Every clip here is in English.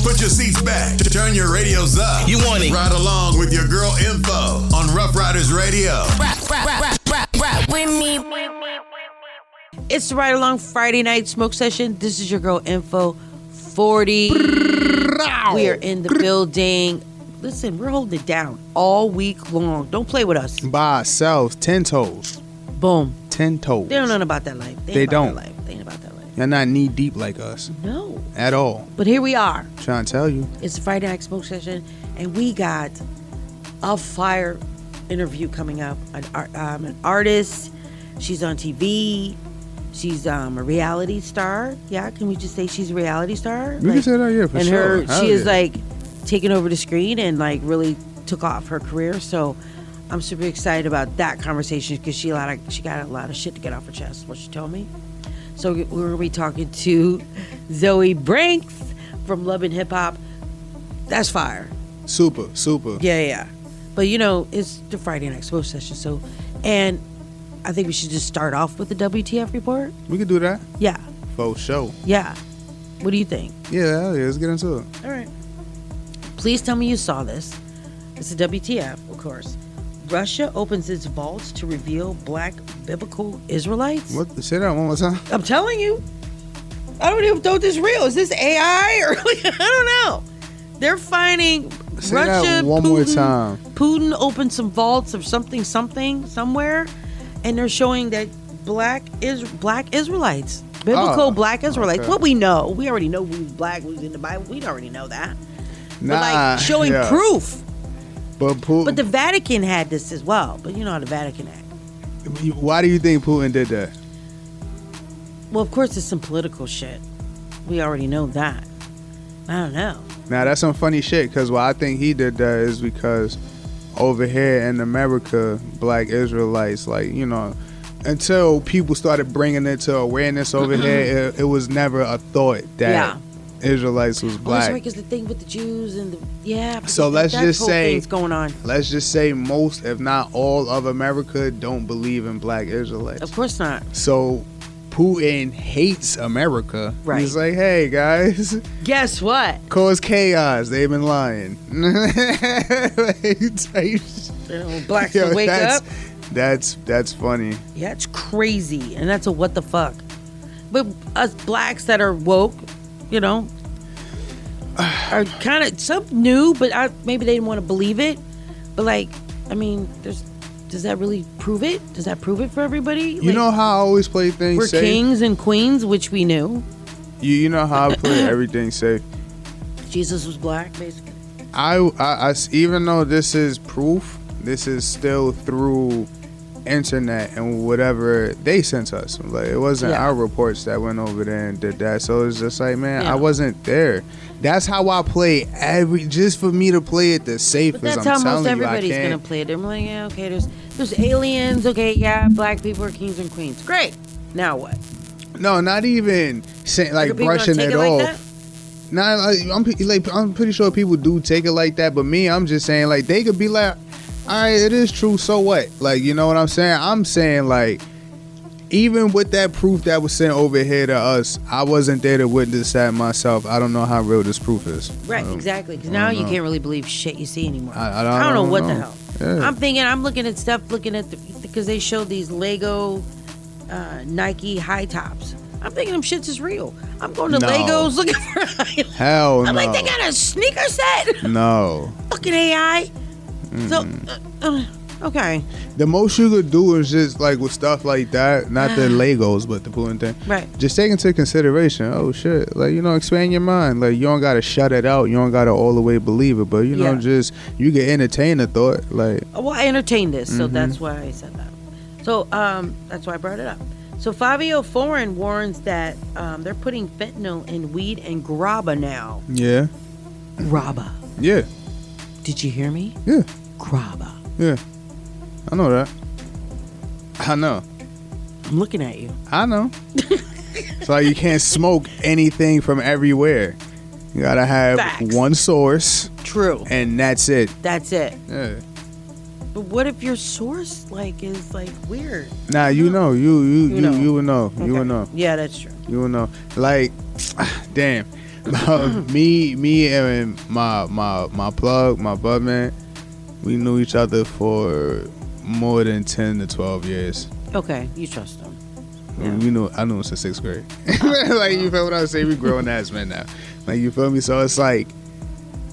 Put your seats back. Turn your radios up. You want it? Ride along with your girl Info on Rough Riders Radio. Rap with me. It's the Ride Along Friday night smoke session. This is your girl Info 40. We are in the building. Listen, we're holding it down all week long. Don't play with us. By ourselves, 10 toes. Boom. 10 toes. They don't know about that life. They don't. They ain't about that life. You're not knee deep like us. No. At all. But here we are. Trying to tell you. It's the Friday night smoke session, and we got a fire interview coming up. An artist. She's on TV. She's a reality star. Yeah, can we just say she's a reality star? We can say that, yeah, for and sure. And she is like taking over the screen and like really took off her career. So I'm super excited about that conversation because she got a lot of shit to get off her chest. What she told me. So we're gonna be talking to Zoey Brinxx from Love and Hip Hop. That's fire. Super. Yeah. But you know, it's the Friday night smoke session. So, and I think we should just start off with the WTF report. We could do that. Yeah. For sure. Yeah. What do you think? Yeah, let's get into it. All right. Please tell me you saw this. It's a WTF, of course. Russia opens its vaults to reveal black biblical Israelites. What? Say that one more time. I'm telling you. I don't even know if this is real. Is this AI or I don't know. They're finding Say Russia. that one more time. Putin opened some vaults of something somewhere, and they're showing that black Israelites, biblical black Israelites. Okay. What we know, we already know who's black, who's in the Bible. We already know that. Nah, but like showing yeah. proof. But the Vatican had this as well. But you know how the Vatican act. Why do you think Putin did that? Well, of course, it's some political shit. We already know that. I don't know. Now, that's some funny shit, because why I think he did that is because over here in America, black Israelites, like, you know, until people started bringing it to awareness over here, it was never a thought that Israelites was black. That's right, because the thing with the Jews and so let's just say thing's going on. Let's just say most, if not all, of America don't believe in black Israelites. Of course not. So Putin hates America. Right. He's like, hey guys, guess what? Cause chaos. They've been lying. Blacks will wake up. That's funny. Yeah, it's crazy, and that's a what the fuck. But us blacks that are woke, you know, are kind of some new, but maybe they didn't want to believe it. But like, I mean, does that really prove it? Does that prove it for everybody? You know how I always play things we're safe? Kings and queens, which we knew. You know how I play everything safe. Jesus was black, basically. I even though this is proof, this is still through internet and whatever they sent us. Like, it wasn't our reports that went over there and did that. So it's just like, man, I wasn't there. That's how I play just for me to play it the safest. But that's how most everybody's gonna play it. They're like, yeah, okay, there's aliens, okay, yeah, black people are kings and queens. Great. Now what? No, not even saying like brushing it off. Nah, I'm pretty sure people do take it like that, but me, I'm just saying like they could be like, all right, it is true, so what? Like, you know what I'm saying? I'm saying like, even with that proof that was sent over here to us, I wasn't there to witness that myself. I don't know how real this proof is. Right, exactly. Because now you can't really believe shit you see anymore. I don't know what the hell. Yeah. I'm looking at stuff, because they showed these Lego Nike high tops. I'm thinking them shits is real. I'm going to Legos looking for hell no. I'm like, they got a sneaker set? No. Fucking AI. So, okay. The most you could do is just like with stuff like that, not the Legos, but the Putin thing. Right. Just take into consideration, oh shit, like, you know, expand your mind. Like, you don't gotta shut it out. You don't gotta all the way believe it, but you know, just you can entertain the thought. Like, well, I entertained this, so that's why I said that. So, that's why I brought it up. So Fabio Foreign warns that they're putting fentanyl in weed and grabba now. Yeah. Grabba. Yeah. Did you hear me? Yeah. Grabba. Yeah. I know that. I know. I'm looking at you. I know. It's like you can't smoke anything from everywhere. You gotta have one source. True. And that's it. That's it. Yeah. But what if your source is weird? Nah, you know. You would know. Okay. You would know. Yeah, that's true. You would know. Like, Damn. Me and my plug, my bud man, we knew each other for more than 10 to 12 years. Okay, you trust him. Yeah. I knew him since 6th grade. Like, you feel what I'm saying? We grown ass men now. Like, you feel me? So it's like,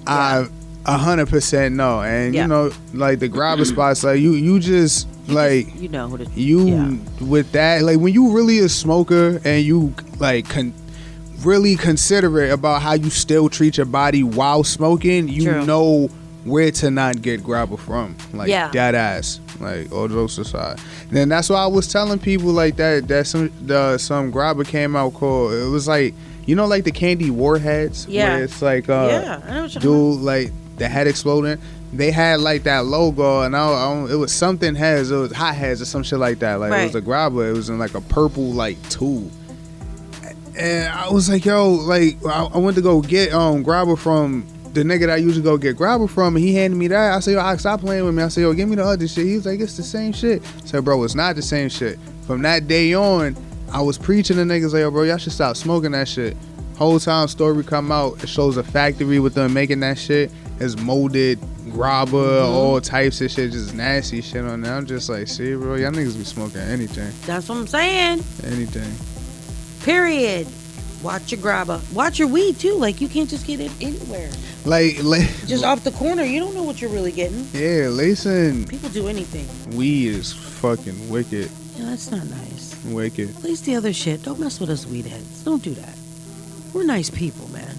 I 100% know. And you know, like the grabber spots, like you just like you know who with that, like when you really a smoker and you like really considerate about how you still treat your body while smoking, you know where to not get grabber from. Like that ass. Like, all jokes aside. And then that's why I was telling people like that some grabber came out called, it was like, you know, like the candy warheads, where it's like I know what dude, like the head exploding. They had like that logo, and it was something heads, it was hot heads or some shit like that. Like it was a grabber, it was in like a purple like tube. And I was like, yo, like I went to go get grabber from the nigga that I usually go get grabber from, and he handed me that. I said, yo, stop playing with me. I said, yo, give me the other shit. He was like, it's the same shit. I said, bro, it's not the same shit. From that day on, I was preaching to niggas like, yo, bro, y'all should stop smoking that shit. Whole time story come out, it shows a factory with them making that shit. It's molded grabber, all types of shit, just nasty shit on there. I'm just like, see, bro, y'all niggas be smoking anything. That's what I'm saying. Anything. Period. Watch your grabber. Watch your weed too. Like, you can't just get it anywhere. Like just off the corner, you don't know what you're really getting. Yeah, lacing. People do anything. Weed is fucking wicked. Yeah, that's not nice. Wicked. Lace the other shit. Don't mess with us weed heads. Don't do that. We're nice people, man.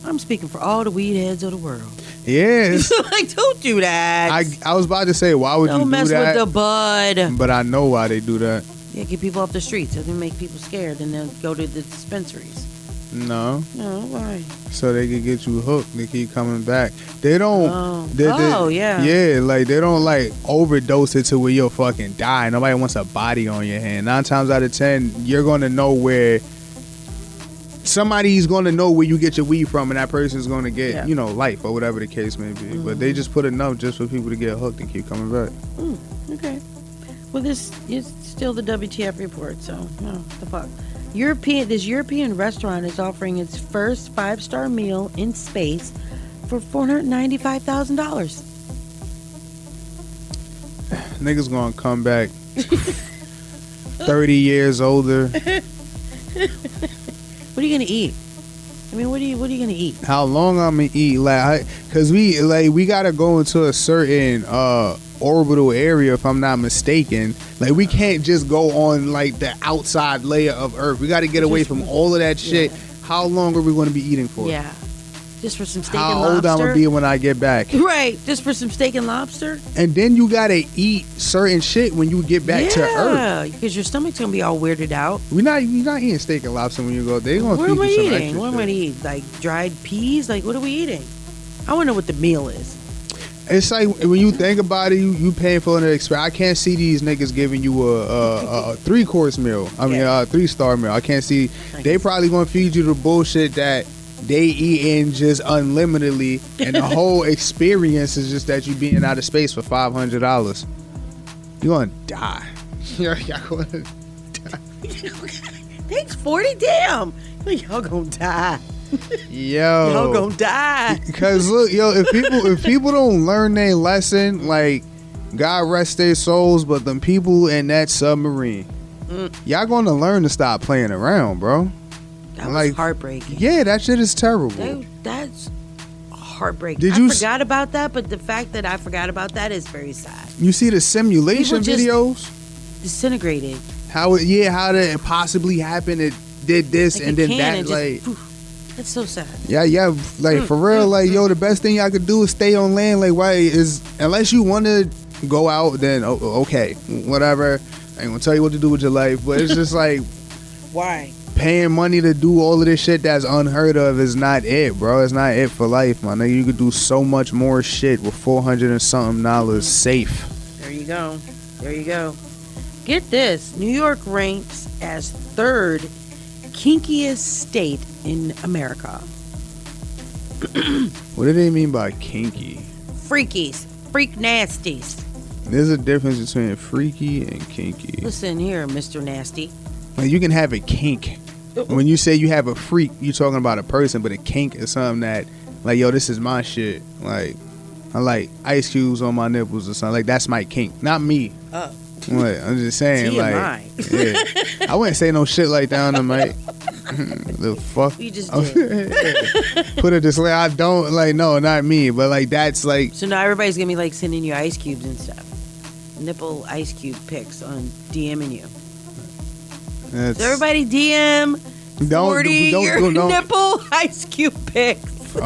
I'm speaking for all the weed heads of the world. Yeah. Like, don't do that. I was about to say, why would you do that? Don't mess with the bud. But I know why they do that. Yeah, get people off the streets. It make people scared, and they'll go to the dispensaries. No. No, why? So they can get you hooked. They keep coming back. They don't. Yeah. Yeah, like they don't like overdose it to where you'll fucking die. Nobody wants a body on your hand. 9 times out of 10, you're gonna know where. Somebody's gonna know where you get your weed from, and that person's gonna get, you know, life or whatever the case may be. But they just put enough just for people to get hooked and keep coming back. Okay. Well, this is still the WTF report, so the fuck. This European restaurant is offering its first 5-star meal in space for $495,000. Niggas gonna come back 30 years older. What are you gonna eat? I mean, what are you gonna eat? How long I'm gonna eat? Like, cause we gotta go into a certain orbital area, if I'm not mistaken. Like, we can't just go on like the outside layer of Earth. We got to get away from all of that shit. How long are we going to be eating for? Yeah, just for some steak and lobster. How old I'm gonna be when I get back? Right, just for some steak and lobster. And then you gotta eat certain shit when you get back to Earth. Yeah, because your stomach's gonna be all weirded out. You're not eating steak and lobster when you go. They gonna what feed am I you some eating? extra What am I shit. gonna eat? Like dried peas? Like, what are we eating? I want to know what the meal is. It's like when you think about it, you paying for an experience. I can't see these niggas giving you a 3-course meal. I mean, a 3-star meal. I can't see. They probably gonna feed you the bullshit that they eating just unlimitedly, and the whole experience is just that you being out of space for $500. You gonna die. Y'all gonna die. Thanks, 40. Damn, y'all gonna die. Yo, y'all gonna die. Because look, yo, if people don't learn their lesson, like, God rest their souls, but them people in that submarine, y'all gonna learn to stop playing around, bro. That was heartbreaking. Yeah, that shit is terrible. That's heartbreaking. I forgot about that, but the fact that I forgot about that is very sad. You see the simulation videos? Disintegrated. How it possibly happened? It did this like and then that. Like, that's so sad. Yeah. Like, for real, like, yo, the best thing y'all could do is stay on land. Like, why is, unless you want to go out, then okay, whatever. I ain't gonna tell you what to do with your life, but it's just like, why? Paying money to do all of this shit that's unheard of is not it, bro. It's not it for life, my nigga. You could do so much more shit with $400 and something safe. There you go. There you go. Get this. New York ranks as 3rd kinkiest state in America. What do they mean by kinky? Freakies. Freak nasties. There's a difference between freaky and kinky. Listen here, Mr. Nasty. Like, you can have a kink, When you say you have a freak, you're talking about a person, but a kink is something that, like, yo, this is my shit. Like, I like ice cubes on my nipples or something. Like, that's my kink, not me. Oh. What? I'm just saying, TMI. like, yeah. I wouldn't say no shit like that on the mic. The fuck? You just did. Put it this way, I don't, like, no, not me, but like, that's like. So now everybody's gonna be like sending you ice cubes and stuff. Nipple ice cube pics on DMing you. So everybody DM 40 your nipple ice cube pics.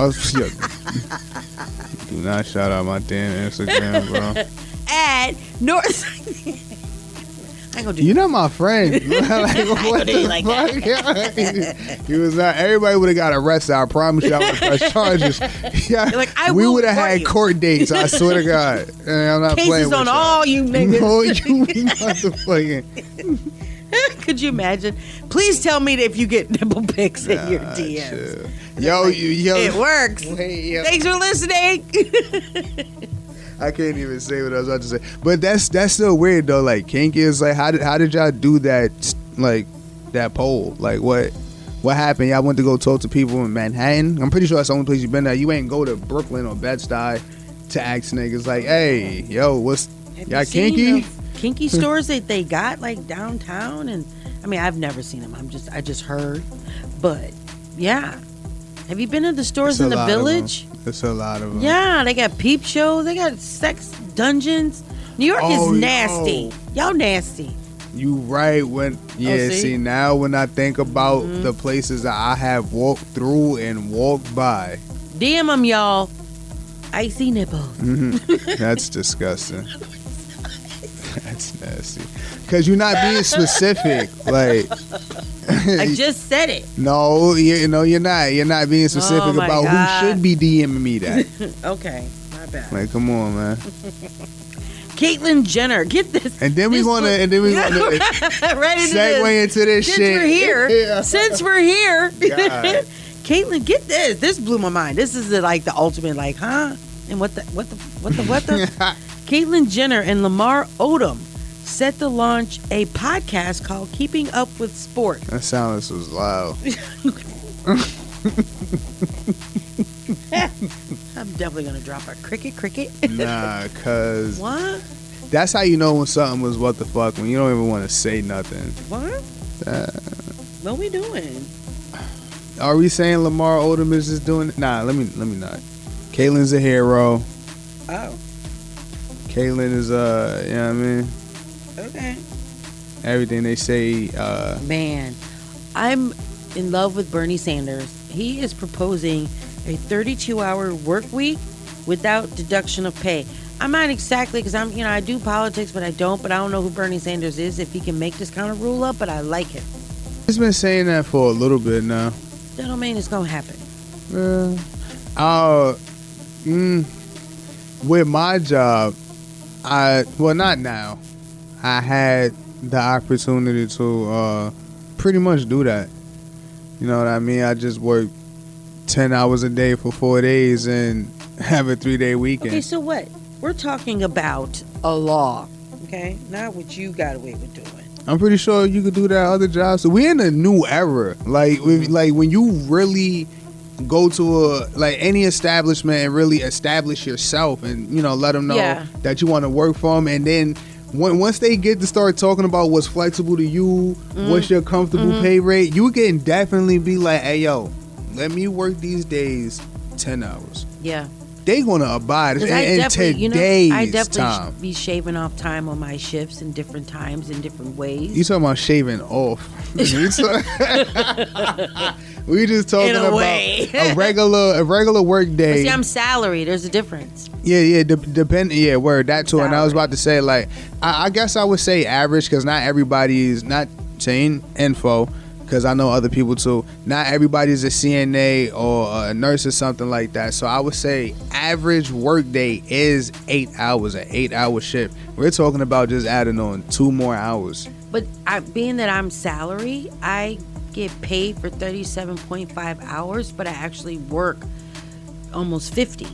Do not shout out my damn Instagram, bro. At North. I ain't gonna do. You're not my friend. Like, what the like fuck? He was not. Everybody would have got arrested. I promise you, I would have pressed charges. Yeah, like, we would have had court dates. I swear to God. And I'm not cases playing with on y'all. all you niggas. No, you motherfucking. Could you imagine? Please tell me if you get nipple pics in your DMs. Chill. Yo, like, yo, it works. Wait, yo. Thanks for listening. I can't even say what I was about to say, but that's still weird though. Like, kink is like, how did y'all do that? Like, that poll. Like, what happened? Y'all went to go talk to people in Manhattan. I'm pretty sure that's the only place you've been at. You ain't go to Brooklyn or Bed-Stuy to ask niggas like, hey, yo, what's y'all kinky? Kinky stores that they got like downtown, and I mean, I've never seen them. I just heard, but yeah. Have you been to the stores in the Village? There's a lot of them. Yeah, they got peep shows. They got sex dungeons. New York is nasty. Y'all nasty. You right when see now when I think about the places that I have walked through and walked by. DM them, y'all. Icy nipples. That's disgusting. That's nasty. Cause you're not being specific. Like, I just said it. No, you're not. You're not being specific about who should be DMing me that. Okay, my bad. Like, come on, man. Caitlyn Jenner, get this. And then we want to segue into this shit. Since we're here, Caitlyn, get this. This blew my mind. This is like the ultimate, like, huh? And what the? Caitlyn Jenner and Lamar Odom set to launch a podcast called Keeping Up with Sport. That silence was loud. I'm definitely gonna drop a cricket. Nah, cause what? That's how you know when something was what the fuck, when you don't even want to say nothing. What? What we doing? Are we saying Lamar Odom is just doing it? Nah, let me not. Caitlyn's a hero. Oh. Caitlyn is you know what I mean? Okay. Everything they say. Man, I'm in love with Bernie Sanders. He is proposing a 32-hour work week without deduction of pay. I'm not exactly, because I do politics, but I don't know who Bernie Sanders is, if he can make this kind of rule up, but I like him. He's been saying that for a little bit now. That don't mean it's going to happen. With my job, not now. I had the opportunity to pretty much do that. You know what I mean? I just work 10 hours a day for 4 days and have a 3-day weekend. Okay, so what? We're talking about a law, okay? Not what you got away with doing. I'm pretty sure you could do that at other jobs. So we're in a new era. Like, when you really go to any establishment and really establish yourself and, let them know that you want to work for them. And then once they get to start talking about what's flexible to you, what's your comfortable pay rate, you can definitely be like, hey, yo, let me work these days 10 hours. Yeah. They gonna abide in today's I definitely time. Be shaving off time on my shifts in different times in different ways. You talking about shaving off? We just talking about a regular work day. But see, I'm salary. There's a difference. Yeah, word that too. Salary. And I was about to say, like, I guess I would say average, because not everybody is not saying info. Because I know other people too. Not everybody's a CNA or a nurse or something like that. So I would say average work day is 8 hours, an 8-hour shift. We're talking about just adding on 2 more hours. But being that I'm salary, I get paid for 37.5 hours, but I actually work almost 50.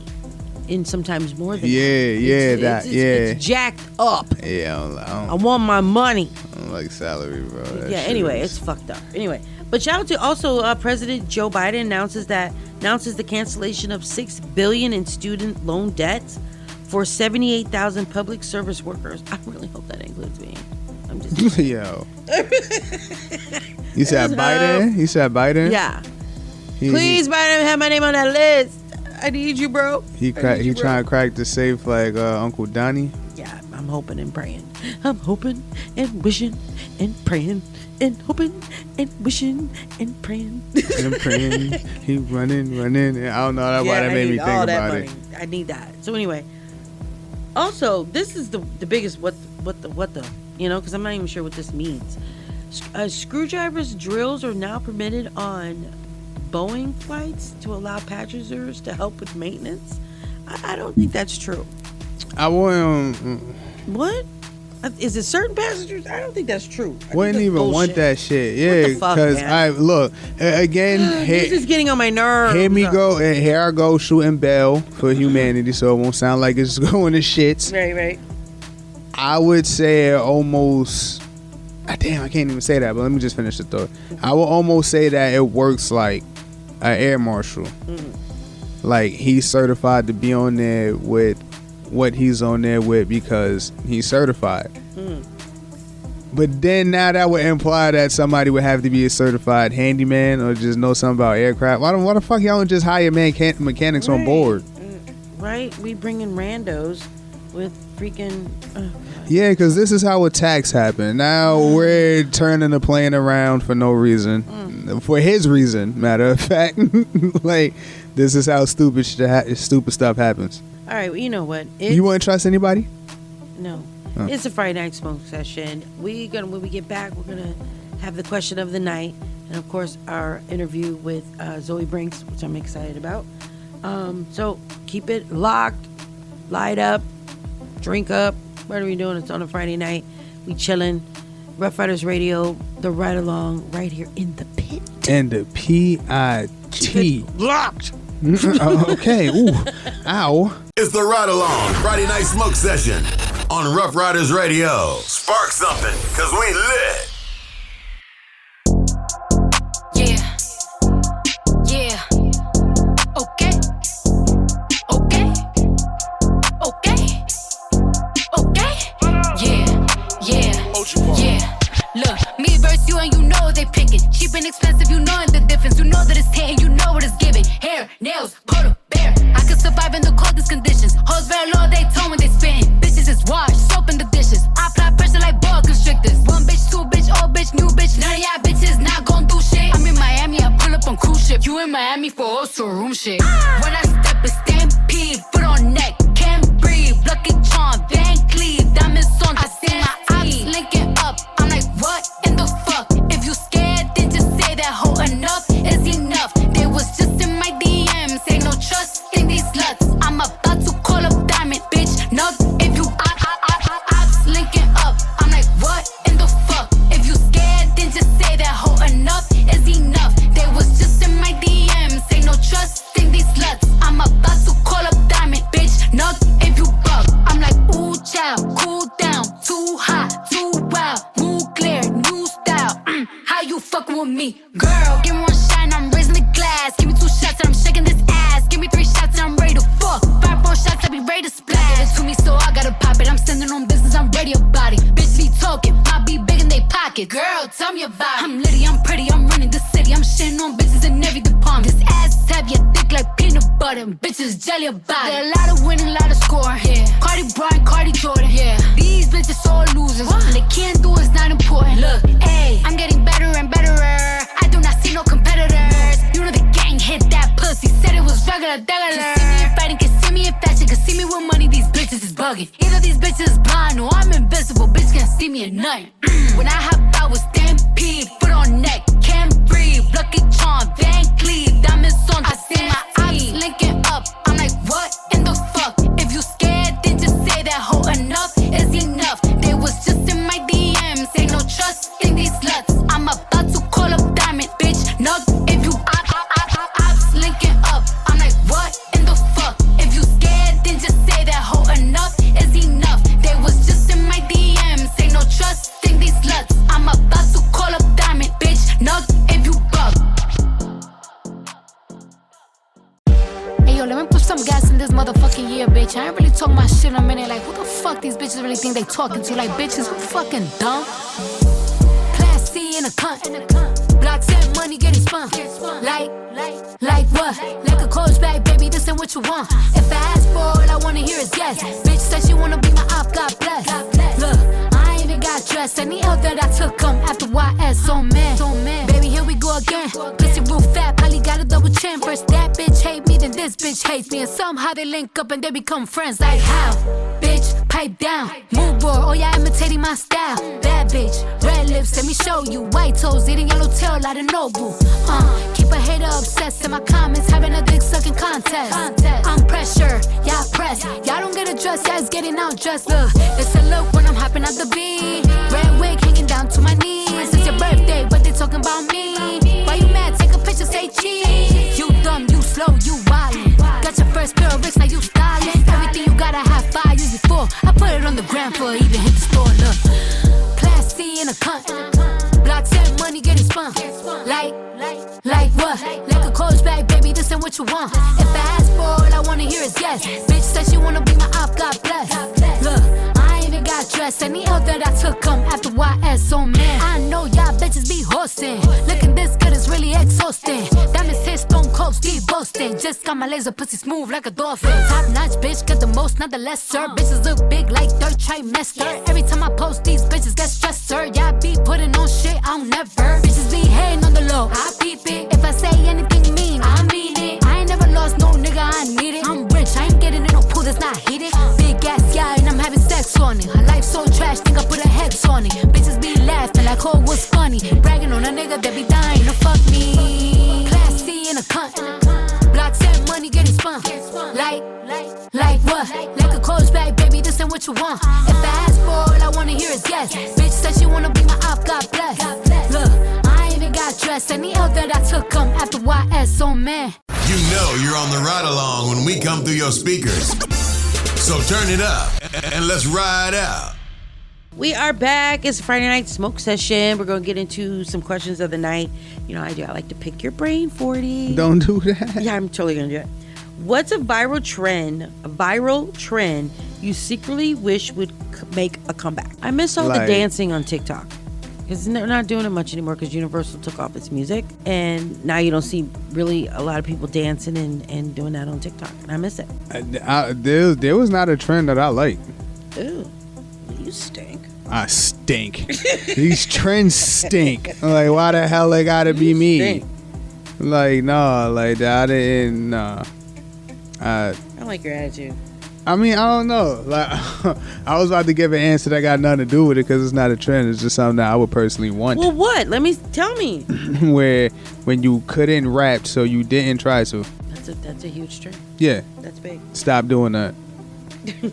And sometimes more than that. It's jacked up. Yeah, I want my money. I don't like salary, bro. Anyway, it's fucked up. Anyway, But shout out to also President Joe Biden announces the cancellation of $6 billion in student loan debts for 78,000 public service workers. I really hope that includes me. I'm just yo. You said Biden? You said Biden? Yeah. Please, Biden, have my name on that list. I need you, bro. He trying to crack the safe like Uncle Donnie. Yeah, I'm hoping and praying. I'm hoping and wishing and praying and hoping and wishing and praying. And praying. He running. I don't know. That's why that made me think about it. I need that. So anyway, also this is the biggest what the because I'm not even sure what this means. Screwdrivers drills are now permitted on Boeing flights to allow passengers to help with maintenance. I don't think that's true. I want. What? Is it certain passengers? I don't think that's true. Wouldn't even want that shit. Yeah, because I look again. This is getting on my nerves. Here I go shooting bell for humanity, so it won't sound like it's going to shits. Right. I would say almost. Damn, I can't even say that. But let me just finish the thought. I will almost say that it works like an air marshal. Like he's certified to be on there with what he's on there with because he's certified. But then now that would imply that somebody would have to be a certified handyman or just know something about aircraft. Why the fuck y'all don't just hire mechanics on board? Right? We bring in randos with freaking... Yeah, because this is how attacks happen. Now we're turning the plane around for no reason. For his reason, matter of fact. Like, this is how stupid stuff happens. All right, well, you know what? You wouldn't trust anybody? No. Oh. It's a Friday night smoke session. When we get back, we're gonna have the question of the night, and of course our interview with Zoey Brinxx, which I'm excited about. So keep it locked, light up, drink up. What are we doing? It's on a Friday night. We chilling. Rough Riders Radio, the ride along, right here in the pit. And the PIT. Locked. Okay. Ooh. Ow. It's the ride along Friday night smoke session on Rough Riders Radio. Spark something, cause we lit. Expensive, you know the difference. You know that it's hitting, you know what it's giving. Hair, nails, polar bear. I can survive in the coldest conditions. Hoes very low, they tone when they spittin'. Bitches is washed, soap in the dishes. I apply pressure like boa constrictors. One bitch, two bitch, old bitch, new bitch. None of y'all bitches not gon' do shit. I'm in Miami, I pull up on cruise ship. You in Miami for also room shit. When I step a stampede, foot on neck, can't breathe. Lucky charm, Van Cleave, diamonds on. I see my eyes linking up. I'm like, what in the fuck? If you scared, then just say that hoe enough is enough. They was just in my DMs, ain't no trust in these sluts. I'm about to call up Diamond, bitch. Nug, if you ops linking up. I'm like, what in the fuck? If you scared, then just say that hoe enough is enough. They was just in my DMs, ain't no trust in these sluts. I'm about to call up Diamond, bitch. Nug, if you buck. I'm like, ooh, child, cool down, too hot, too wild, mood clear, new style. How you fucking with me? Girl, give me one shot and I'm raising the glass. Give me 2 shots and I'm shaking this ass. Give me 3 shots and I'm ready to fuck. 5 more shots, I be ready to splash. Give it to me so I gotta pop it. I'm sending on business, I'm ready about it. Bitch be talking, I be big in they pocket. Girl, tell me about it. I'm litty, I'm pretty, I'm running the city. I'm shitting on bitches in every department. This ass is heavy, thick like peanut butter. Bitches jelly about it. There a lot of winning, a lot of scoring. Yeah. Cardi Bryant, Cardi Jordan. Yeah. These bitches all losers. What? They can't do is not important. Look, hey, I'm getting better and betterer. I do not see no competitors. You know the gang hit that pussy. Said it was regular. Can see me in fighting, can see me in fashion, can see me with money. These bitches is bugging. Either these bitches is blind or I'm invisible. Bitch can't see me at night. When I hop out with stampede, foot on neck, can't breathe. Lucky charm, Van Cleave, diamonds on. I see my eyes linking up. I'm like, what in the fuck? If you scared, then just say that hoe enough is enough. They was just in my DMs, ain't no trust in these sluts. I'm about to call up Diamond, bitch. Nug, if you ops linking up. I'm like, what in the fuck? If you scared, then just say that hoe enough is enough. They was just in my DMs, ain't no trust in these sluts. I'm about to call up Diamond, bitch. Nug, if you yo, let me put some gas in this motherfucking year, bitch. I ain't really talking my shit in a minute. Like, who the fuck these bitches really think they talking to? Like, bitches, who fucking dumb? Class C in a cunt. Blocks and money getting spun. Like what? Like a coach bag, baby, this ain't what you want. If I ask for all I wanna hear is yes. Bitch said she wanna be my op, God bless. Look, I ain't even got dressed. Any L that I took come after YS. So man, baby, here we go again. Pussy real fat, probably got a double chin. First that bitch hate me, then this bitch hates me. And somehow they link up and they become friends. Like how? Bitch, pipe down. Move boy, oh yeah, imitating my style. Bad bitch, red lips, let me show you. White toes, eating yellow tail like a Nobu. Keep a hater obsessed in my comments, having a dick sucking contest. I'm pressure, y'all press. Y'all don't get a dress, y'all is getting out dressed. Look, it's a look when I'm hopping out the beat. Red wig hanging down to my knees. It's your birthday, but they talking about me. Why you mad? Take a picture, say cheese. You dumb, you slow, you wildin'. Got your first pair of bricks, now you stylin'. Everything you gotta have 5 years before. I put it on the gram for even hit the store. Look, Class C in a cunt. Blocks and money getting spun. Like what? Like a coach bag, baby, this ain't what you want. If I ask for all I wanna hear is yes. Bitch said she wanna be my op, God bless. Look, I ain't even got dressed. Any L that I took come after YS. So man, I know y'all bitches be hosting. Looking this good is really exhausting. Diamonds hit stone cold, Steve boasting. Just got my laser pussy smooth like a dolphin. Top notch bitch, got the most, not the lesser. Bitches look big like third trimester. Every time I post these bitches get stressed, sir. Y'all be putting on shit, I don't never. Bitches be hating on the low, I peep it. If I say anything mean, I mean it. I ain't never lost no nigga, I need it. I'm rich, I ain't getting in no pool that's not heated. Big ass, yeah, and I'm having sex on it. Her life so trash, think I put a hex on it. Bitches be laughing like, oh, what's funny? Bragging on a nigga that be dying to fuck me. Class C in a cunt. Blocks and money getting spun. Like what? Like a coach bag, baby, this ain't what you want. If I ask for all I wanna hear is yes. Bitch said she wanna be my op, God bless. Look, I ain't even got dressed. Any L that I took come after YS. So man, You know you're on the ride along when we come through your speakers. So turn it up and let's ride out. We are back. It's Friday night smoke session. We're going to get into some questions of the night. You know, I like to pick your brain, 40. Don't do that. Yeah, I'm totally going to do it. What's a viral trend you secretly wish would make a comeback? I miss all the dancing on TikTok. Because they're not doing it much anymore because Universal took off its music. And now you don't see really a lot of people dancing and doing that on TikTok. And I miss it. There was not a trend that I liked. Ooh, you stink. I stink. These trends stink. Like, why the hell they gotta be me? Stink. Like, no, like that. I didn't. Nah. I don't like your attitude. I mean, I don't know. Like, I was about to give an answer that got nothing to do with it because it's not a trend. It's just something that I would personally want. Well, what? Tell me. Where when you couldn't rap, so you didn't try to. That's a huge trend. Yeah. That's big. Stop doing that.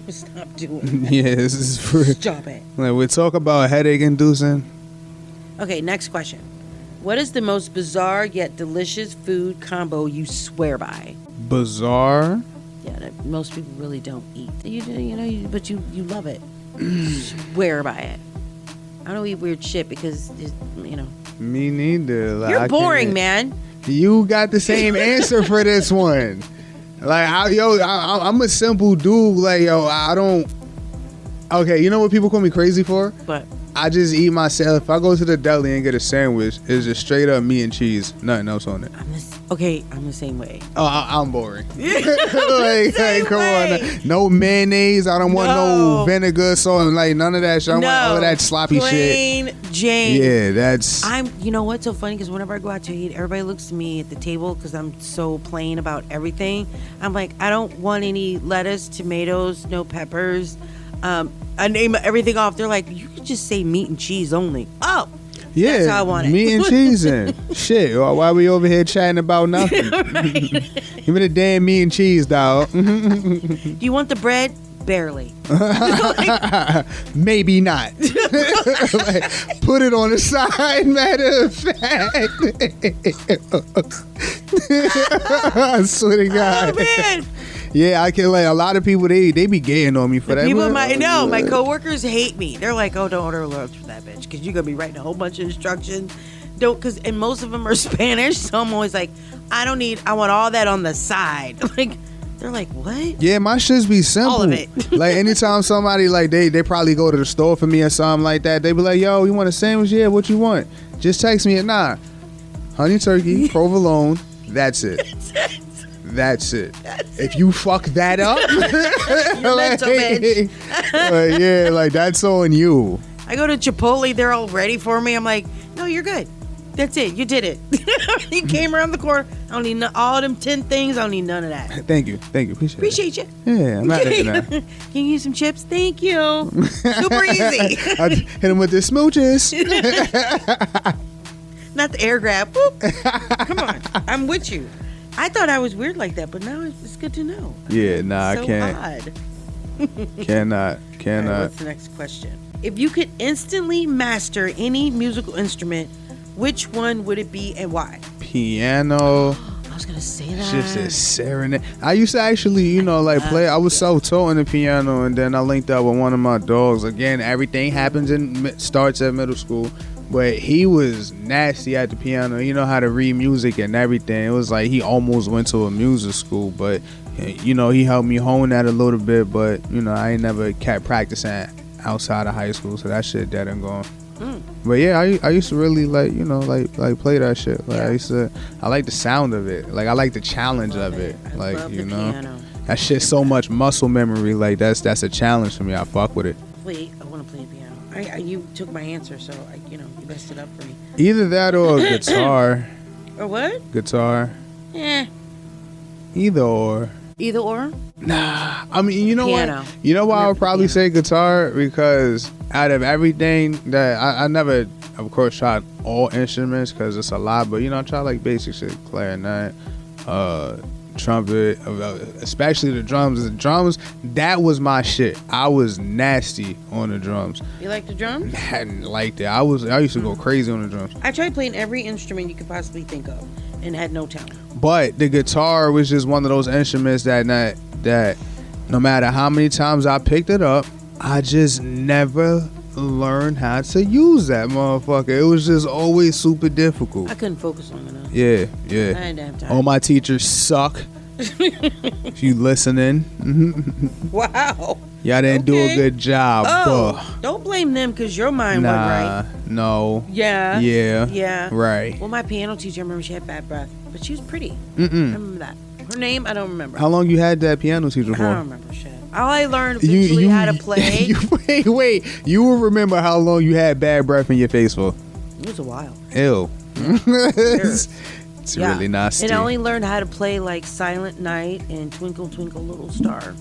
Stop doing that. Yeah, this is for. Stop it. Like, we talk about headache inducing. Okay, next question. What is the most bizarre yet delicious food combo you swear by? Bizarre? Yeah, that most people really don't eat. But you love it. Swear by it. I don't eat weird shit because, Me neither. Like, you're boring, man. You got the same answer for this one. Like, I'm a simple dude. Like, I don't. Okay, you know what people call me crazy for? What? I just eat myself. If I go to the deli and get a sandwich, it's just straight up meat and cheese, nothing else on it. I'm the same way. Oh, I'm boring. like, come on, no mayonnaise. I don't want no vinegar, salt, like none of that shit. I want all of that sloppy plain shit. Jane. Yeah, that's. You know what's so funny? Because whenever I go out to eat, everybody looks at me at the table because I'm so plain about everything. I'm like, I don't want any lettuce, tomatoes, no peppers. I name everything off. They're like, you could just say meat and cheese only. Oh, yeah, that's how I want it. Meat and cheese and shit. Why we over here chatting about nothing? Give me the damn meat and cheese, dog. Do you want the bread? Barely. Maybe not. Like, put it on the side, matter of fact. I swear to God. Oh, man. Yeah, I can. Like, a lot of people, they be getting on me for that. People might know. My coworkers hate me. They're like, "Oh, don't order lunch for that bitch because you're gonna be writing a whole bunch of instructions." And most of them are Spanish, so I'm always like, "I don't need. I want all that on the side." Like, They're like, what? Yeah, my shits be simple. All of it. Like anytime somebody like they probably go to the store for me or something like that, they be like, yo, you want a sandwich? Yeah, what you want? Just text me at 9. Honey turkey, provolone, that's it. That's it. If you fuck that up, You're mental, bitch. like, yeah, like that's on you. I go to Chipotle, they're all ready for me. I'm like, no, you're good. That's it. You did it. You came around the corner. I don't need all them 10 things. I don't need none of that. Thank you. Appreciate you. Yeah, I'm not doing that. Can you use some chips? Thank you. Super easy. I hit him with the smooches. Not the air grab. Boop. Come on. I'm with you. I thought I was weird like that, but now it's good to know. Yeah, nah, so I can't. Odd. Cannot. All right, what's the next question? If you could instantly master any musical instrument, which one would it be and why? Piano. I was gonna say that. Just a serenade. I used to actually, play. I was self-taught on the piano, and then I linked up with one of my dogs. Again, everything starts at middle school, but he was nasty at the piano. You know how to read music and everything. It was like he almost went to a music school, but he helped me hone that a little bit. But I ain't never kept practicing outside of high school, so that shit dead and gone. But yeah, I used to really like play that shit. Like I like the sound of it. Like I like the challenge of it. I love the piano. That shit's so much muscle memory. Like that's a challenge for me. I fuck with it. I want to play piano. You took my answer, so you messed it up for me. Either that or a guitar. Or what? Guitar. Either or. Either or? Nah. I mean, you know piano. what? You know why I would probably say guitar? Because out of everything that I never, of course, tried all instruments because it's a lot. But I try like basic shit, clarinet, trumpet, especially the drums. The drums, that was my shit. I was nasty on the drums. You like the drums? I hadn't liked it. I used to go crazy on the drums. I tried playing every instrument you could possibly think of and had no talent. But the guitar was just one of those instruments that no matter how many times I picked it up, I just never learned how to use that motherfucker. It was just always super difficult. I couldn't focus long enough. Yeah. I didn't have time. All my teachers suck. If you listening. Wow. Y'all didn't do a good job. Don't blame them because your mind went right. No. Yeah. Yeah. Right. Well, my piano teacher, I remember she had bad breath, but she was pretty. I remember that. Her name, I don't remember. How long you had that piano teacher for? I don't remember shit. All I learned eventually how to play. Wait. You will remember how long you had bad breath in your face for? It was a while. Ew. It's really nasty. And I only learned how to play like Silent Night and Twinkle Twinkle Little Star.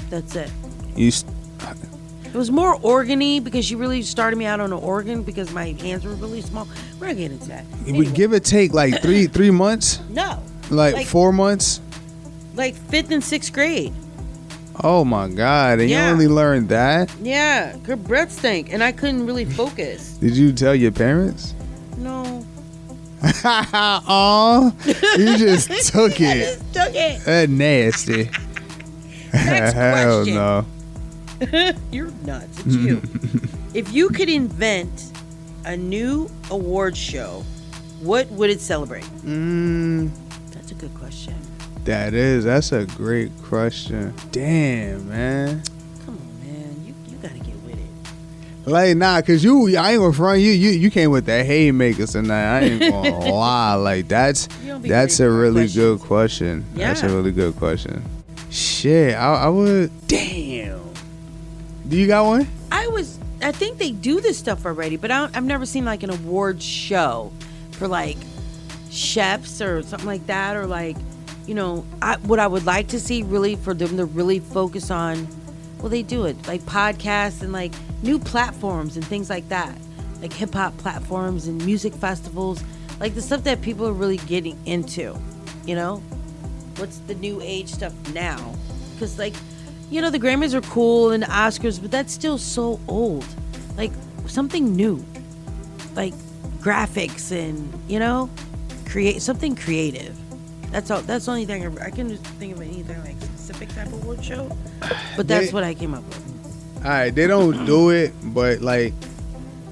That's it. It was more organ-y because she really started me out on an organ because my hands were really small. We're not getting into that. Anyway. Would give or take like three months? No. Like 4 months? Like 5th and 6th grade. Oh my God. And you only learned that? Yeah. Her breath stank and I couldn't really focus. Did you tell your parents? No. Aw. You just took it. I just took it. That's nasty. Next Hell question. no. You're nuts. It's you. If you could invent a new award show, what would it celebrate? That's a good question. That's a great question. Damn, man. Come on, man. You gotta get with it. Like, nah, cause I ain't gonna front you came with the haymakers tonight. I ain't gonna lie. Like that's a really good question. Yeah. That's a really good question. Shit, I would. Damn. Do you got one? I think they do this stuff already, but I've never seen like an award show for like chefs or something like that, or like, what I would like to see really for them to really focus on. Well, they do it like podcasts and like new platforms and things like that, like hip hop platforms and music festivals, like the stuff that people are really getting into. What's the new age stuff now? Because like, the Grammys are cool and the Oscars, but that's still so old. Like something new, like graphics and create something creative. That's all. That's the only thing I can just think of anything like specific type of award show. But that's what I came up with. All right, they don't do it, but like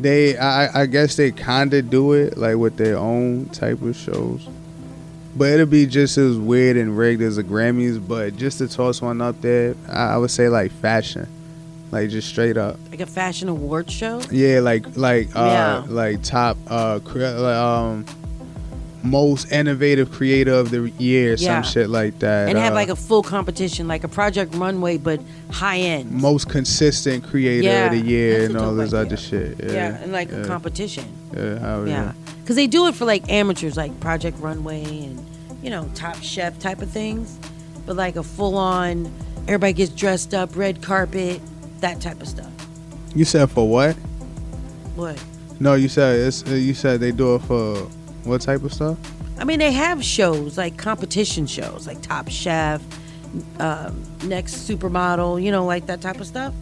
I guess they kind of do it like with their own type of shows. but it'll be just as weird and rigged as the Grammys. But just to toss one up there, I would say like fashion, like just straight up. Like a fashion award show. Yeah, like top most innovative creator of the year, some shit like that. And have like a full competition, like a Project Runway, but high end. Most consistent creator of the year and all this other shit. Yeah, and like a competition. Yeah. Because they do it for like amateurs, like Project Runway and, you know, Top Chef type of things. But like a full on, everybody gets dressed up, red carpet, that type of stuff. You said for what? What? No, you said they do it for what type of stuff? I mean, they have shows, like competition shows, like Top Chef, Next Supermodel, you know, like that type of stuff.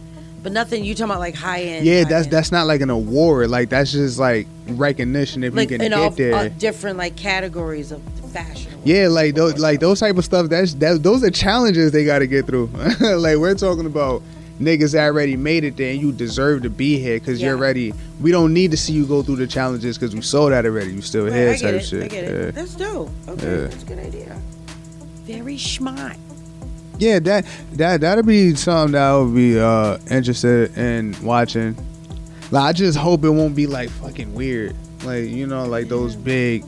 But nothing, you talking about like high end. Yeah, that's not like an award. Like that's just like recognition if like you can in get all, there. Different like categories of fashion. Yeah, like those type of stuff. Those are challenges they got to get through. Like we're talking about niggas that already made it there, and you deserve to be here because you're ready. We don't need to see you go through the challenges because we saw that already. You still here, type shit. I get it. That's dope. Okay, that's a good idea. Very smart. Yeah, that'll be something that I would be interested in watching. Like, I just hope it won't be like fucking weird. Like, you know, like those big.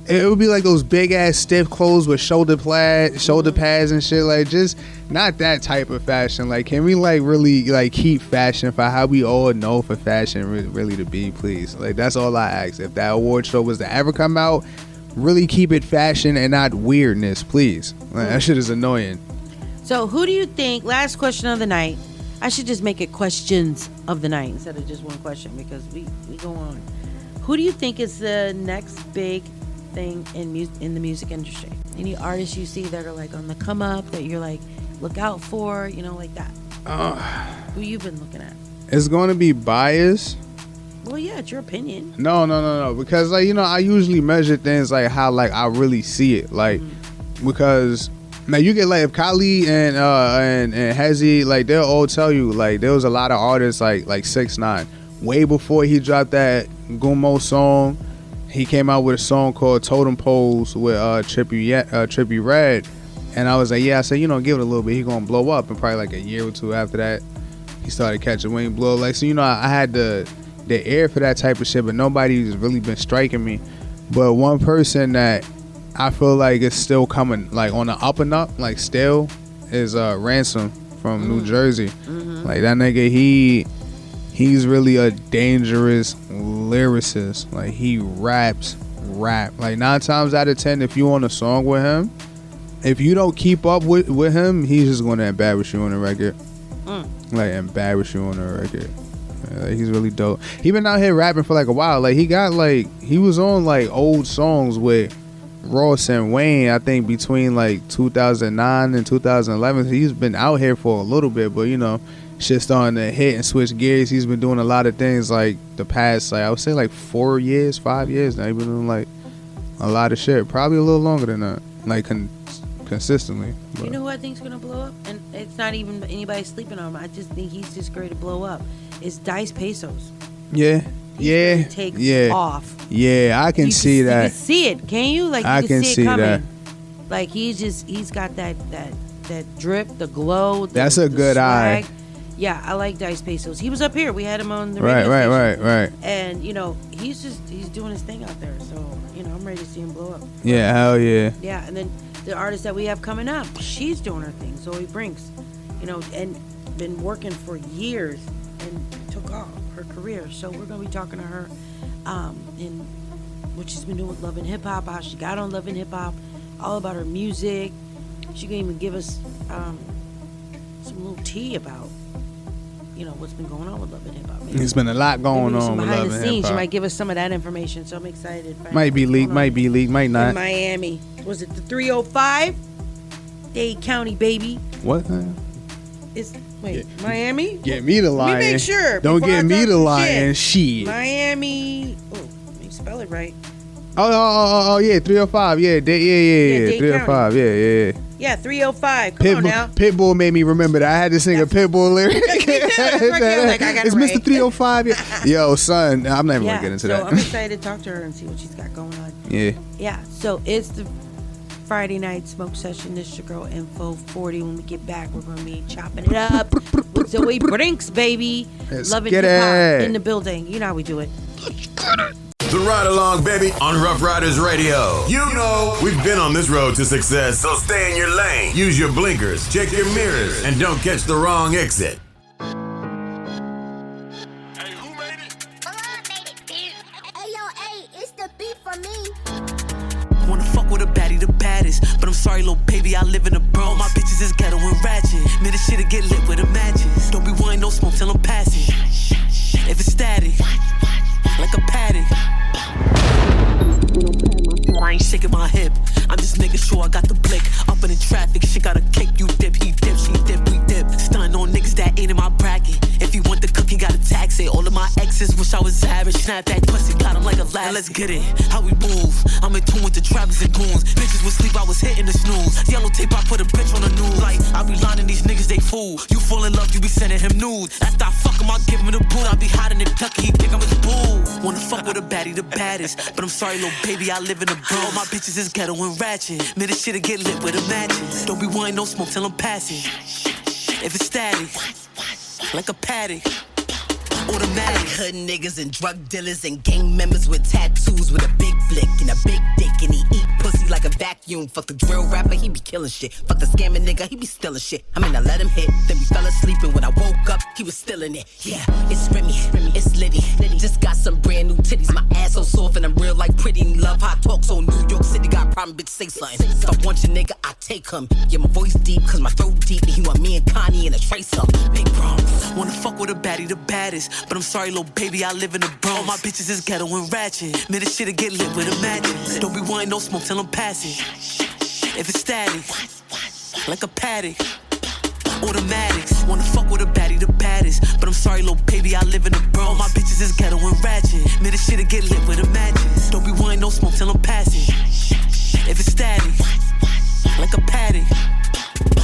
It would be like those big ass stiff clothes with shoulder pads and shit. Like, just not that type of fashion. Like, can we like really like keep fashion for how we all know for fashion really to be, please? Like, that's all I ask. If that award show was to ever come out, really keep it fashion and not weirdness, please. Like, that shit is annoying. So who do you think, last question of the night, I should just make it questions of the night instead of just one question because we go on. Who do you think is the next big thing in the music industry? Any artists you see that are like on the come up that you're like, look out for, you know, like that? Who you been looking at? It's going to be biased. Well, yeah, it's your opinion. No. Because, like, you know, I usually measure things like how, like, I really see it. Like, because, now you get, like, if Khalid and Hezzy, like, they'll all tell you, like, there was a lot of artists, like 6ix9ine. Way before he dropped that Gumo song, he came out with a song called Totem Poles with Trippie Redd. And I was like, I said, you know, give it a little bit. He gonna blow up. And probably, like, a year or two after that, he started catching wing blow. Like, so, you know, I had the air for that type of shit, but nobody's really been striking me. But one person that I feel like is still coming, like on the up and up, like still, is Ransom from New Jersey. Like that nigga, he's really a dangerous lyricist. Like he rap. Like 9 times out of 10, if you on a song with him, if you don't keep up with him, he's just gonna embarrass you on the record. Like embarrass you on the record. Like, he's really dope. He been out here rapping for like a while. Like he was on like old songs with Ross and Wayne, I think between like 2009 and 2011. He's been out here for a little bit, but you know, shit starting to hit and switch gears. He's been doing a lot of things like the past, like I would say like 5 years now. He's been doing like a lot of shit, probably a little longer than that, like consistently. But You know who I think's gonna blow up? And it's not even anybody sleeping on him. I just think he's just great to blow up. It's Dice Pesos. Yeah. Take off. Yeah, I can see that. You can see it, can you? Like I can see it coming. that. Like he's got that drip, the glow. That's a good swag. eye. Yeah, I like Dice Pesos. He was up here. We had him on the radio station. Right. And you know, he's doing his thing out there. So you know, I'm ready to see him blow up. Yeah, hell yeah. Yeah, and then the artist that we have coming up, she's doing her thing, Zoey Brinxx. You know, and been working for years and took off her career. So we're gonna be talking to her, in what she's been doing with Love and Hip Hop, how she got on Love and Hip Hop, all about her music. She can even give us some little tea about, you know, what's been going on with Love and Hip Hop. There's been a lot going on with behind Love the and scenes. Hip She Hop. might give us some of that information. So I'm excited. Might be leaked, might not. In Miami, was it the 305? Dade County, baby. What? Miami? Get me the lying. Let me make sure. Don't before I get me talk the some lying. Shit. Miami. Oh, let me spell it right. Oh, yeah, 305. Yeah, 305. Yeah. Yeah, 305. Come on now. Pitbull made me remember that. I had to sing a Pitbull lyric. It's Mr. 305. Yo, son, I'm not even going to get into that. So I'm excited to talk to her and see what she's got going on. Yeah. Yeah, so it's the Friday night smoke session. This is your girl Info 40. When we get back, we're going to be chopping it up with Zoey Brinxx, baby. Loving hip hop in the building. You know how we do it. The Ride Along, baby, on Rough Riders Radio. You know, we've been on this road to success, so stay in your lane. Use your blinkers, check your mirrors, and don't catch the wrong exit. Hey, who made it? Hey, yo, hey, it's the beat for me. Wanna fuck with a baddie, the baddest. But I'm sorry, little baby, I live in the Bronx. My bitches is ghetto and ratchet. Man, this shit'll get lit with the matches. Don't be wanting no smoke till I'm passing. If it's static, like a paddock. I ain't shaking my hip. I'm just making sure I got the blick. Up in the traffic, shit got a cake. You dip, he dip, she dip, we dip. Stunning on niggas that ain't in my bracket. If you want the cookie, gotta tax it. All of my exes wish I was average. Snap that pussy, got him like a last. Let's get it. How we move? I'm in tune with the trappers and goons. Bitches would sleep, I was hitting the snooze. Yellow tape, I put a bitch on the news. Like, I be lining these niggas, they fool. You fall in love, you be sending him nudes. After I fuck him, I give him the boot. I be hiding in Kentucky, he think I'm his boo. Wanna fuck with a baddie, the baddest. But I'm sorry, little baby, I live in the Bronx. My bitches is ghetto and ratchet. Man, this shit'll get lit with a matches. Don't be wanting no smoke till I'm passing. If it's static, like a paddock. Automatic. Hood niggas and drug dealers and gang members with tattoos with a big flick and a big dick, and he eat pussy like a vacuum. Fuck the drill rapper, he be killing shit. Fuck the scamming nigga, he be stealing shit. I mean, I let him hit, then we fell asleep, and when I woke up, he was still in it. Yeah, it's Remy, it's Liddy. Just got some brand new titties. My ass so soft and I'm real like pretty. Love how I talk, so New York City got a problem, bitch, say something. If I want your nigga, I take him. Yeah, my voice deep, cause my throat deep, and he want me and Connie in a threesome. Big problems. Wanna fuck with a baddie, the baddest. But I'm sorry, little baby, I live in the Bronx. All my bitches is ghetto and ratchet. Man, this shit'll get lit with a matches. Don't be wanting no smoke till I'm passing. If it's static, like a paddock. Automatics. Wanna fuck with a baddie, the baddest. But I'm sorry, little baby, I live in the Bronx. All my bitches is ghetto and ratchet. Man, this shit'll get lit with a matches. Don't be wanting no smoke till I'm passing. If it's static, like a paddock.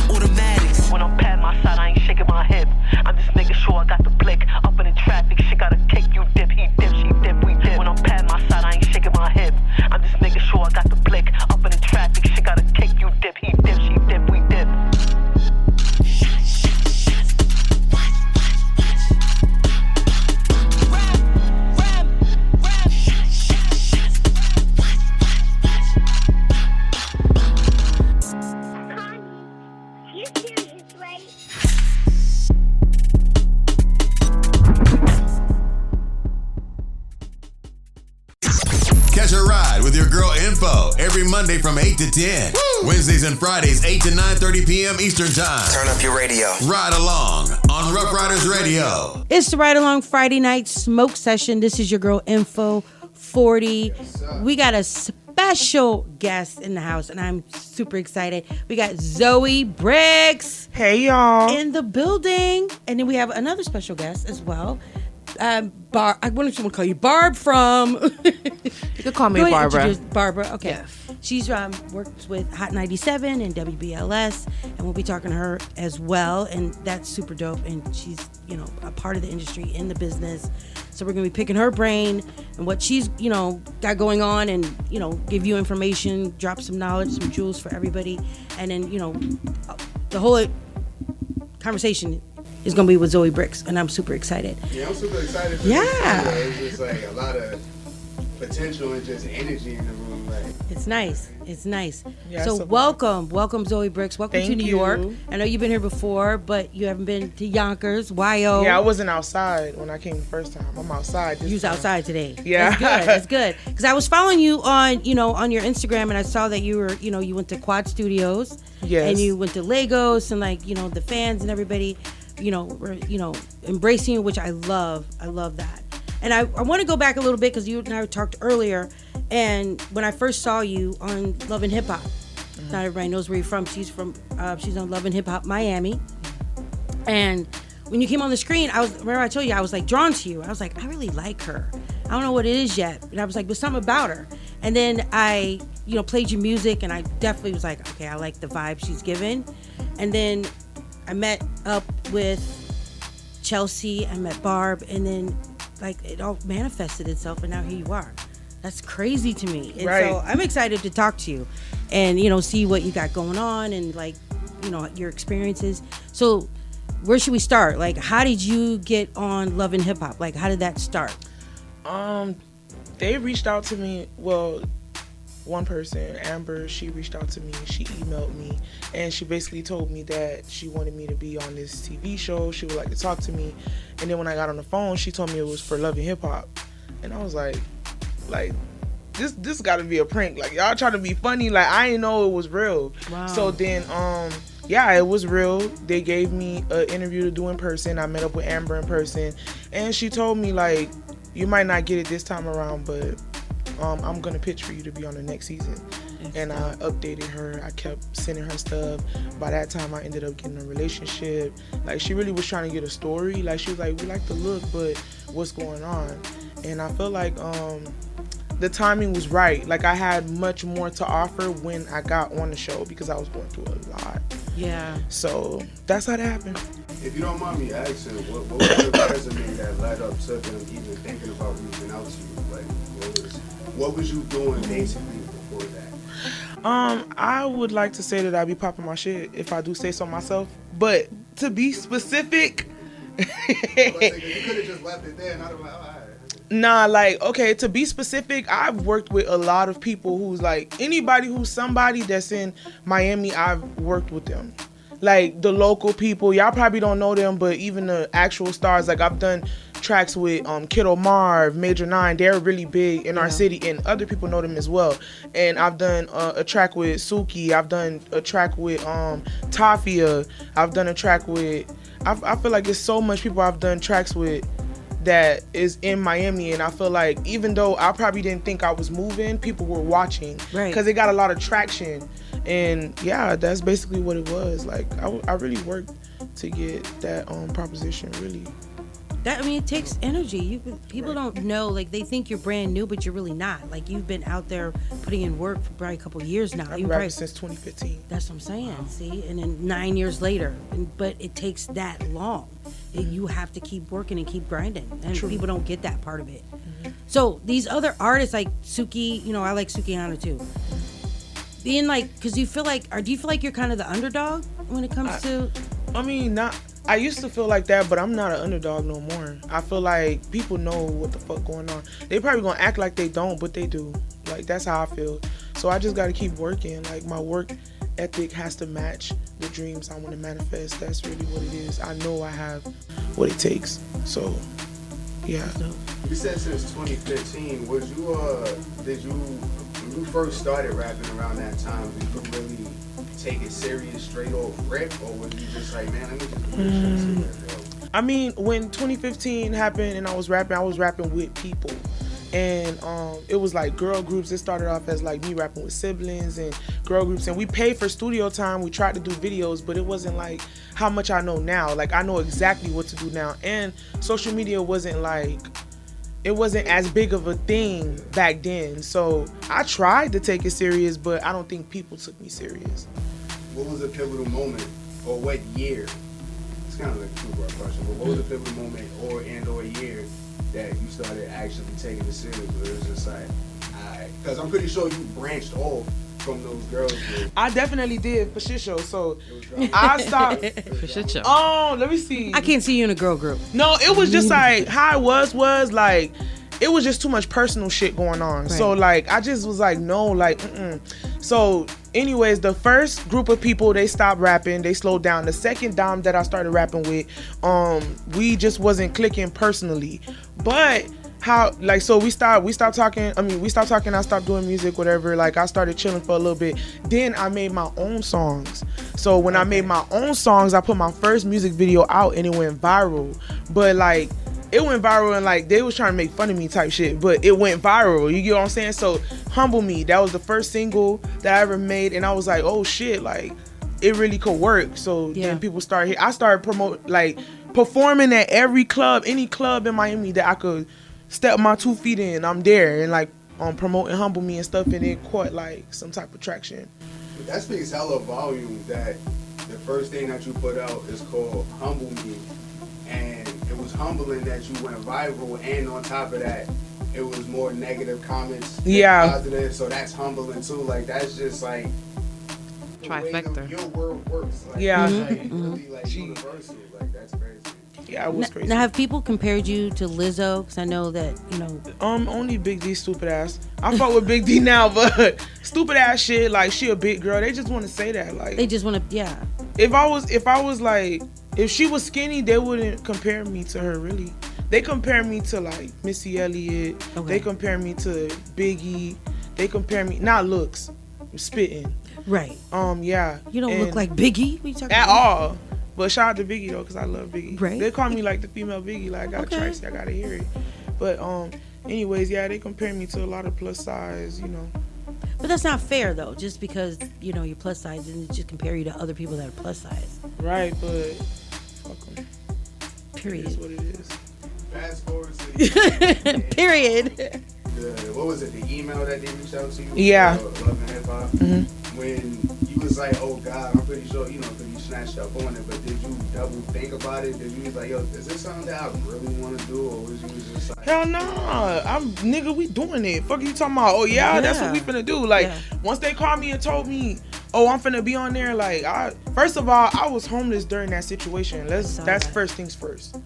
Automatics. When I'm patting my side, I ain't shaking my hip. I'm just making sure I got the blick. Up in the traffic, shit got a cake. You dip, he dip, she dip, we dip. When I'm patting my side, I ain't shaking my hip. I'm just making sure I got the blick. Up in the traffic, shit got a cake. You dip, he dip, she dip, we dip. Catch a ride with your girl Info every Monday from 8 to 10. Woo! Wednesdays and Fridays, 8 to 9:30 p.m. Eastern Time. Turn up your radio. Ride along on Rough Riders Radio. It's the Ride Along Friday night smoke session. This is your girl Info 40. We got a special guest in the house, and I'm super excited. We got Zoey Brinxx. Hey, y'all. In the building. And then we have another special guest as well. Barb, I want to call you Barb from. You can call me Barbara. Barbara, okay. Yes. She's works with Hot 97 and WBLS, and we'll be talking to her as well. And that's super dope. And she's, a part of the industry, in the business. So we're gonna be picking her brain and what she's, got going on, and give you information, drop some knowledge, some jewels for everybody, and then the whole conversation is going to be with Zoey Brinxx, and I'm super excited. Yeah, I'm super excited for yeah. this. It's just like a lot of potential and just energy in the room. Like, it's nice. It's nice. Yeah, so welcome Zoey Brinxx. Welcome to New York. I know you've been here before, but you haven't been to Yonkers, YO. Yeah, I wasn't outside when I came the first time. I'm outside this You was time. outside today. Yeah. That's good. Because I was following you on your Instagram, and I saw that you were, you went to Quad Studios. Yes. And you went to Lagos, and the fans and everybody, were, embracing you, which I love. I love that. And I want to go back a little bit, because you and I talked earlier, and when I first saw you on Love and Hip Hop, not everybody knows where you're from. She's on Love and Hip Hop Miami, and when you came on the screen, remember I told you I was like drawn to you. I was like, I really like her. I don't know what it is yet, and I was like, there's something about her, And then I, played your music, and I definitely was like, okay, I like the vibe she's given. And then I met up with Chelsea, I met Barb, and then like it all manifested itself, and now here you are. That's crazy to me. And so I'm excited to talk to you and, see what you got going on and like, your experiences. So where should we start? Like, how did you get on Love and Hip Hop? Like, how did that start? They reached out to me. Well, one person, Amber, she reached out to me. She emailed me, and she basically told me that she wanted me to be on this TV show. She would like to talk to me. And then when I got on the phone, she told me it was for Love and Hip Hop. And I was like, this got to be a prank. Like, y'all trying to be funny. Like, I didn't know it was real. Wow. So then, yeah, it was real. They gave me an interview to do in person. I met up with Amber in person, and she told me, like, you might not get it this time around, but I'm going to pitch for you to be on the next season. And I updated her. I kept sending her stuff. By that time, I ended up getting a relationship. Like, she really was trying to get a story. Like, she was like, we like the look, but what's going on? And I feel like the timing was right. Like, I had much more to offer when I got on the show because I was going through a lot. Yeah. So that's how that happened. If you don't mind me asking, what was the resume that led up to them even thinking about reaching out to you? Like, what was you doing basically before that? I would like to say that I be popping my shit if I do say so myself. But to be specific, you could have just left it there and I'd have been like, all right. Nah, like, okay, to be specific, I've worked with a lot of people who's like, anybody who's somebody that's in Miami, I've worked with them. Like, the local people, y'all probably don't know them, but even the actual stars, like, I've done tracks with Kiddo Marv, Major 9, they're really big in our city, and other people know them as well. And I've done a track with Suki, I've done a track with Tafia, I've done a track with, I feel like there's so much people I've done tracks with that is in Miami, and I feel like even though I probably didn't think I was moving, people were watching because it got a lot of traction. And yeah, that's basically what it was. Like, I really worked to get that proposition, really. It takes energy. People don't know, like, they think you're brand new, but you're really not. Like, you've been out there putting in work for probably a couple of years now. I've been rapping since 2015. That's what I'm saying. See, and then 9 years later, but it takes that long. You have to keep working and keep grinding, and people don't get that part of it. So these other artists like Suki, I like Suki Hana too. Being like, because do you feel like you're kind of the underdog when it comes to? I mean, not. I used to feel like that, but I'm not an underdog no more. I feel like people know what the fuck going on. They probably gonna act like they don't, but they do. Like, that's how I feel. So I just gotta keep working. Like, my work ethic has to match the dreams I want to manifest. That's really what it is. I know I have what it takes. So, yeah. You said since 2015. Was you when you first started rapping around that time, did you really take it serious straight off rip, or was you just like, man, let me just do this shit? I mean, when 2015 happened and I was rapping with people. And it was like girl groups. It started off as like me rapping with siblings and girl groups, and we paid for studio time. We tried to do videos, but it wasn't like how much I know now. Like, I know exactly what to do now, and social media wasn't as big of a thing back then. So I tried to take it serious, but I don't think people took me serious. What was a pivotal moment, or what year? It's kind of like a two-part question, but what was a pivotal moment or year that you started actually taking it serious? Where it was just like, alright, because I'm pretty sure you branched off from those girls. I definitely did for shit show. So I stopped for shit show. Oh, let me see. I can't see you in a girl group. No, it was just like how it was like it was just too much personal shit going on. Right. So like I just was like, no, like So anyways, the first group of people, they stopped rapping, they slowed down. The second dom that I started rapping with, we just wasn't clicking personally. But how, like, so we stopped talking, I stopped doing music, whatever. Like, I started chilling for a little bit. Then I made my own songs. So when I made my own songs, I put my first music video out and it went viral. But like, it went viral and like they was trying to make fun of me type shit, but it went viral. You get what I'm saying? So Humble Me, that was the first single that I ever made, and I was like, oh shit, like it really could work. So then people started. I started performing at every club, any club in Miami that I could step my 2 feet in. I'm there, and like promoting Humble Me and stuff, and it caught like some type of traction. But that speaks hella volume that the first thing that you put out is called Humble Me, and it was humbling that you went viral, and on top of that, it was more negative comments than positive, so that's humbling too. Like that's just like trifecta. Your world works. Like, like, really like universal. Like that's crazy. Yeah, it was crazy. Now, have people compared you to Lizzo? Because I know that, you know. Only Big D stupid ass. I fuck with Big D now, but stupid ass shit, like, she a big girl. They just want to say that. Like, they just want to, yeah. If I was like, if she was skinny, they wouldn't compare me to her, really. They compare me to, like, Missy Elliott. Okay. They compare me to Biggie. They compare me, not looks, spitting. Right. Yeah. You don't look like Biggie? What are you talking at about? All. But shout out to Biggie though, cause I love Biggie. Right. They call me like the female Biggie. Like I got Tracy, I gotta hear it. But anyways, yeah, they compare me to a lot of plus size, you know. But that's not fair though. Just because you know you're plus size, doesn't just compare you to other people that are plus size. Right, but fuck them. Period. It is what it is. Fast forward to period. What was it? The email that they reached out to you? Yeah. Love and Hip Hop. Mm-hmm. When you was like, oh God, I'm pretty sure, you know, because you snatched up on it, but did you double think about it? Did you was like, yo, is this something that I really want to do, or was you just like, hell nah, nigga, we doing it. Fuck you talking about? Oh yeah, that's what we finna do. Like once they called me and told me, oh, I'm finna be on there. Like first of all, I was homeless during that situation. That's first things first.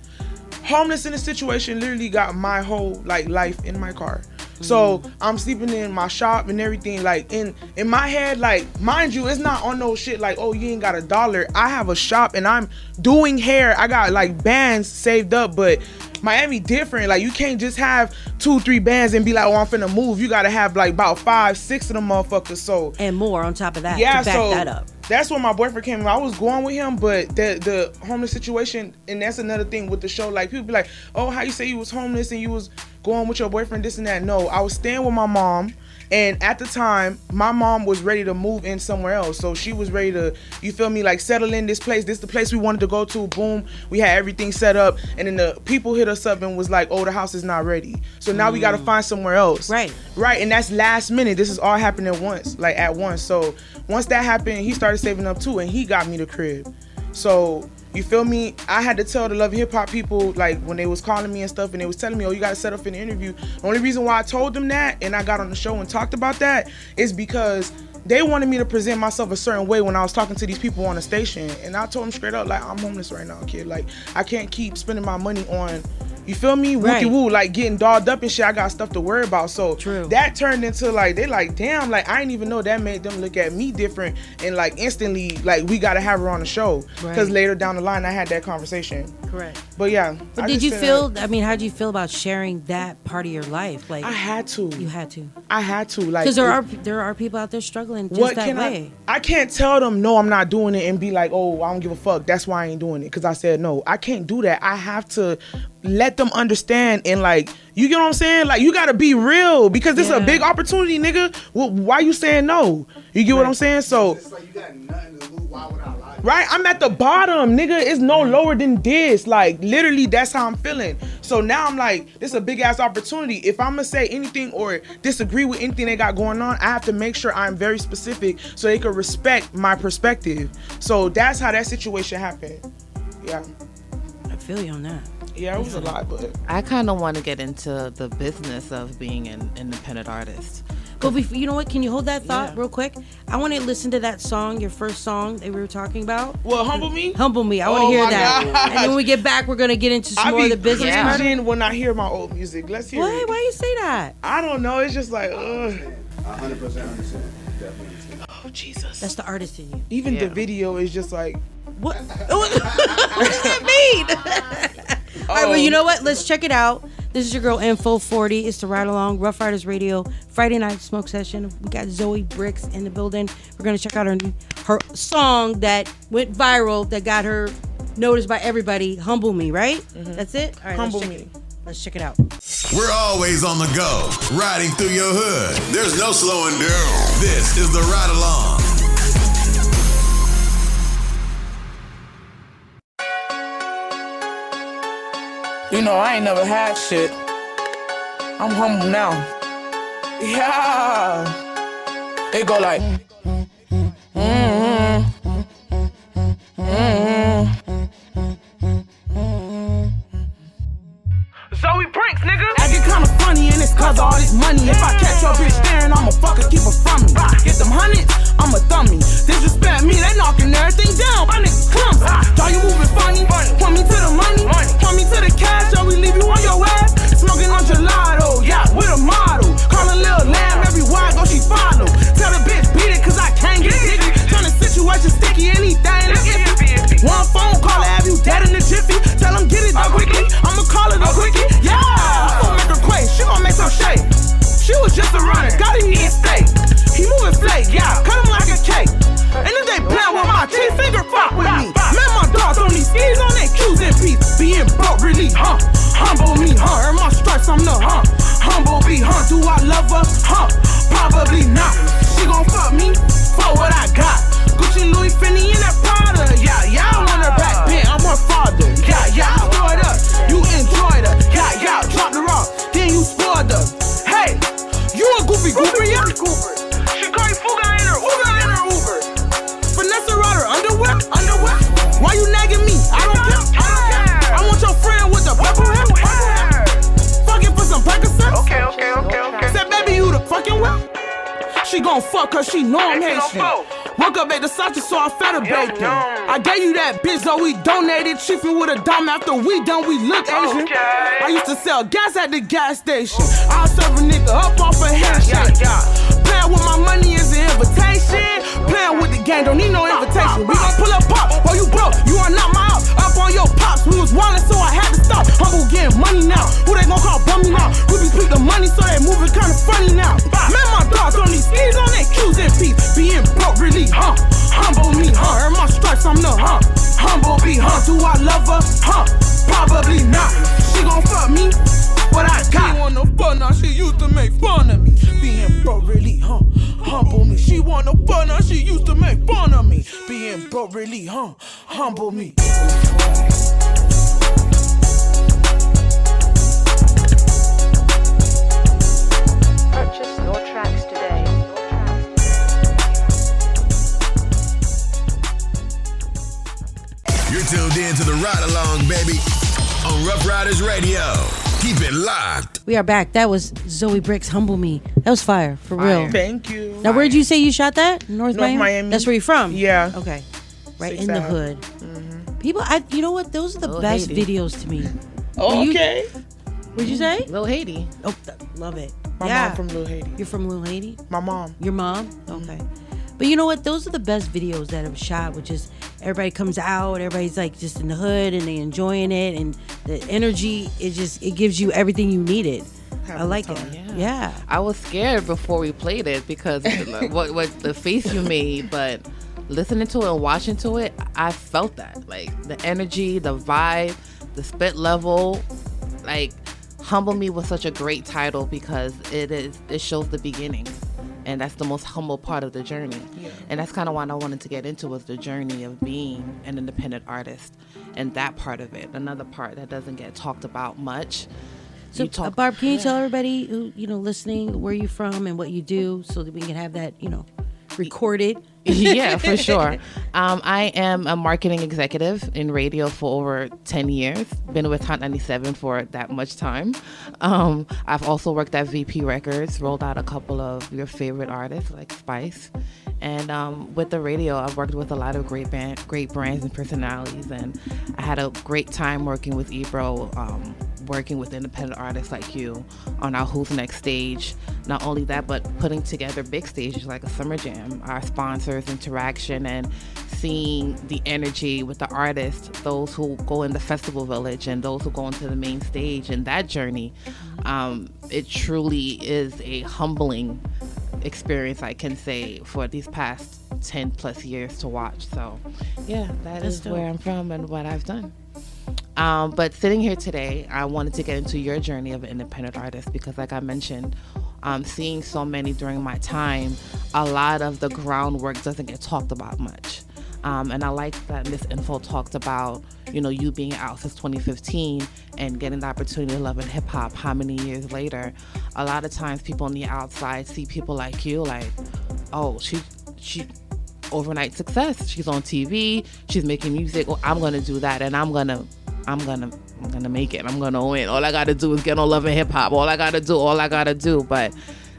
Homeless in a situation literally got my whole like life in my car. So I'm sleeping in my shop and everything. Like in my head, like mind you, it's not on no shit like, oh, you ain't got $1. I have a shop and I'm doing hair. I got like bands saved up, but Miami different. Like you can't just have 2-3 bands and be like, oh, I'm finna move. You gotta have like about 5-6 of them motherfuckers. So and more on top of that. Yeah, to back that up. That's when my boyfriend came in. I was going with him, but the homeless situation, and that's another thing with the show. Like people be like, oh, how you say you was homeless and you was going with your boyfriend, this and that. No, I was staying with my mom. And at the time, my mom was ready to move in somewhere else. So she was ready to, you feel me, like settle in this place. This is the place we wanted to go to. Boom. We had everything set up. And then the people hit us up and was like, oh, the house is not ready. So now we got to find somewhere else. Right. Right. And that's last minute. This is all happening at once. Like at once. So once that happened, he started saving up too. And he got me the crib. So you feel me? I had to tell the Love Hip Hop people, like when they was calling me and stuff and they was telling me, oh, you got to set up an interview. The only reason why I told them that and I got on the show and talked about that is because they wanted me to present myself a certain way when I was talking to these people on the station. And I told them straight up, like, I'm homeless right now, kid. Like, I can't keep spending my money on, you feel me? Right. Wookie woo, like getting dolled up and shit. I got stuff to worry about. So True. That turned into like, they like, damn, like I didn't even know that made them look at me different. And like instantly, like we got to have her on the show. Because later down the line, I had that conversation. Correct. But yeah. But did you feel, I mean, how did you feel about sharing that part of your life? Like I had to. You had to. I had to. Like, because there are people out there struggling just that way. I can't tell them, no, I'm not doing it and be like, oh, I don't give a fuck. That's why I ain't doing it. Because I said no. I can't do that. I have to let them understand and like, you get what I'm saying? Like, you got to be real because this is a big opportunity, nigga. Why you saying no? You get what I'm saying? So, it's like you got nothing to lose. Why would I lie? Right? I'm at the bottom, nigga. It's no lower than this. Like, literally, that's how I'm feeling. So now I'm like, this is a big ass opportunity. If I'm gonna say anything or disagree with anything they got going on, I have to make sure I'm very specific so they can respect my perspective. So that's how that situation happened. Yeah. I feel you on that. Yeah, it was a lot, but I kind of want to get into the business of being an independent artist. But you know what? Can you hold that thought real quick? I want to listen to that song, your first song that we were talking about. Well, Humble Me? Humble Me. I want to hear that. And then when we get back, we're going to get into some more of the business part. When I hear my old music. Let's hear it. Why you say that? I don't know. It's just like, 100% understand. Definitely understand. Oh, Jesus. That's the artist in you. Even the video is just like. What? What does that mean? All right, well, you know what? Let's check it out. This is your girl Info 40. It's the Ride Along Rough Riders Radio Friday night smoke session. We got Zoey Brinxx in the building. We're gonna check out her song that went viral, that got her noticed by everybody. Humble Me, right? Mm-hmm. That's it. All right, Humble Me. Let's check it out. We're always on the go, riding through your hood. There's no slowing down. This is the Ride Along. You know, I ain't never had shit. I'm humble now. Yeah. It go like. Zoey Brinxx, nigga. Acting kinda funny and it's cause of all this money. If I catch your bitch staring, I'ma fuck her, keep her from me. Get them hundreds, I'ma thumb me. Disrespect me, they knocking everything down. My niggas clumsy. Y'all you moving funny. Point me to the money. Point me to the cash, or we leave you on your ass. Smoking on gelato, yeah, with a model. Call a little lamb, everywhere I go she follow. Tell the bitch beat it cause I can't get it. Turn the situation sticky, anything look iffy. One phone call, have you dead in the jiffy. Tell them get it done quickly, I'ma call it a quickie. Yeah, I'm gonna make her quake, she gon' make some shake. She was just a runner, got him eating steak. He moving flake, yeah, cut him like a cake. And if they play with my teeth, finger fuck with me. Man, my dogs on these skis on their Q's in peace. Being broke really, humble me, earn my stripes, I'm the, humble be, do I love her, probably not. She gon' fuck me, for what I got. Gucci, Louis, Fendi, and that Prada. Yeah, I want her back, man, I'm her father. Yeah, I throw it up, you enjoyed her. Yeah, drop the rock, then you spoiled her. Hey, you a goofy goober, yeah? She call you Fuga in her Uber. Vanessa Ryder, underwear? Why you nagging me? I don't care. I want your friend with the purple hair. Fucking for some Percocets. Okay. Said, baby, you the fucking well? She gon' fuck cause she know I'm Haitian. Woke up at the sausage, so I fed her bacon. I gave you that bitch, so we donated. Chiefin' with a dime after we done, we look Asian. I used to sell gas at the gas station. I'll serve a nigga up off a handshake. Playing with my money is an invitation. Playing with the gang, don't need no invitation. We gon' pull up pop, or you broke, you are not my op. Up on your pops, we was wildin', so I had to stop. Humble getting money now, who they gon' call bummy now? Ruby split the money, so they moving kinda funny now. Man, my dogs on these skis on their Q's and peace. Being broke really, humble me, earn my stripes, I'm the, humble be, do I love her, probably not. She gon' fuck me, what I got. She wanna fun now, she used to make fun of me. Being broke really, humble me. She wanna fun now, she used to make fun of me. Being broke really, humble me. Purchase your tracks today. You're tuned in to the Ride Along, baby, on Rough Riders Radio. Keep it locked. We are back. That was Zoey Brinxx, Humble Me. That was fire, for real. Thank you. Now, where'd you say you shot that? North Miami? That's where you're from? Yeah. Okay. Right 6th in the Ave. hood. Mm-hmm. People, you know what? Those are the best Haiti. videos to me. Oh, okay. What'd you say? Lil Haiti. Oh, love it. My mom from Lil Haiti. You're from Lil Haiti? My mom. Your mom? Okay. But you know what? Those are the best videos that have shot, which is everybody comes out, everybody's like just in the hood and they enjoying it, and the energy, it gives you everything you needed. I like it. Yeah. I was scared before we played it because what the face you made, but listening to it and watching to it, I felt that. Like the energy, the vibe, the spit level, like Humble Me was such a great title because it shows the beginning. And that's the most humble part of the journey. Yeah. And that's kind of what I wanted to get into, was the journey of being an independent artist and that part of it. Another part that doesn't get talked about much. So, Barb, can you tell everybody who, listening, where you're from and what you do so that we can have that, recorded? Yeah, for sure. I am a marketing executive in radio for over 10 years. Been with Hot 97 for that much time. I've also worked at VP Records, rolled out a couple of your favorite artists like Spice. And with the radio, I've worked with a lot of great brands and personalities. And I had a great time working with Ebro, working with independent artists like you on our Who's Next stage. Not only that, but putting together big stages like a Summer Jam, our sponsors, interaction, and seeing the energy with the artists, those who go in the festival village and those who go into the main stage, and that journey. It truly is a humbling experience, I can say, for these past 10 plus years to watch. So yeah, that is where I'm from and what I've done. But sitting here today, I wanted to get into your journey of an independent artist because, like I mentioned, seeing so many during my time, a lot of the groundwork doesn't get talked about much. And I like that Miss Info talked about, you know, you being out since 2015 and getting the opportunity to love in hip hop how many years later. A lot of times people on the outside see people like you like, oh, she overnight success. She's on TV, she's making music. Well, I'm gonna do that and I'm gonna make it. I'm gonna win. All I gotta do is get on Love and Hip Hop. All I gotta do. But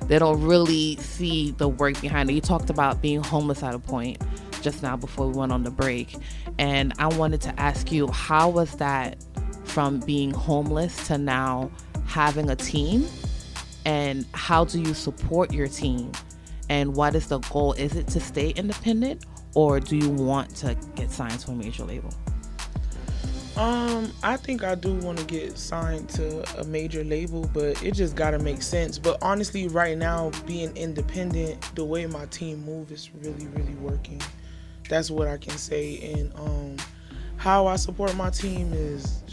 they don't really see the work behind it. You talked about being homeless at a point just now before we went on the break. And I wanted to ask you, how was that from being homeless to now having a team? And how do you support your team? And what is the goal? Is it to stay independent or do you want to get signed to a major label? I think I do want to get signed to a major label, but it just gotta make sense. But honestly, right now, being independent, the way my team move is really, really working. That's what I can say. And how I support my team is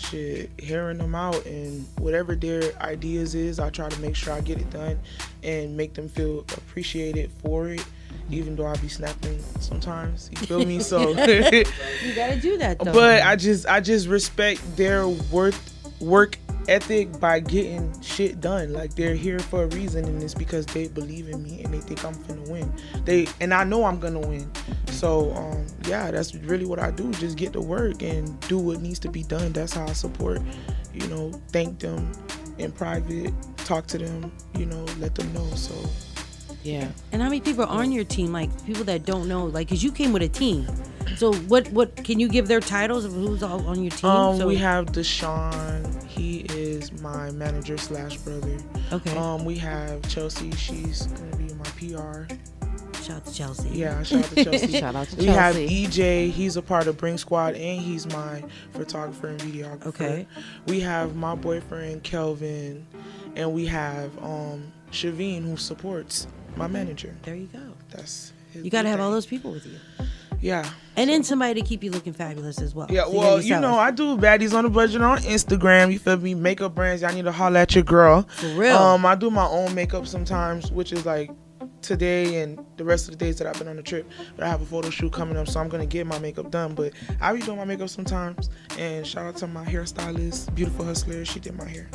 hearing them out, and whatever their ideas is, I try to make sure I get it done and make them feel appreciated for it. Even though I be snapping sometimes, you feel me? So you gotta do that though. But I just respect their work ethic by getting shit done. Like, they're here for a reason, and it's because they believe in me and they think I'm finna win. And I know I'm gonna win. So yeah, that's really what I do. Just get to work and do what needs to be done. That's how I support. You know, thank them in private, talk to them. You know, let them know. So. Yeah. And how many people are on your team? Like, people that don't know, like, because you came with a team. So what can you give their titles of who's all on your team? We have Deshaun. He is my manager / brother. Okay. We have Chelsea. She's gonna be my PR. Shout out to Chelsea. Yeah, shout out to Chelsea. Shout out to we Chelsea. have EJ. He's a part of Brinxx Squad, and he's my photographer and videographer. Okay. We have my boyfriend Kelvin, and we have Shavine, who supports my manager. There you go. That's his. You got to have all those people with you. Yeah. And then somebody to keep you looking fabulous as well. Yeah, So well, you know, I do Baddies on the Budget on Instagram. You feel me? Makeup brands, y'all need to holler at your girl. For real. I do my own makeup sometimes, which is like today and the rest of the days that I've been on the trip. But I have a photo shoot coming up, so I'm gonna get my makeup done. But I be doing my makeup sometimes. And shout out to my hairstylist, Beautiful Hustler. She did my hair.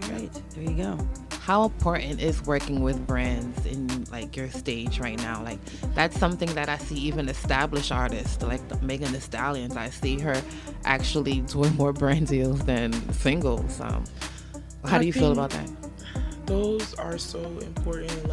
All right, there you go. How important is working with brands in like your stage right now? Like, that's something that I see even established artists like Megan Thee Stallion. I see her actually doing more brand deals than singles. How do you feel about that? Those are so important.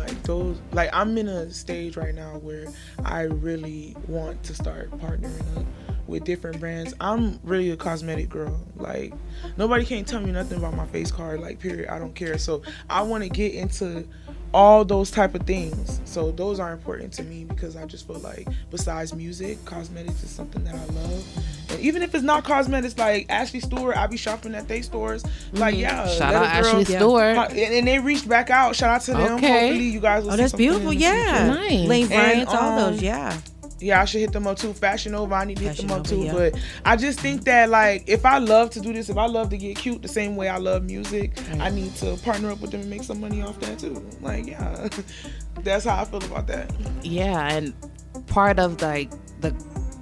Like I'm in a stage right now where I really want to start partnering up with different brands. I'm really a cosmetic girl. Like, nobody can't tell me nothing about my face card, like, period. I don't care. So I want to get into all those type of things. So those are important to me because I just feel like besides music, cosmetics is something that I love. And even if it's not cosmetics, like Ashley Stewart, I be shopping at their stores. Like, yeah. Shout out Ashley Stewart. And they reached back out. Shout out to them. Okay. Hopefully you guys will see that's something beautiful. in the Yeah. future. Nice. Lane Bryant's, all those. Yeah. Yeah, I should hit them up too. Fashion Nova, I need to hit them up too. Yeah. But I just think that, like, if I love to do this, if I love to get cute the same way I love music, I need to partner up with them and make some money off that too. Like, yeah, that's how I feel about that. Yeah, and part of the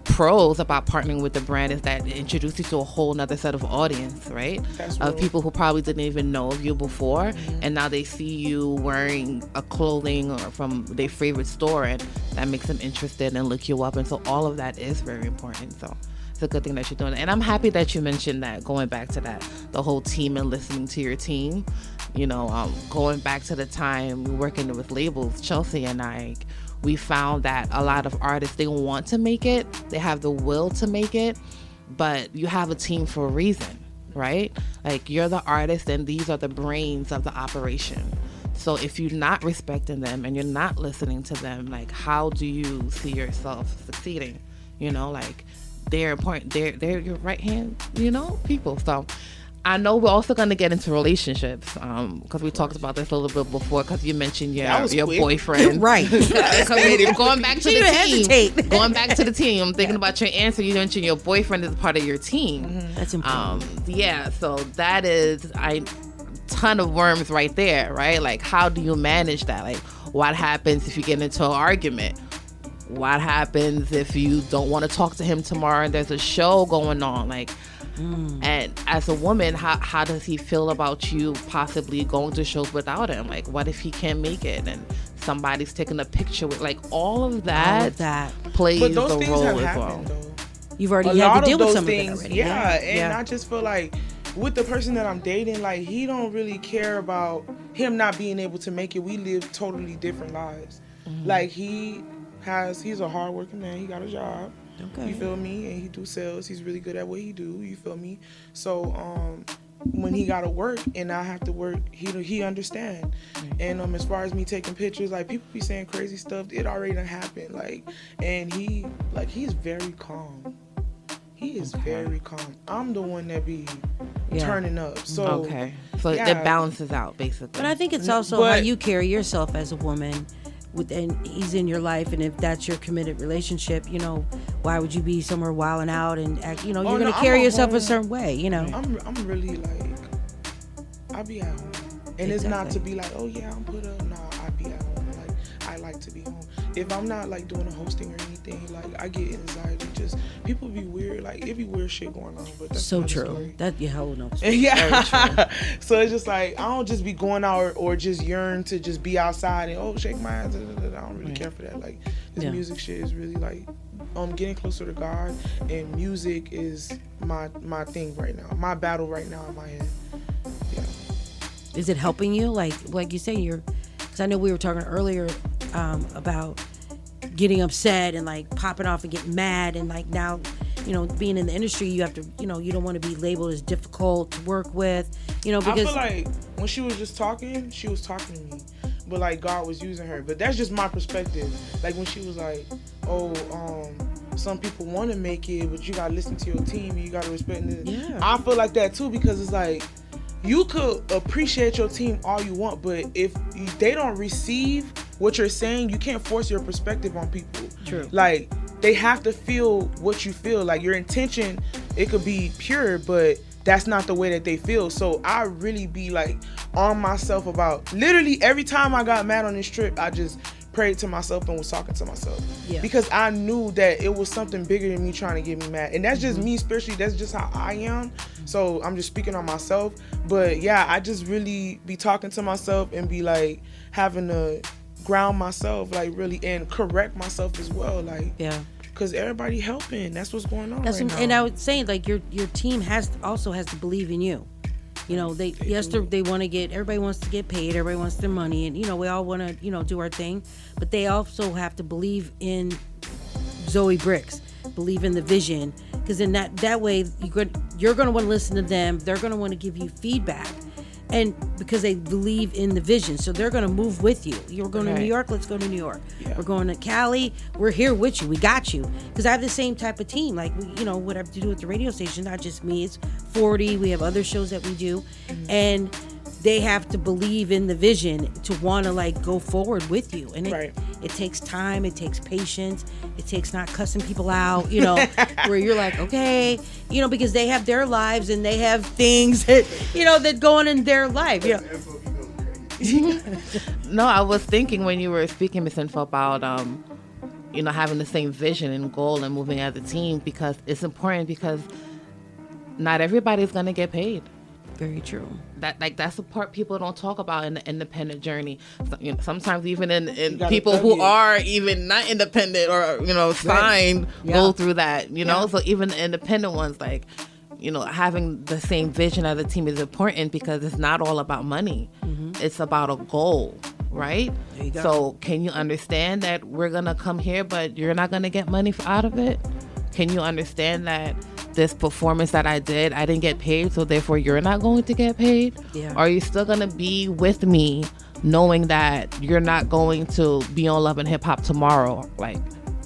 pros about partnering with the brand is that it introduces you to a whole nother set of audience, right? Of people who probably didn't even know of you before, and now they see you wearing a clothing or from their favorite store, and that makes them interested and look you up. And so all of that is very important. So it's a good thing that you're doing. And I'm happy that you mentioned that, going back to that, the whole team and listening to your team. You know, going back to the time working with labels, Chelsea and I, we found that a lot of artists, they want to make it, they have the will to make it, but you have a team for a reason, right? Like, you're the artist and these are the brains of the operation. So if you're not respecting them and you're not listening to them, like, how do you see yourself succeeding? You know, like, they're important. They're your right hand, you know, people. So I know we're also going to get into relationships because we talked about this a little bit before, because you mentioned your boyfriend. Right. Going back to the team. Hesitate. Going back to the team. I'm thinking about your answer. You mentioned your boyfriend is a part of your team. That's important. Yeah, so that is a ton of worms right there, right? Like, how do you manage that? Like, what happens if you get into an argument? what happens if you don't want to talk to him tomorrow and there's a show going on? Like, and as a woman, how does he feel about you possibly going to shows without him? Like, what if he can't make it and somebody's taking a picture with, like, all of that plays but those the things role have as happened, well. though. You've already A had lot to deal of with those some things, of it already. and I just feel like with the person that I'm dating, like, he don't really care about him not being able to make it. We live totally different lives. Like, he's a hardworking man. He got a job. Okay. You feel me? And he do sales. He's really good at what he do. You feel me? So when he gotta work and I have to work, he understand. And as far as me taking pictures, like, people be saying crazy stuff. It already done happened. Like, and he's very calm. He is very calm. I'm the one that be turning up. So that balances out basically. But I think it's also how you carry yourself as a woman. And he's in your life, and if that's your committed relationship, you know, why would you be somewhere wilding out and act, you're gonna carry yourself a certain way, you know? I'm really like, I be at home, and it's not to be like, oh yeah, I'm put up. Nah, I be at home. Like, I like to be home. If I'm not like doing a hosting or anything, like, I get anxiety. Just people be weird. Like, it be weird shit going on. But that's so true. Story. That you hell knows. Yeah. So it's just like, I don't just be going out or just yearn to just be outside and shake my hands. I don't really care for that. Like, this music shit is really like, getting closer to God, and music is my thing right now. My battle right now in my head. Yeah. Is it helping you? Like you say, because I know we were talking earlier about getting upset and like popping off and getting mad, and like now, you know, being in the industry, you have to, you know, you don't want to be labeled as difficult to work with, you know, because I feel like when she was just talking, she was talking to me, but like God was using her. But that's just my perspective. Like when she was like, some people want to make it, but you gotta listen to your team and you gotta respect it. Yeah. I feel like that too, because it's like, you could appreciate your team all you want, but if they don't receive what you're saying, you can't force your perspective on people. True. Like, they have to feel what you feel. Like, your intention, it could be pure, but that's not the way that they feel. So I really be like on myself about, literally every time I got mad on this trip, I just prayed to myself and was talking to myself. Yeah. Because I knew that it was something bigger than me trying to get me mad. And that's just me spiritually. That's just how I am. So I'm just speaking on myself. But yeah, I just really be talking to myself and be like having to ground myself, like really, and correct myself as well. Like, yeah. Because everybody helping. That's what's going on right now. And I would say, like, your team also has to believe in you. You know, they want to get, everybody wants to get paid, everybody wants their money, and, you know, we all want to, you know, do our thing, but they also have to believe in Zoey Brinxx, believe in the vision, because in that way, you're going to want to listen to them, they're going to want to give you feedback, and because they believe in the vision, so they're going to move with you. You're going to New York, let's go to New York. Yeah. We're going to Cali, we're here with you, we got you. Because I have the same type of team, like, you know, what I have to do with the radio station, not just me, it's 40, we have other shows that we do, and they have to believe in the vision to want to, like, go forward with you. And it takes time, it takes patience, it takes not cussing people out, you know, where you're like, okay, you know, because they have their lives and they have things that, you know, that go on in their life. You know. No, I was thinking when you were speaking, Miss Info, about, you know, having the same vision and goal and moving as a team, because it's important, because not everybody's going to get paid. Very true. That's the part people don't talk about in the independent journey. So, you know, sometimes even in people who are even not independent or, you know, signed go through that, you know. So even the independent ones, like, you know, having the same vision as a team is important, because it's not all about money. Mm-hmm. It's about a goal, right? There you go. So can you understand that we're gonna come here, but you're not gonna get money out of it? Can you understand that this performance that I did, I didn't get paid, so therefore you're not going to get paid? Yeah. Are you still going to be with me knowing that you're not going to be on Love and Hip Hop tomorrow? Like,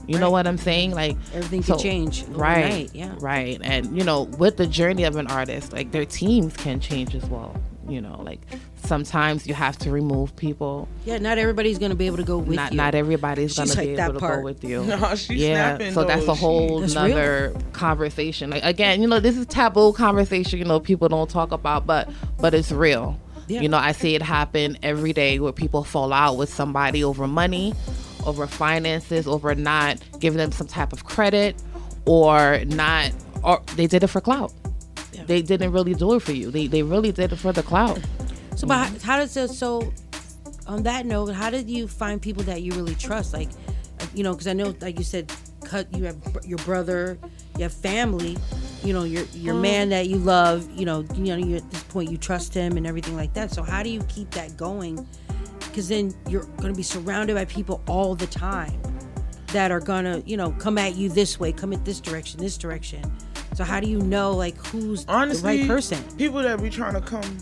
you know what I'm saying? Like, everything can change overnight. Yeah. Right. And, you know, with the journey of an artist, like, their teams can change as well. You know, like, sometimes you have to remove people. Yeah, not everybody's going to be able to go with you. Not everybody's going to be able to go with you. No, she's snapping. So that's a whole nother conversation. Like, again, you know, this is taboo conversation, you know, people don't talk about, but it's real. Yeah. You know, I see it happen every day where people fall out with somebody over money, over finances, over not giving them some type of credit, or they did it for clout. Yeah. They didn't really do it for you. They really did it for the clout. So, but how does it? So, on that note, how did you find people that you really trust? Like, because I know, like you said, you have your brother, you have family, your man that you love. You at this point you trust him and everything like that. So how do you keep that going? Because then you're going to be surrounded by people all the time that are gonna, come at you this way, come at this direction. So how do you know, like, who's honestly the right person? People that be trying to come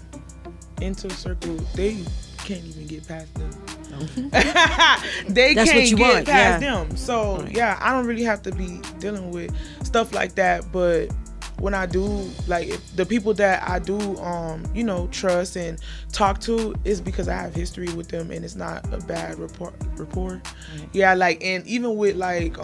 into the circle, they can't even get past them. They That's can't what you get want, past yeah. them. So yeah, I don't really have to be dealing with stuff like that. But when I do, like, the people that I do, trust and talk to, is because I have history with them, and it's not a bad rapport. Yeah, like, and even with like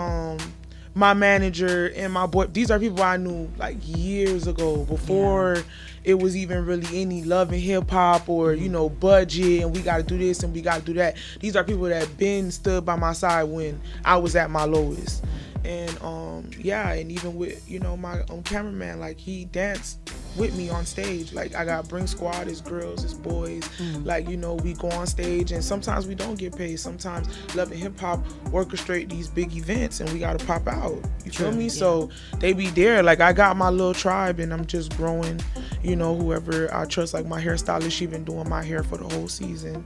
my manager and my boy, these are people I knew like years ago, before it was even really any Love and Hip Hop or budget and we got to do this and we got to do that. These are people that been stood by my side when I was at my lowest. And and even with my cameraman, like, he danced with me on stage. Like, I got Brinxx Squad, it's girls, it's boys. Like, we go on stage, and sometimes we don't get paid. Sometimes Love and Hip Hop orchestrate these big events and we gotta pop out. You feel me? Yeah. So they be there. Like, I got my little tribe and I'm just growing. Whoever I trust, like my hairstylist, she been doing my hair for the whole season.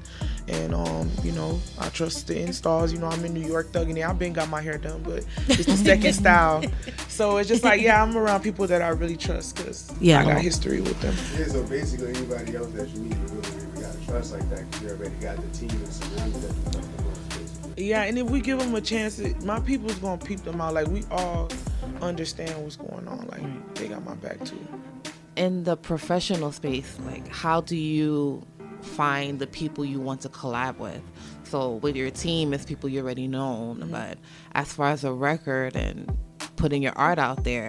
And I trust the installs. I'm in New York thugging it. I've been got my hair done, but it's the second style. So it's just like, I'm around people that I really trust because I got history with them. Yeah, so basically anybody else that you meet, you really got to trust like that because you already got the team and surrounded that you trust the most, basically. Yeah, and if we give them a chance, my people's going to peep them out. Like, we all understand what's going on. Like, they got my back too. In the professional space, like, how do you find the people you want to collab with? So with your team, it's people you already know, but as far as a record and putting your art out there,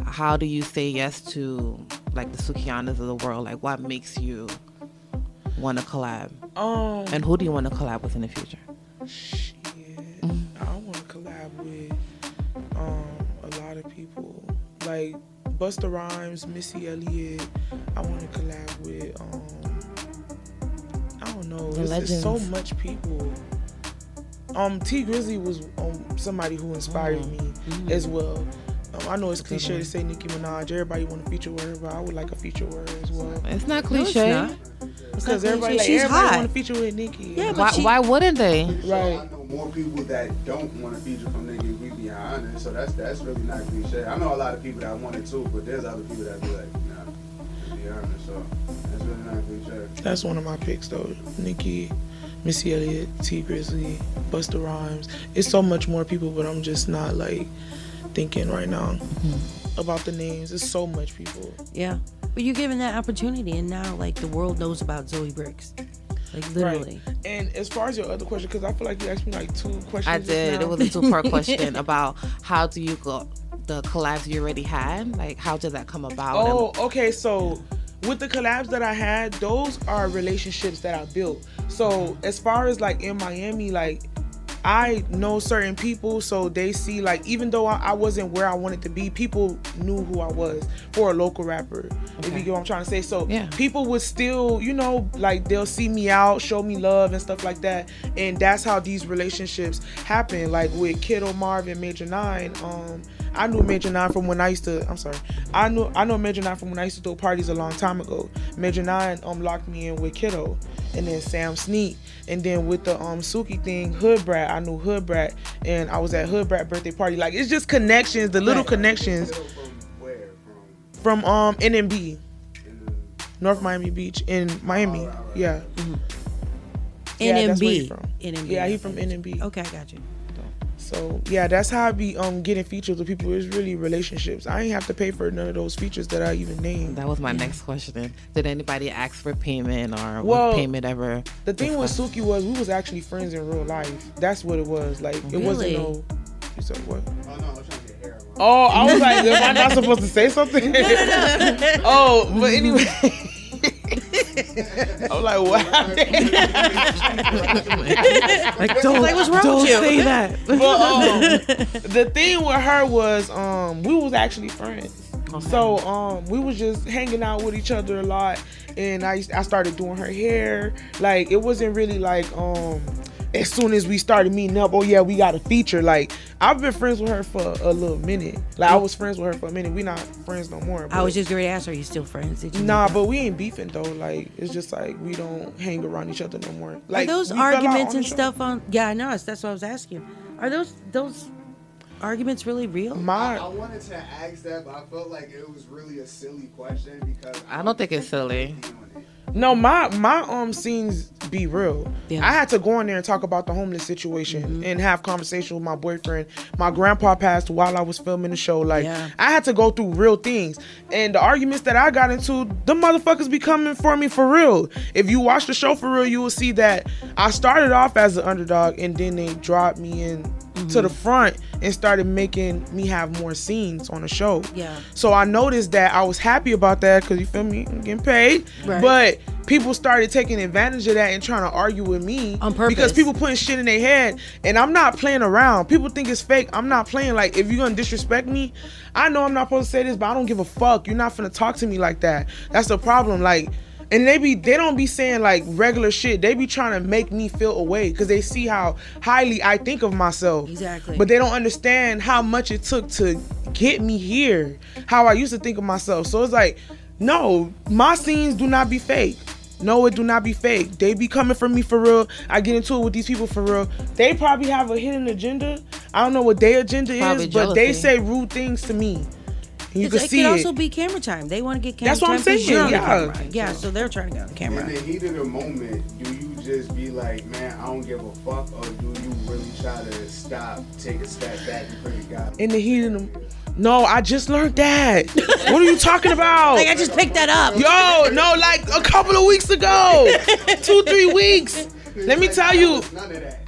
how do you say yes to, like, the Sukianas of the world? Like, what makes you want to collab? And who do you want to collab with in the future? Shit, I want to collab with a lot of people, like Busta Rhymes, Missy Elliott. I want to collab with I don't know. There's so much people. T Grizzly was somebody who inspired me as well. I know it's cliche to say Nicki Minaj. Everybody want to feature with her, but I would like a feature with her as well. It's not cliche. No, because everybody want to feature with Nicki. Yeah, why wouldn't they? Right. So I know more people that don't want to feature from Nicki. We be honest, so that's really not cliche. I know a lot of people that want it too, but there's other people that be like, nah, to be honest. So that's really not cliche. That's one of my picks though. Nicki, Missy Elliott, T Grizzly, Busta Rhymes. It's so much more people, but I'm just not like thinking right now about the names. There's so much people. Yeah, but you're given that opportunity, and now like the world knows about Zoey Brinxx, like literally. Right. And as far as your other question, because I feel like you asked me like 2 questions. I did. It was a 2-part question about how do you go the collabs you already had. Like, how did that come about? Oh, okay. So with the collabs that I had, those are relationships that I built. So as far as like in Miami, like, I know certain people, so they see, like, even though I wasn't where I wanted to be, people knew who I was for a local rapper, if you get what I'm trying to say. So people would still, like, they'll see me out, show me love and stuff like that, and that's how these relationships happen. Like with Kiddo Marv and Major 9, I knew Major 9 from when I used to, I know Major 9 from when I used to throw parties a long time ago. Major 9 locked me in with Kiddo, and then Sam Sneak, and then with the Suki thing, Hood Brat, I knew Hood Brat, and I was at Hood Brat birthday party. Like, it's just connections, the little connections. From where? From NMB, North Miami Beach in Miami. Right. Yeah. NMB. That's where he from. NMB. Yeah, he from NMB. Okay, I got you. So yeah, that's how I be getting features with people. It's really relationships. I ain't have to pay for none of those features that I even named. That was my next question. Did anybody ask for payment, or was payment ever? The thing with Suki was we was actually friends in real life. That's what it was. Like, it wasn't no. You said what? Oh no, I was trying to get hair. Oh, I was like, am I not supposed to say something? No. Oh, but anyway. I'm like, what happened? Like, don't, like, what's wrong don't with you? say that. But the thing with her was we was actually friends. Okay. So we was just hanging out with each other a lot, and I started doing her hair. Like, it wasn't really like as soon as we started meeting up, oh yeah, we got a feature. Like, I've been friends with her for a little minute. Like, I was friends with her for a minute. We not friends no more. I was just going to ask, are you still friends? Nah, but we ain't beefing though. Like, it's just like we don't hang around each other no more. Like, are those arguments and stuff on? Yeah, I know. That's what I was asking. Are those arguments really real? I wanted to ask that, but I felt like it was really a silly question because I don't think it's silly. No, my scenes be real. Yeah. I had to go in there and talk about the homeless situation and have conversation with my boyfriend. My grandpa passed while I was filming the show. Like, I had to go through real things. And the arguments that I got into, the motherfuckers be coming for me for real. If you watch the show for real, you will see that I started off as an underdog and then they dropped me in to the front and started making me have more scenes on the show. Yeah. So I noticed that I was happy about that because, you feel me, I'm getting paid. Right. But people started taking advantage of that and trying to argue with me on purpose because people putting shit in their head, and I'm not playing around. People think it's fake. I'm not playing. Like, if you're gonna disrespect me, I know I'm not supposed to say this, but I don't give a fuck. You're not finna talk to me like that. That's the problem. Like, and they don't be saying like regular shit. They be trying to make me feel away because they see how highly I think of myself. Exactly. But they don't understand how much it took to get me here, how I used to think of myself. So it's like, no, my scenes do not be fake. No, it do not be fake. They be coming for me for real. I get into it with these people for real. They probably have a hidden agenda. I don't know what their agenda Probably is, but jealousy. they say rude things to me. You can see it it. can also be camera time. They want to get camera That's what time. I'm saying, 'cause you're on the yeah. camera. Yeah, so they're trying to get on camera. In the heat of the moment, do you just be like, man, I don't give a fuck, or do you really try to stop, take a step back and put it God? In the heat of the... No, I just learned that. What are you talking about? Like, I just picked that up. Yo, no, like a couple of weeks ago. 2-3 weeks. Let me tell you,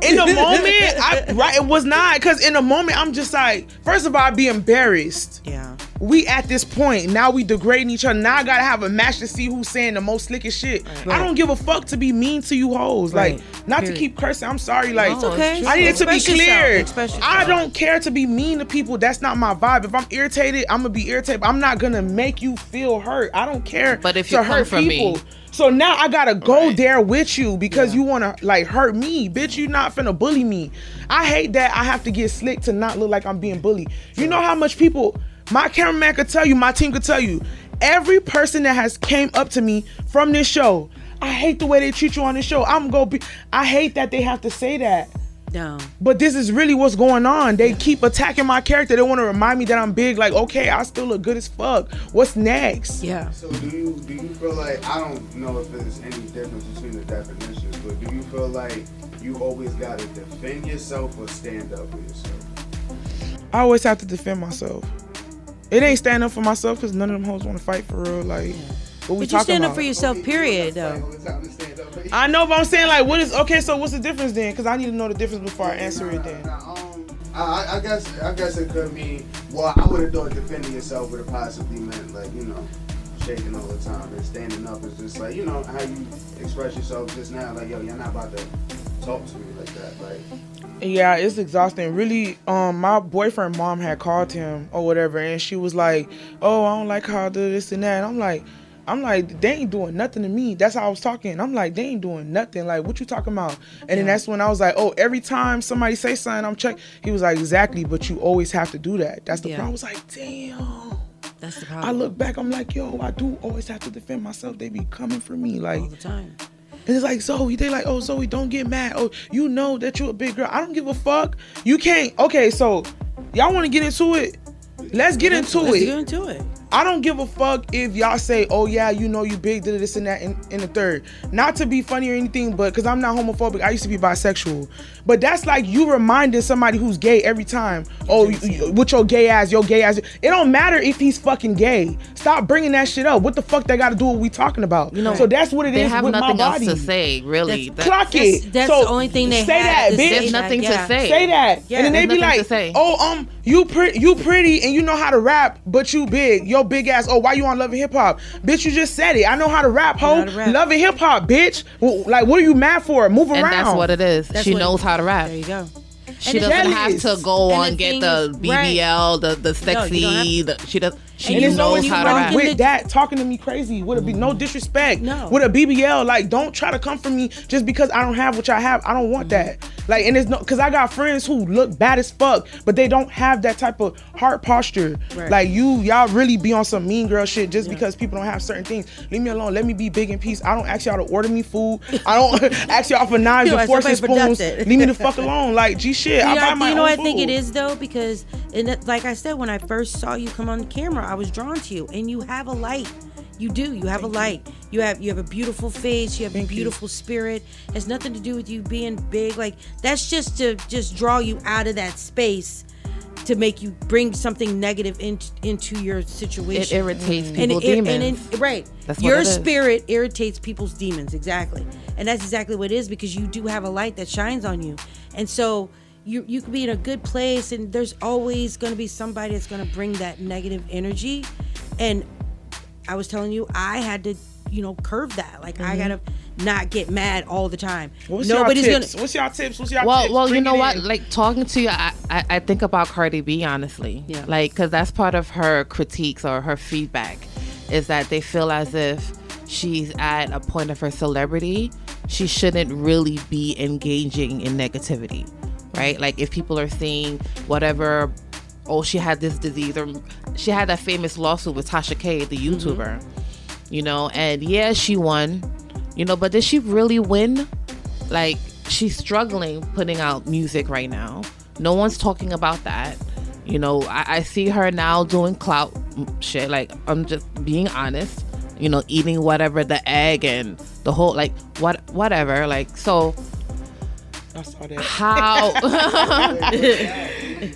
in the moment, it was not, because in the moment, I'm just like, first of all, I'd be embarrassed. Yeah. We at this point, now we degrading each other. Now I gotta have a match to see who's saying the most slickest shit. Right. I don't give a fuck to be mean to you hoes. Right. Like, not to keep cursing, I'm sorry. Like, It's okay. I need it to be Express clear. yourself. Express yourself. I don't care to be mean to people. That's not my vibe. If I'm irritated, I'm gonna be irritated. I'm not gonna make you feel hurt. I don't care But if you to come hurt from people. me. So now I gotta go there with you because you wanna like hurt me. Bitch, you not finna bully me. I hate that I have to get slick to not look like I'm being bullied. You know how much people, my cameraman could tell you, my team could tell you, every person that has came up to me from this show, I hate the way they treat you on this show. I hate that they have to say that. No. But this is really what's going on. They keep attacking my character. They want to remind me that I'm big. Like, okay, I still look good as fuck. What's next? Yeah. So do you feel like, I don't know if there's any difference between the definitions, but do you feel like you always gotta defend yourself or stand up for yourself? I always have to defend myself. It ain't stand up for myself because none of them hoes want to fight for real. Like, what we But you talking stand about? up for yourself, period, though. I know, but I'm saying, like, okay, so what's the difference then? Because I need to know the difference before I answer it then. I guess it could mean, well, I would have thought defending yourself would have possibly meant, like, you know, shaking all the time, and standing up is just like, you know, how you express yourself just now, like, yo, you're not about to talk to me like that, like. Yeah, it's exhausting. Really, my boyfriend mom had called him or whatever, and she was like, oh, I don't like how I do this and that. And I'm like, they ain't doing nothing to me. That's how I was talking. I'm like, they ain't doing nothing. Like, what you talking about? And then that's when I was like, oh, every time somebody say something, I'm check. He was like, exactly, but you always have to do that. That's the problem. I was like, damn. That's the problem. I look back, I'm like, yo, I do always have to defend myself. They be coming for me, like all the time. And it's like, Zoey, they like, oh, Zoey, don't get mad. Oh, you know that you're a big girl. I don't give a fuck. You can't. Okay, so y'all want to get into it? Let's get into it. Let's get into it. I don't give a fuck if y'all say, oh yeah, you know you big, did this and that in the third. Not to be funny or anything, but because I'm not homophobic, I used to be bisexual. But that's like you reminding somebody who's gay every time, oh, with your gay ass. It don't matter if he's fucking gay. Stop bringing that shit up. What the fuck they got to do with what we talking about? You know, so that's what it they is have with nothing my body. else to say, really. Clock it. That's so the only thing they say have that, to bitch. say. There's nothing to say. Say that. Yeah, and then they be nothing to like, say. oh, you pretty and you know how to rap, but you big. Yo, your big ass, oh, why you on Love and Hip Hop? Bitch, you just said it. I know how to rap, ho. Love and Hip Hop, bitch. Like, what are you mad for? Move around. And that's what it is. She knows how to rap. There you go. She doesn't have to go on get the BBL, the sexy. She does. She knows how to rap. With that, talking to me crazy. Would it be no disrespect? No. With a BBL, like, don't try to come for me just because I don't have what I have. I don't want that. Like, and it's no, because I got friends who look bad as fuck, but they don't have that type of heart posture. Right. Like, y'all really be on some mean girl shit just because people don't have certain things. Leave me alone. Let me be big in peace. I don't ask y'all to order me food. I don't ask y'all for knives and forks and spoons. Leave me the fuck alone. Like, G shit. I buy my own food. I think it is though, because like I said, when I first saw you come on the camera, I was drawn to you, and you have a light. You do. You have a light. You have a beautiful face. You have a beautiful spirit. It has nothing to do with you being big. Like, that's just to draw you out of that space, to make you bring something negative into your situation. It irritates people's demons. Right. That's your spirit irritates people's demons. Exactly. And that's exactly what it is, because you do have a light that shines on you. And so you could be in a good place, and there's always going to be somebody that's going to bring that negative energy. And I was telling you, I had to, curve that. Like, I gotta not get mad all the time. What's y'all tips? What's y'all tips? Well, you know what? Like, talking to you, I think about Cardi B, honestly. Yeah. Like, because that's part of her critiques or her feedback, is that they feel as if she's at a point of her celebrity, she shouldn't really be engaging in negativity, right? Like, if people are saying whatever, oh, she had this disease, or she had that famous lawsuit with Tasha K, the YouTuber, and yeah, she won, but did she really win? Like, she's struggling putting out music right now. No one's talking about that. I see her now doing clout shit. Like, I'm just being honest, eating whatever, the egg and the whole, like, whatever. Like, so I saw that. How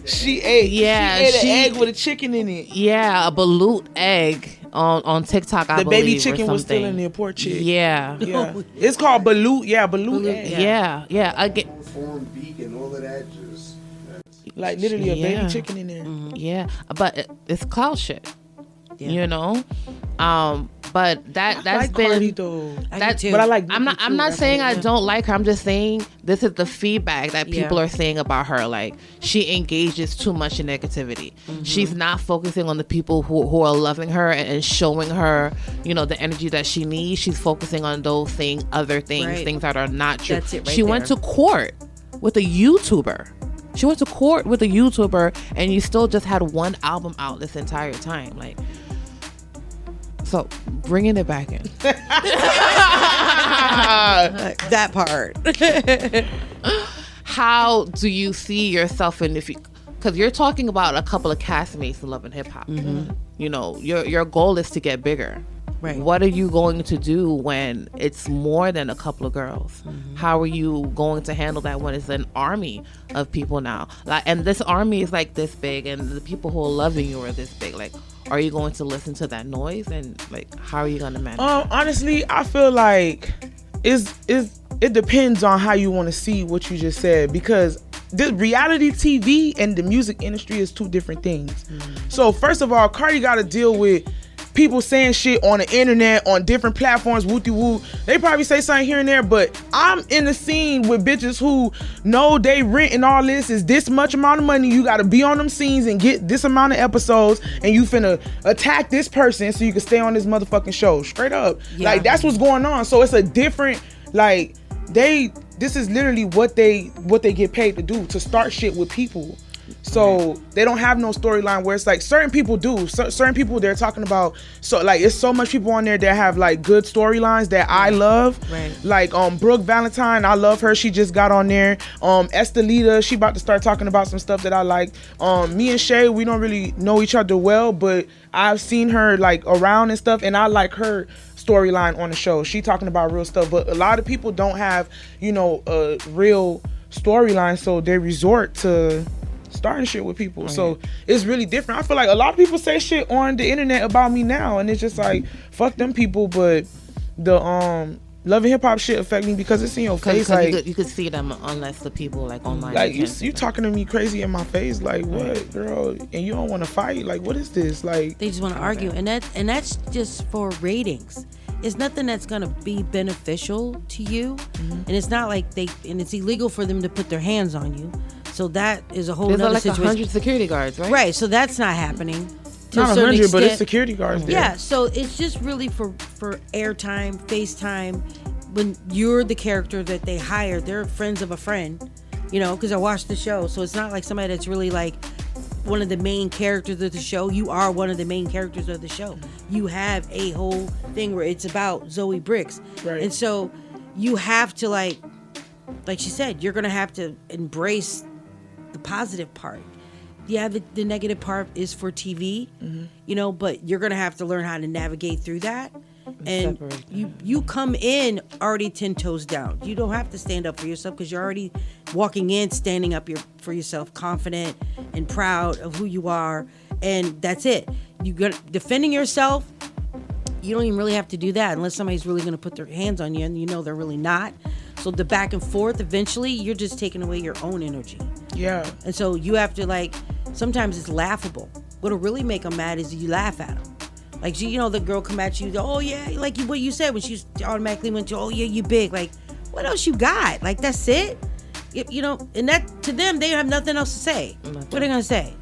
she ate an egg with a chicken in it. Yeah, a balut egg on TikTok. I believe, the baby chicken was still in there. Poor chick. Yeah. It's called balut. Yeah, balut egg. Yeah. I get formed beak and all of that. Just like literally a baby chicken in there. Yeah, but it's clout shit. But that's like been Cardi, though. That too. But I like. I'm not saying I don't like her. I'm just saying this is the feedback that people are saying about her. Like, she engages too much in negativity. She's not focusing on the people who are loving her and showing her, the energy that she needs. She's focusing on those other things, things that are not true. That's it. Right she went to court with a YouTuber. And you still just had one album out this entire time. Like. So, bringing it back in. That part. How do you see yourself in, because you're talking about a couple of castmates in Love and Hip Hop. Your goal is to get bigger. Right. What are you going to do when it's more than a couple of girls? How are you going to handle that when it's an army of people now? Like, and this army is like this big, and the people who are loving you are this big. Like, are you going to listen to that noise, and like, how are you going to manage? Honestly, I feel like it depends on how you want to see what you just said, because the reality TV and the music industry is two different things. So first of all, Cardi got to deal with people saying shit on the internet, on different platforms, woo-de-woo. They probably say something here and there, but I'm in the scene with bitches who know they rent and all this is this much amount of money. You got to be on them scenes and get this amount of episodes, and you finna attack this person so you can stay on this motherfucking show. Straight up. Yeah. Like, that's what's going on. So it's a different, like, this is literally what they get paid to do, to start shit with people. So they don't have no storyline where it's like certain people do. Certain people they're talking about. So like, it's so much people on there that have like good storylines that I love. Right. Like Brooke Valentine, I love her. She just got on there. Estelita, she about to start talking about some stuff that I like. Me and Shay, we don't really know each other well, but I've seen her like around and stuff, and I like her storyline on the show. She talking about real stuff, but a lot of people don't have, a real storyline, so they resort to starting shit with people. So it's really different. I feel like a lot of people say shit on the internet about me now, and it's just like, fuck them people. But the Love and hip hop shit affect me because it's in your face. Like you could see them unless the people like online. Like you talking to me crazy in my face. Like what, girl? And you don't want to fight. Like what is this? Like they just want to argue, and that's just for ratings. It's nothing that's gonna be beneficial to you, and it's not like and it's illegal for them to put their hands on you. So that is a whole There's other like situation. 100 security guards, right? Right. So that's not happening. Not 100, but it's security guards there. Yeah, so it's just really for airtime, FaceTime. When you're the character that they hire, they're friends of a friend, because I watched the show. So it's not like somebody that's really like one of the main characters of the show. You are one of the main characters of the show. You have a whole thing where it's about Zoey Brinxx. Right. And so you have to like she said, you're going to have to embrace the positive part. Yeah, the negative part is for TV, but you're going to have to learn how to navigate through that. And you come in already 10 toes down. You don't have to stand up for yourself because you're already walking in, standing up for yourself, confident and proud of who you are. And that's it. Defending yourself, you don't even really have to do that unless somebody's really going to put their hands on you and they're really not. So the back and forth, eventually, you're just taking away your own energy. Yeah. And so you have to sometimes it's laughable. What'll really make them mad is you laugh at them. Like, the girl come at you, oh yeah, like what you said when she automatically went to, oh yeah, you big. Like, what else you got? Like, that's it? And that, to them, they have nothing else to say. What are they going to say?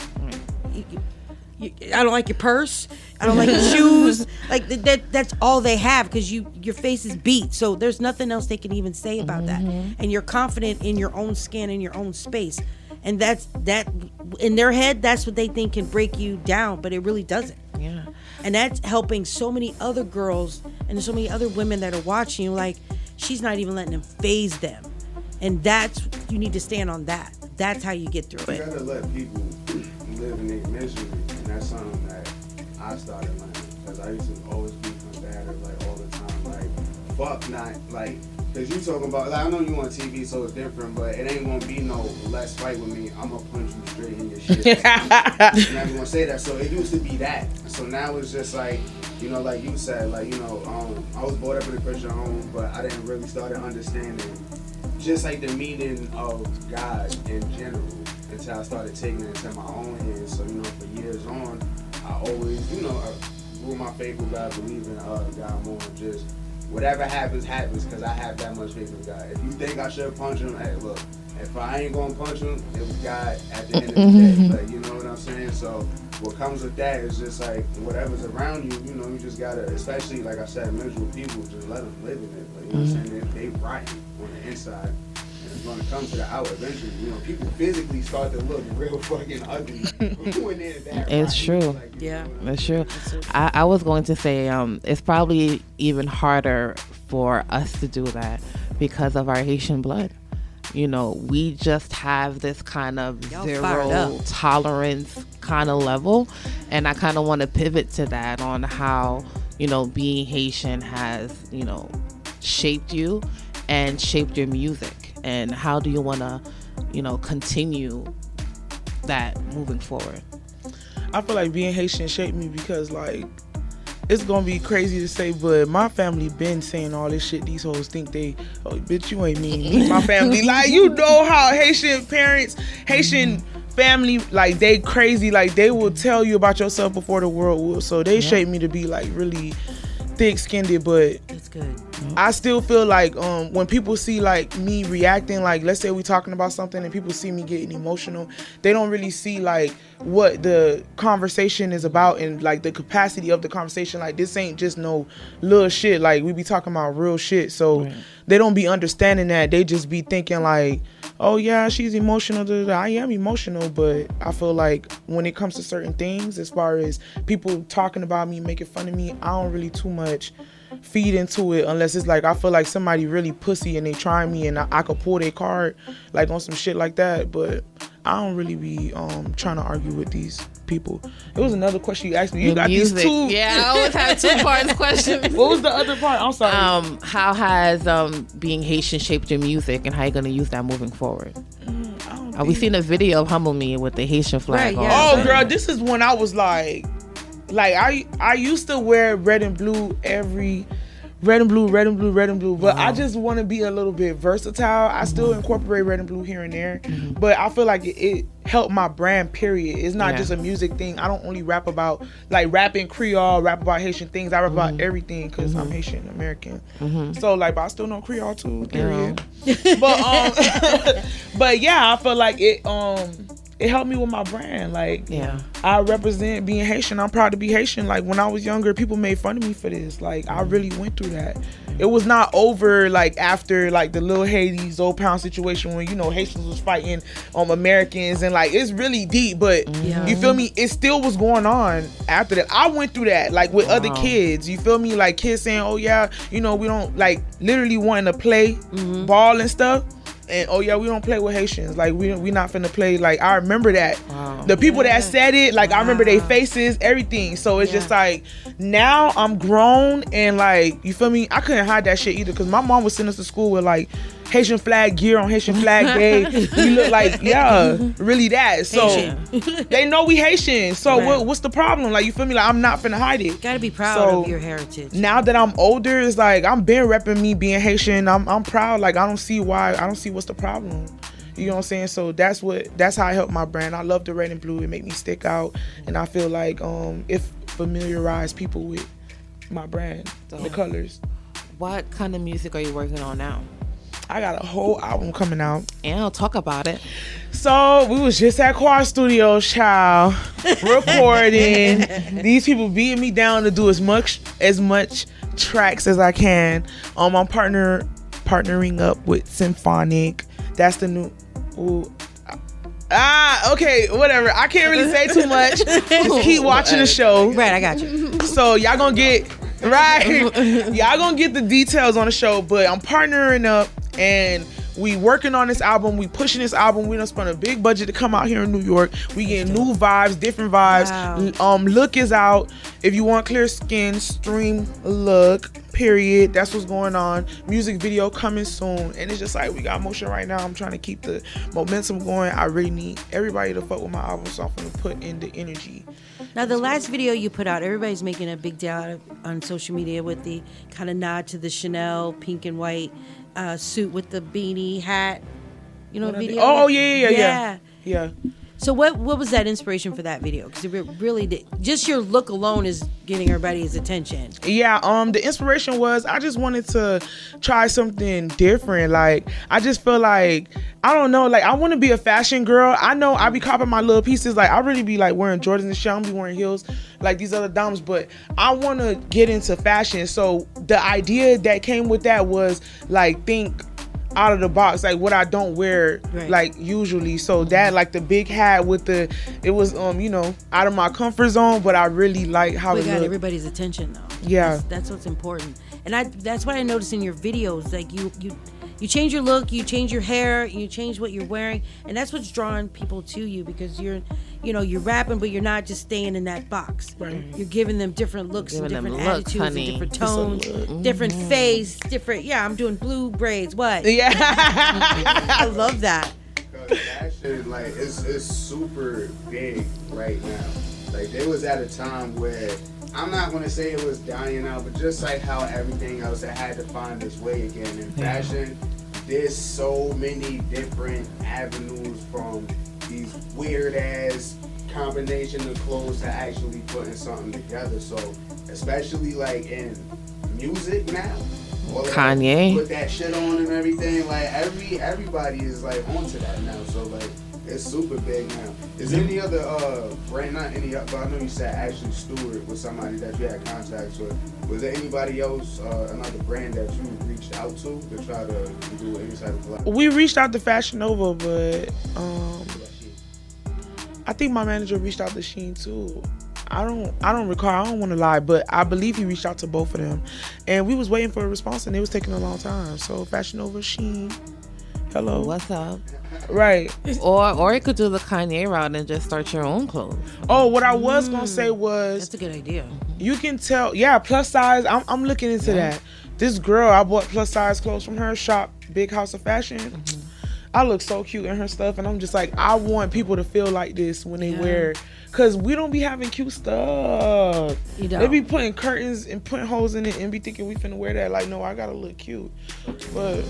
I don't like your purse. I don't like your shoes. Like that's all they have because your face is beat. So there's nothing else they can even say about that. And you're confident in your own skin, in your own space. And that in their head, that's what they think can break you down, but it really doesn't. Yeah. And that's helping so many other girls and so many other women that are watching you. Like, she's not even letting them phase them. And you need to stand on that. That's how you get through it. You gotta let people live in their misery. And that's something that I started learning. Because I used to always be combative, all the time. Fuck not, because you talking about, I know you on TV, so it's different, but it ain't gonna be no let's fight with me. I'm gonna punch you straight in your shit. I'm never gonna say that. So it used to be that. So now it's just like you said, I was brought up in a Christian home, but I didn't really start understanding just the meaning of God in general until I started taking it into my own hands. So, for years on, I always, I grew my faith with God, believing God more, just whatever happens, because I have that much faith in God. If you think I should punch him, hey, look, if I ain't gonna punch him, it was God at the end of the day. You know what I'm saying? So what comes with that is just whatever's around you, you just gotta, especially like I said, miserable people, just let them live in it. You know what I'm saying? If they rotten on the inside, and it's gonna come to the out eventually. People physically start to look real fucking ugly when they're that. It's true. Yeah, it's true. I was going to say it's probably even harder for us to do that because of our Haitian blood. We just have this kind of zero tolerance kind of level, and I kind of want to pivot to that on how being Haitian has shaped you and shaped your music, and how do you want to continue that moving forward? I feel like being Haitian shaped me because it's gonna be crazy to say, but my family been saying all this shit. These hoes think bitch, you ain't mean my family. How Haitian parents, Haitian family, they crazy. They will tell you about yourself before the world will. So they shaped me to be really thick-skinned, but that's good. I still feel when people see me reacting, let's say we talking about something and people see me getting emotional, they don't really see what the conversation is about and the capacity of the conversation. This ain't just no little shit. We be talking about real shit. So they don't be understanding that. They just be thinking oh yeah, she's emotional. I am emotional, but I feel when it comes to certain things, as far as people talking about me, making fun of me, I don't really too much feed into it unless it's I feel like somebody really pussy and they try me and I could pull their card on some shit like that. But I don't really be trying to argue with these people. It was another question you asked me. You got music. These two. Yeah, I always have 2 parts questions. What was the other part? I'm sorry. How has being Haitian shaped your music, and how you gonna use that moving forward? We seen a video of Humble Me with the Haitian flag on. Oh girl, this is when I was I used to wear red and blue every red and blue, red and blue, red and blue. But I just want to be a little bit versatile. I still incorporate red and blue here and there, but I feel like it helped my brand, period. It's not just a music thing. I don't only rap about, like, rapping Creole, rap about Haitian things. I rap about everything because I'm Haitian American. So, like, but I still know Creole too, period. But yeah, I feel like it helped me with my brand. Like, I represent being Haitian. I'm proud to be Haitian. Like, when I was younger, people made fun of me for this. Like, I really went through that. It was not over, like, after, like, the Lil Haiti, Zoe Pound situation when, you know, Haitians was fighting Americans, and, like, it's really deep, but you feel me? It still was going on after that. I went through that, like, with other kids. You feel me? Like, kids saying, oh, yeah, you know, we don't, like, literally wanting to play ball and stuff. And oh yeah, we don't play with Haitians. Like we not finna play. Like I remember that. The people that said it, like I remember their faces, everything. So it's just like now I'm grown and like you feel me. I couldn't hide that shit either because my mom would send us to school with like Haitian flag gear on Haitian flag day. We look like really that. So they know we Haitian. So what's the problem? Like you feel me? Like I'm not finna hide it. Gotta be proud of your heritage. Now that I'm older, it's like I'm been repping me being Haitian. I'm proud. Like I don't see what's the problem. You know what I'm saying? So that's how I help my brand. I love the red and blue. It make me stick out, and I feel like it familiarize people with my brand, the colors. What kind of music are you working on now? I got a whole album coming out. And I'll talk about it. So we was just at Quad Studios, child, recording. These people beating me down to do as much tracks as I can. I'm partnering up with Symphonic. That's the new. Okay, whatever. I can't really say too much. Just keep watching the show. Right, I got you. So y'all gonna get y'all gonna get the details on the show. But I'm partnering up. And we working on this album. We pushing this album. We done spent a big budget to come out here in New York. We getting new vibes, different vibes. Wow. Look is out. If you want clear skin, stream Look. Period. That's what's going on. Music video coming soon. And it's just like we got motion right now. I'm trying to keep the momentum going. I really need everybody to fuck with my album, so I'm gonna put in the energy. Now the last video you put out, everybody's making a big deal out of on social media with the kind of nod to the Chanel pink and white suit with the beanie hat. You know, video. Oh yeah. So what was that inspiration for that video? Because it really did. Just your look alone is getting everybody's attention. Yeah. The inspiration was I just wanted to try something different. Like I just feel like I don't know. Like I want to be a fashion girl. I know I be copping my little pieces. Like I really be like wearing Jordans and shit. I don't be wearing heels like these other dames. But I want to get into fashion. So the idea that came with that was like think out of the box, like what I don't wear like usually. So that like the big hat with it was you know out of my comfort zone, but I really like how it got everybody's attention though. Yeah, that's what's important. And that's what I noticed in your videos. Like you change your look, you change your hair, you change what you're wearing, and that's what's drawing people to you because you're rapping, but you're not just staying in that box. Right. You're giving them different looks and different attitudes and different tones, different face, different. Yeah, I'm doing blue braids. What? Yeah, I love that. Because fashion, like, it's super big right now. Like, there was at a time where I'm not gonna say it was dying out, but just like how everything else, it had to find its way again. In fashion, there's so many different avenues from these weird ass combination of clothes to actually putting something together. So especially like in music now, Kanye put that shit on and everything. Like everybody is like onto that now. So like it's super big now. Is there any other brand? Not any, but I know you said Ashley Stewart was somebody that you had contacts with. Was there anybody else, another brand that you reached out to try to do any type of collab? We reached out to Fashion Nova, but I think my manager reached out to Shein too. I don't recall. I don't want to lie, but I believe he reached out to both of them, and we was waiting for a response, and it was taking a long time. So Fashion Nova, Shein, hello, what's up? Right. Or you could do the Kanye route and just start your own clothes. Oh, what I was gonna say was that's a good idea. You can tell, yeah, plus size. I'm looking into that. This girl, I bought plus size clothes from her shop, Big House of Fashion. I look so cute in her stuff, and I'm just like, I want people to feel like this when they wear Cause we don't be having cute stuff. You don't. They be putting curtains and putting holes in it and be thinking we finna wear that. Like, no, I gotta look cute. But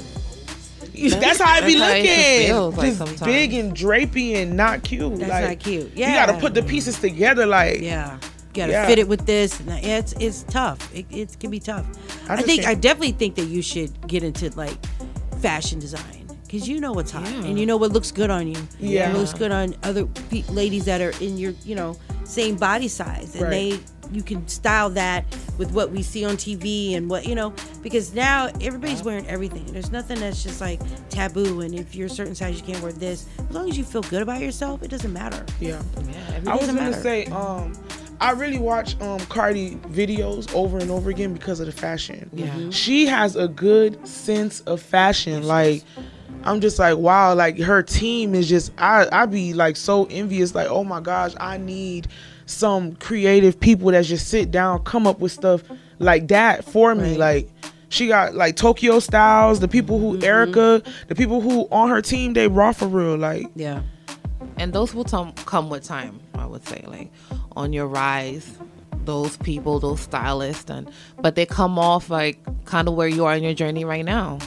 that's how I be looking. Like just sometimes. big and drapey and not cute. That's like, not cute. Yeah. You gotta put the pieces together. Like, yeah. You gotta fit it with this. Yeah, it's tough. It can be tough. I definitely think that you should get into like fashion design. Because you know what's hot and you know what looks good on you. Yeah. And what looks good on other ladies that are in your, same body size. And you can style that with what we see on TV and what, because now everybody's wearing everything. There's nothing that's just like taboo. And if you're a certain size, you can't wear this. As long as you feel good about yourself, it doesn't matter. Yeah. I was going to say, I really watch Cardi videos over and over again because of the fashion. Yeah. She has a good sense of fashion. Like, I'm just like, wow, like her team is just, I be like so envious. Like, oh my gosh, I need some creative people that just sit down, come up with stuff like that for me. Like, she got like Tokyo Styles, the people who, Erica, the people who on her team, they raw for real. Like, yeah. And those will come with time, I would say. Like, on your rise, those people, those stylists, but they come off like kind of where you are in your journey right now,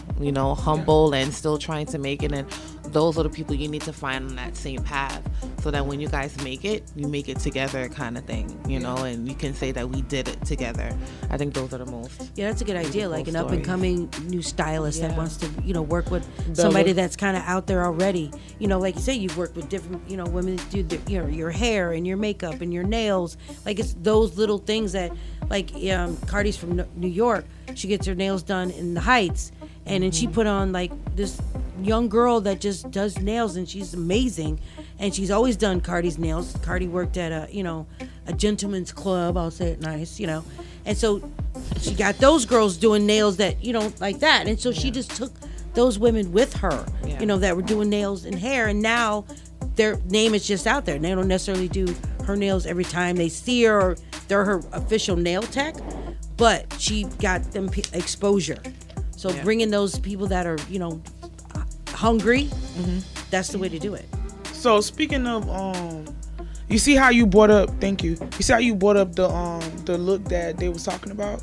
humble and still trying to make it. And those are the people you need to find on that same path, so that when you guys make it, you make it together, kind of thing, and you can say that we did it together. I think those are the most. Yeah, that's a good idea. Like an up and coming new stylist that wants to, work with Bella. somebody that's kind of out there already. Like you say, you've worked with different, women that do your hair and your makeup and your nails. Like it's those little things that, like, Cardi's from New York. She gets her nails done in the Heights, and then she put on like this young girl that just does nails, and she's amazing. And she's always done Cardi's nails. Cardi worked at a gentleman's club. I'll say it nice, And so she got those girls doing nails that like that. And so she just took those women with her, that were doing nails and hair, and now their name is just out there. They don't necessarily do her nails every time they see her, or they're her official nail tech, but she got them exposure. So bringing those people that are, hungry, that's the way to do it. So speaking of, you see how you brought up, thank you. You see how you brought up the look that they was talking about?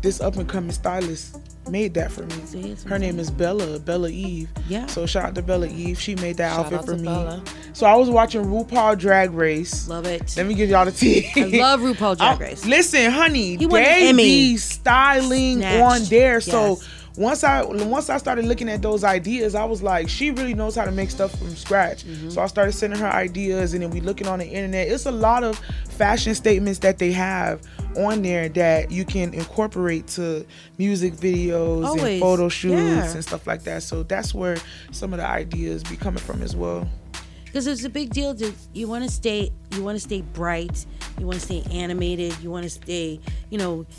This up and coming stylist made that for me. Her name is Bella Eve. Yeah. So shout out to Bella Eve. She made that outfit for me. Bella. So I was watching RuPaul Drag Race. Love it. Let me give y'all the tea. I love RuPaul Drag Race. Listen, honey, He won an they Emmy. be styling Snatched. on there. Yes. So once I started looking at those ideas, I was like, she really knows how to make stuff from scratch. So I started sending her ideas, and then we looking on the internet. It's a lot of fashion statements that they have on there that you can incorporate to music videos and photo shoots and stuff like that. So that's where some of the ideas be coming from as well. Because it's a big deal. You want to stay bright. You want to stay animated. You want to stay,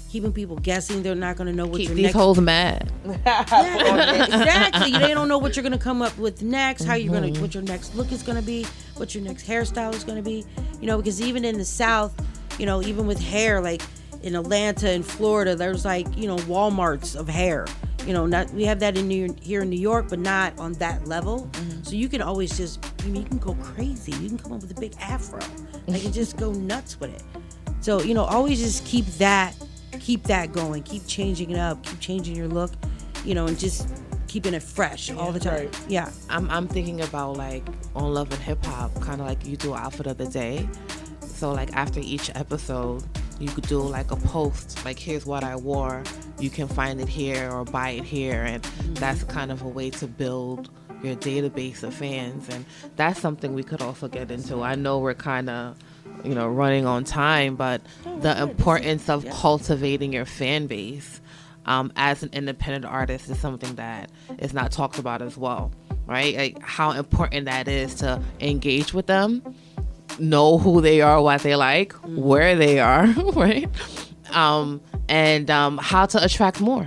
keeping people guessing. They're not going to know what Keep your these next. hoes mad. Yeah, exactly. They don't know what you're going to come up with next. How you're going to, what your next look is going to be, what your next hairstyle is going to be. Because even in the South, even with hair, like in Atlanta and Florida, there's like Walmarts of hair. We have that here in New York, but not on that level. So you can always just, you can go crazy. You can come up with a big afro. Like, and just go nuts with it. So, always just keep that going. Keep changing it up. Keep changing your look, and just keeping it fresh all the time. Right. Yeah. I'm thinking about like on Love and Hip Hop, kind of like you do outfit of the day. So like after each episode, you could do like a post, like here's what I wore. You can find it here or buy it here, and that's kind of a way to build your database of fans, and that's something we could also get into. I know we're kind of, running on time, but the importance of cultivating your fan base as an independent artist is something that is not talked about as well, right? Like how important that is to engage with them, know who they are, what they like, where they are, right? And how to attract more.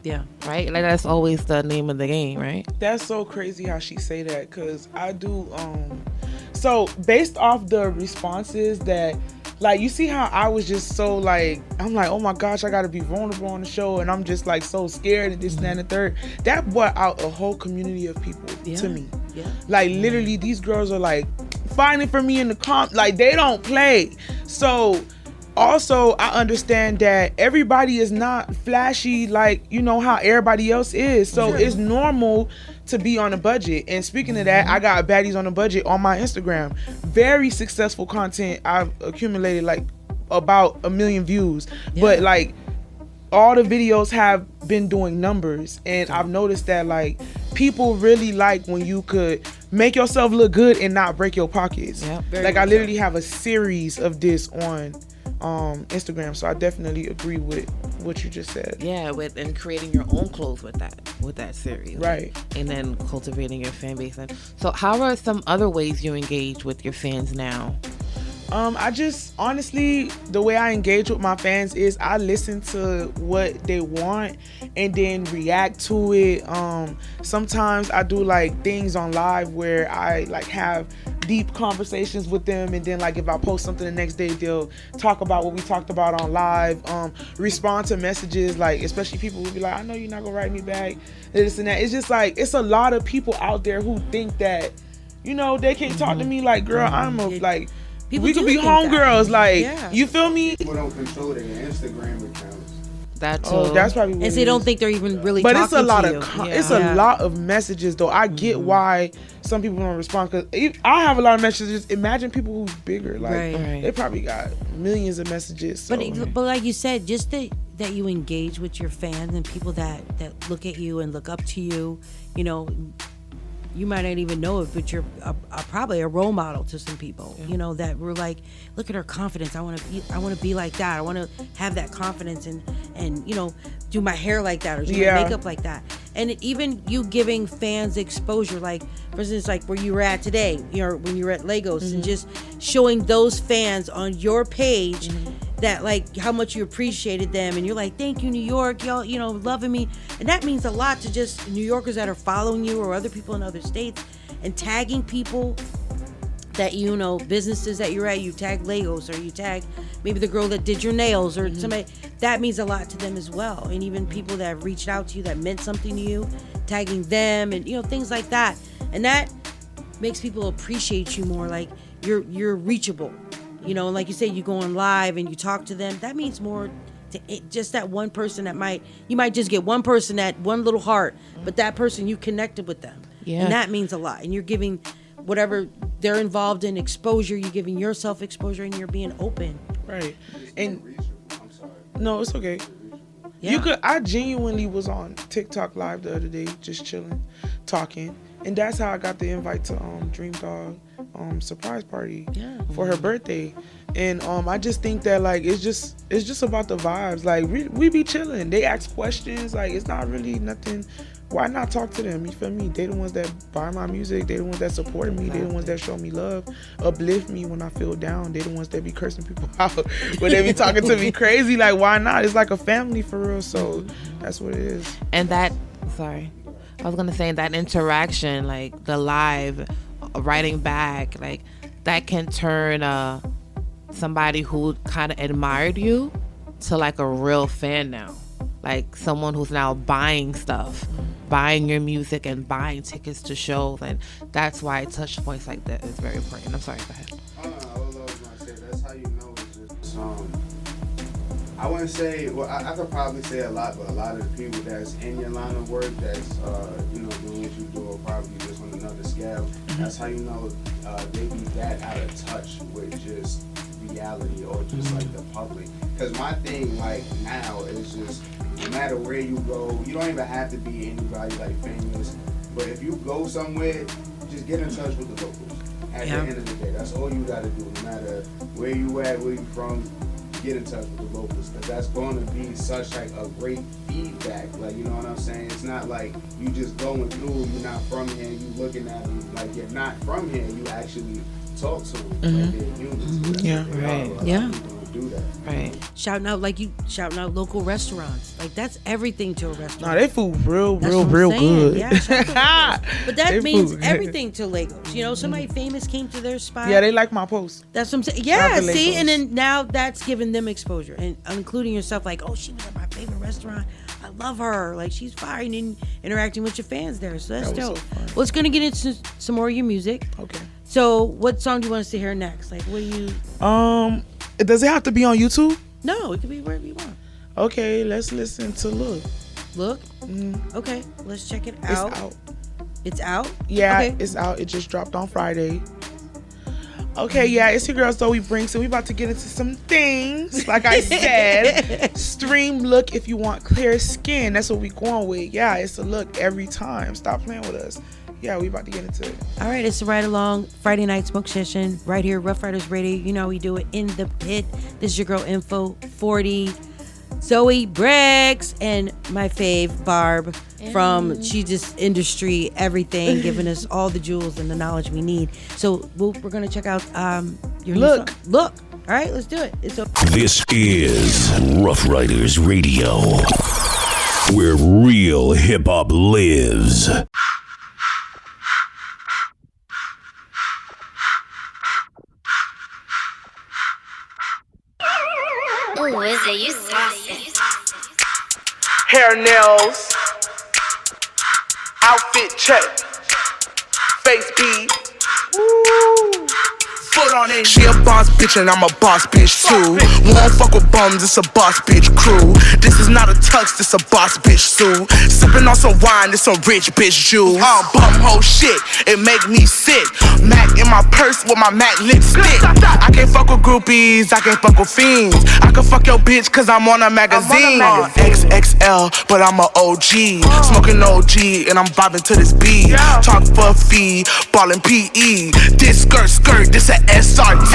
Yeah. Right? Like that's always the name of the game, right? That's so crazy how she say that, because I do so based off the responses that, like, you see how I was just so like, I'm like, oh my gosh, I gotta be vulnerable on the show, and I'm just like so scared and this and that and the third. That brought out a whole community of people to me. Yeah. Like literally these girls are like fighting for me in the like they don't play. So also I understand that everybody is not flashy like you know how everybody else is. So it's normal to be on a budget. And speaking of that, I got baddies on a budget on my Instagram. Very successful content. I've accumulated like about 1 million views. But like all the videos have been doing numbers, and I've noticed that like people really like when you could make yourself look good and not break your pockets. Like I literally have a series of this on Instagram, so I definitely agree with what you just said. Yeah, and creating your own clothes with that series, right? And then cultivating your fan base. And so, how are some other ways you engage with your fans now? I just honestly, the way I engage with my fans is I listen to what they want and then react to it. Sometimes I do like things on live where I like have deep conversations with them, and then like if I post something the next day, they'll talk about what we talked about on live, respond to messages, like especially people will be like, I know you're not gonna write me back, this and that. It's just like it's a lot of people out there who think that, you know, they can't talk to me like, girl, I'm a like we could be homegirls, like you feel me? People don't control their Instagram accounts. That's that's probably what and they don't think they're even really but talking it's a lot to of you. it's a lot of messages though. I get why some people don't respond, because I have a lot of messages. Imagine people who's bigger, like they probably got millions of messages. So. But like you said, just that you engage with your fans and people that look at you and look up to you, you know, you might not even know it, but you're probably a role model to some people, you know, that were like, look at her confidence. I want to be like that. I want to have that confidence and you know, do my hair like that or do my makeup like that. And even you giving fans exposure, like for instance, like where you were at today, you know, when you were at Lagos, and just showing those fans on your page that like how much you appreciated them, and you're like, thank you, New York, y'all, you know, loving me. And that means a lot to just New Yorkers that are following you or other people in other states, and tagging people that, you know, businesses that you're at, you tag Lagos, or you tag maybe the girl that did your nails, or somebody, that means a lot to them as well. And even people that have reached out to you that meant something to you, tagging them, and you know, things like that. And that makes people appreciate you more, like you're reachable. You know, and like you say, you go on live and you talk to them. That means more to just that one person you might just get one person, that one little heart, but that person, you connected with them. Yeah. And that means a lot. And you're giving whatever they're involved in exposure, you're giving yourself exposure, and you're being open. Right. And no, it's okay. Yeah. I genuinely was on TikTok live the other day, just chilling, talking. And that's how I got the invite to Dream Dog surprise party for her birthday. And I just think that like it's just about the vibes. Like we be chilling. They ask questions. Like it's not really nothing. Why not talk to them? You feel me? They the ones that buy my music. They the ones that support me. They the ones that show me love, uplift me when I feel down. They the ones that be cursing people out when they be talking to me crazy. Like why not? It's like a family for real. So that's what it is. And I was gonna say that interaction, like the live writing back, like that can turn somebody who kind of admired you to like a real fan now, like someone who's now buying stuff, buying your music and buying tickets to shows. And that's why touch points like that is very important. I'm sorry, go ahead. All I was gonna say, that's how you know it's just I wouldn't say, well, I could probably say a lot, but a lot of the people that's in your line of work that's, you know, doing what you do, or probably just on another scale, that's how you know they be that out of touch with just reality or just like the public. Because my thing, like, now is just, no matter where you go, you don't even have to be anybody, like, famous, but if you go somewhere, just get in touch with the locals. At the end of the day, that's all you gotta do, no matter where you at, where you from. Get in touch with the locals, because that's going to be such like a great feedback. Like, you know what I'm saying? It's not like you just going through, you're not from here, you looking at them like you're not from here, you actually talk to them like they're humans. Yeah, right. Do that. Right. Shouting out local restaurants. Like that's everything to a restaurant. Nah, they food real good. Yeah, but that means everything to Lagos. You know, somebody famous came to their spot. Yeah, they like my post. That's what I'm saying. Yeah, see, and then now that's giving them exposure, and including yourself. Like, oh, she was at my favorite restaurant. I love her. Like, she's fine and interacting with your fans there. So that's That was dope. so fun. Well, it's gonna get into some more of your music. Okay. So, what song do you want us to hear next? Like, what do you? Does it have to be on YouTube? No, it could be wherever you want. Okay, let's listen to Look. Look. Okay, let's check it out. It's out. It's out. Yeah, Okay. it's out. It just dropped on Friday. Okay, yeah, it's your girl Zoey Brinxx, and we about to get into some things. Like I said, stream Look if you want clear skin. That's what we going with. Yeah, it's a Look every time. Stop playing with us. Yeah, we about to get into it. All right, it's a ride along Friday night smoke session right here, Rough Riders Radio. You know how we do it in the pit. This is your girl Info 40, Zoey Brinxx, and my fave Barb from She Just Industry Everything, giving us all the jewels and the knowledge we need. So we're gonna check out your new Look. song. Look. All right, let's do it. This is Rough Riders Radio, where real hip hop lives. Ooh, is it you saucy? Hair, nails, outfit check, face beat. Woo. Foot on it. She a boss bitch and I'm a boss bitch too. Won't fuck with bums, it's a boss bitch crew. This is not a tux, this a boss bitch suit. Sipping on some wine, this a rich bitch juice. Bum hoe shit, it make me sick. Mac in my purse with my Mac lipstick. I can't fuck with groupies, I can't fuck with fiends. I can fuck your bitch cause I'm on a magazine. XXL, but I'm a OG. Smoking OG and I'm vibing to this beat. Talk for a fee, ballin' PE. This skirt, this a SRT.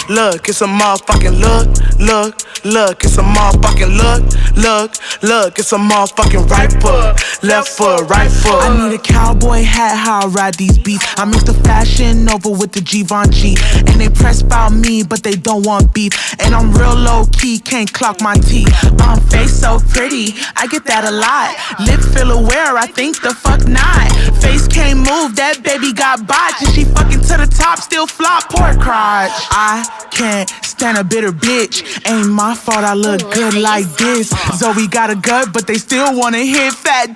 Look, it's a motherfucking look, it's a motherfucking look, it's a motherfucking right foot, left foot, right foot. I need a cowboy hat, how I ride these beats. I mix the fashion over with the Givenchy, and they press about me, but they don't want beef. And I'm real low key, can't clock my teeth. Face so pretty, I get that a lot. Lip feel aware, I think the fuck not. Face can't move, that baby got botched, and she fucking to the top, still flop, poor crotch. I can't stand a bitter bitch. Ain't my fault I look good like this. Zoe got a gut, but they still wanna hit fat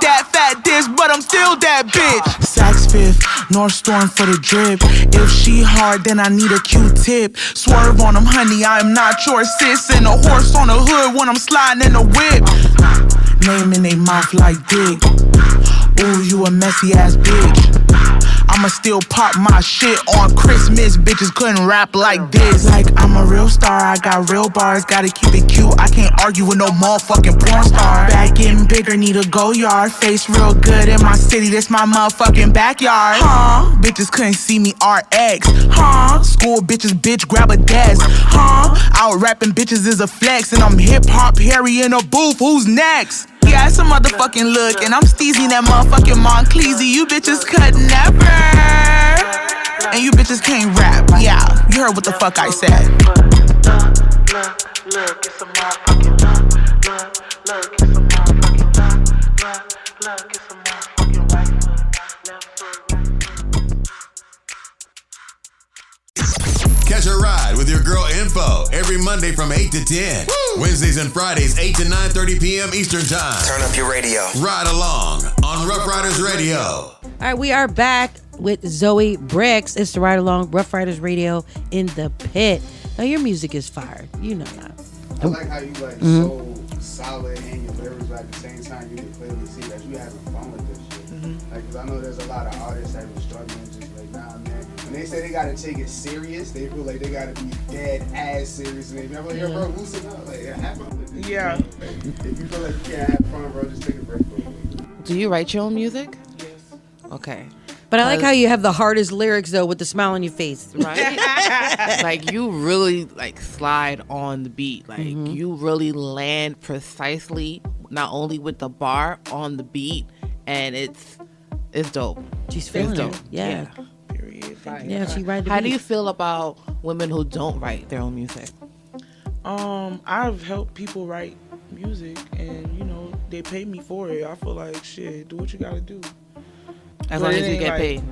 this, but I'm still that bitch. Saks Fifth, North Storm for the drip. If she hard, then I need a Q-tip. Swerve on them, honey, I am not your sis. And a horse on the hood when I'm sliding in the whip. Name in they mouth like dick. Ooh, you a messy ass bitch. I'ma still pop my shit on Christmas. Bitches couldn't rap like this. Like I'm a real star, I got real bars. Gotta keep it cute, I can't argue with no motherfucking porn star. Back getting bigger, need a go yard. Face real good in my city, this my motherfucking backyard. Bitches couldn't see me RX. School bitches, bitch, grab a desk. Out rapping bitches is a flex. And I'm hip hop Harry in a booth, who's next? Yeah, it's a motherfucking look, and I'm steezing that motherfucking Moncleezy. You bitches could never, and you bitches can't rap. Yeah, you heard what the fuck I said. Look, it's a motherfucking look, it's a motherfucking look, it's a motherfucking right foot, left foot, right foot. Catch a ride with your girl Info every Monday from 8 to 10. Woo! Wednesdays and Fridays, 8 to 9:30 p.m. Eastern Time. Turn up your radio. Ride along on Rough Riders Radio. All right, we are back with Zoey Brinxx. It's the Ride Along Rough Riders Radio in the pit. Now, your music is fire. You know that. I like how you so solid in your lyrics, but at the same time, you can clearly see that you having fun with this shit. Like, cause I know there's a lot of artists that are struggling just like, nah, man. When they say they gotta take it serious, they feel like they gotta be dead ass serious. And they never like, yo, bro, loosen up. Like, have fun with it. Yeah. Like, if you feel like you can't have fun, bro, just take a break. Do you write your own music? Yes. Okay. But I like how you have the hardest lyrics, though, with the smile on your face. Right? Like, you really, like, slide on the beat. Like, you really land precisely, not only with the bar, on the beat. And it's dope. She's feeling dope. it. Yeah. Period. Yeah, she ride the How beat. do you feel about women who don't write their own music? I've helped people write music, and, you know, they pay me for it. I feel like, shit, do what you gotta do. As long as you get paid.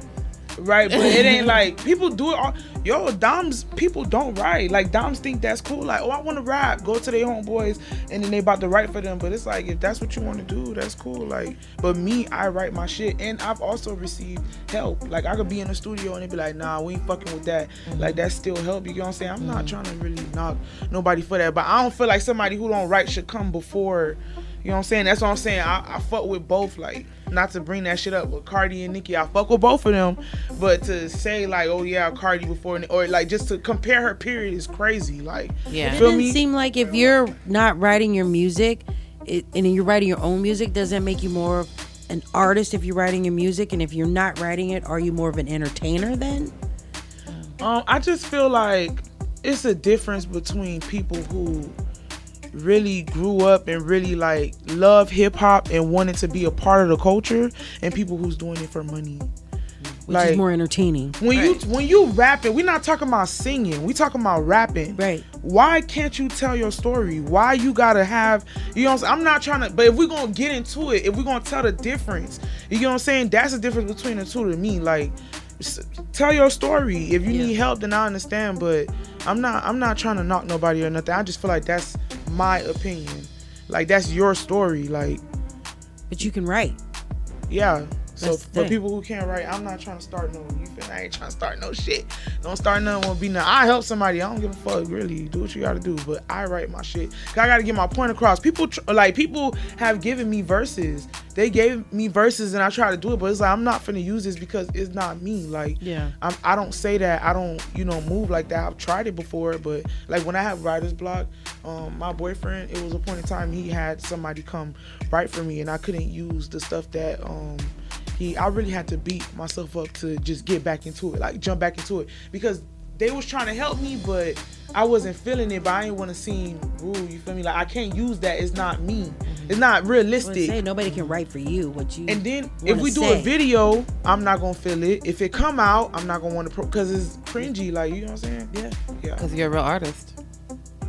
Right, but it ain't like people do it all. Yo, Doms, people don't write. Like, Doms think that's cool. Like, oh, I want to rap. Go to their homeboys, and then they about to write for them. But it's like, if that's what you want to do, that's cool. Like, but me, I write my shit. And I've also received help. Like, I could be in the studio, and they be like, nah, we ain't fucking with that. Like, that's still help. You know what I'm saying? I'm not trying to really knock nobody for that. But I don't feel like somebody who don't write should come before. You know what I'm saying? That's what I'm saying. I fuck with both. Like, not to bring that shit up, but Cardi and Nicki, I fuck with both of them. But to say like, oh yeah, Cardi before, or like just to compare her period is crazy. Like, yeah, it doesn't seem like if you're not writing your music, and you're writing your own music, does that make you more of an artist if you're writing your music? And if you're not writing it, are you more of an entertainer then? I just feel like it's a difference between people who really grew up and really like love hip hop and wanted to be a part of the culture, and people who's doing it for money, which is more entertaining. When you rapping, we're not talking about singing, we talking about rapping. Right. Why can't you tell your story? Why you gotta have, you know what I'm saying? I'm not trying to, but if we're gonna get into it, if we're gonna tell the difference, you know what I'm saying? That's the difference between the two to me. Like, tell your story. If you need help, then I understand, but I'm not trying to knock nobody or nothing. I just feel like that's my opinion. Like, that's your story. Like, but you can write. Yeah. So for people who can't write, I'm not trying to start no. You feel? I ain't trying to start no shit. Don't start nothing. Won't be nothing. I help somebody. I don't give a fuck. Really, do what you gotta do. But I write my shit. Cause I gotta get my point across. People have given me verses. They gave me verses and I try to do it, but it's like, I'm not finna use this because it's not me. Like, yeah, I don't say that. I don't, move like that. I've tried it before, but like when I have writer's block, my boyfriend, it was a point in time he had somebody come write for me, and I couldn't use the stuff that I really had to beat myself up to just get back into it, like jump back into it, because they was trying to help me, but I wasn't feeling it. But I didn't want to seem rude. You feel me? Like, I can't use that. It's not me. It's not realistic. Say, nobody can write for you what you. And then if we do a video, I'm not gonna feel it. If it come out, I'm not gonna want to because it's cringy. Like, you know what I'm saying? Yeah. Because you're a real artist.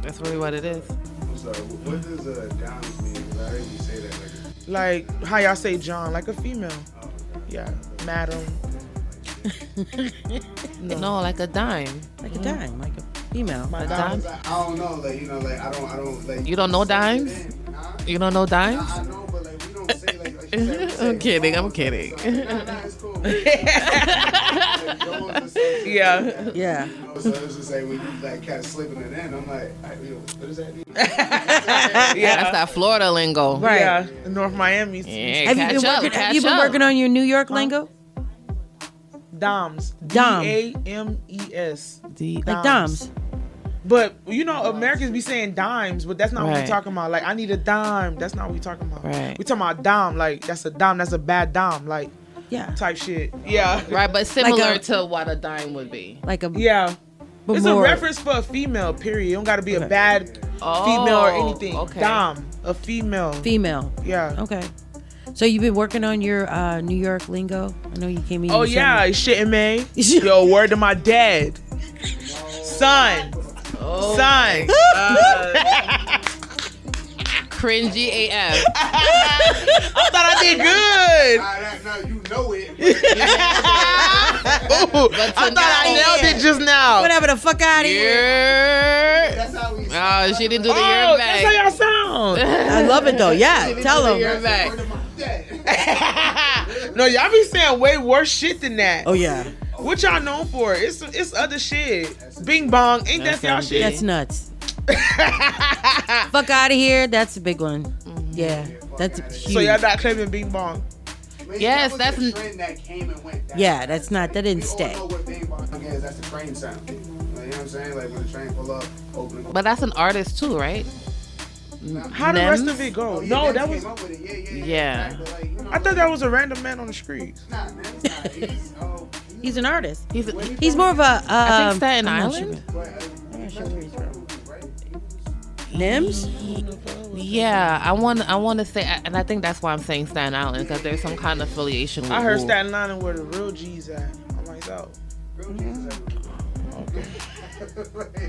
That's really what it is. I'm sorry. What does Downs mean? Because I heard you say that like how y'all say John, like a female. Oh, okay. Yeah, madam. No, like a dime. Like a dime, like a female. My dime. I don't know, like I don't like. You don't know dimes? You don't know dimes? I know, but like we don't say like. I'm kidding. I'm kidding. It's cool. Yeah. Yeah. So it's just like when you like kind of slipping it in, I'm like, what does that mean? Yeah, that's that Florida lingo. Right. Yeah, North Miami. Yeah, have you been working on your New York lingo? Doms. Dom. DAMES. Like Doms. But Americans be saying dimes, but that's not what we're talking about. Like, I need a dime. That's not what we're talking about. Right. We talking about dom. Like, that's a dime. That's a bad dime. Like, type shit. Yeah. Right, but similar to what a dime would be. Like a It's a reference for a female. Period. You don't got to be a bad female or anything. Okay. Dom, a female. Female. Yeah. Okay. So you've been working on your New York lingo? I know you came in. Oh yeah, shit in May. Yo, word to my dad. Son. Oh. Son. Cringy AF. I thought I did good. Now you know it. I thought I nailed it just now. Whatever the fuck out of here. That's how we Oh, she didn't do the year back. That's how y'all sound. I love it though. Yeah, tell them. Year back. No, y'all be saying way worse shit than that. Oh yeah. What y'all known for? It's other shit. Bing bong. Ain't that y'all shit? That's nuts. Fuck out of here. That's a big one. Yeah, that's huge. So y'all not claiming bing bong? Yes, that's a trend that came and went. Yeah, that's not. That didn't stay. All know what bing bong is. That's the train sound. You know what I'm saying? Like when the train pull up, open. But that's an artist too, right? How the rest of it go? No, that was. Yeah. I thought that was a random man on the street. Nah, man, it's not. He's an artist. He's more of a. I think Staten Island. I'm not sure where he's from. Nims? Yeah, I want to say, and I think that's why I'm saying Staten Island, because there's some kind of affiliation with I heard Staten Island where the real G's at. I'm like, oh. Real G's at. Okay.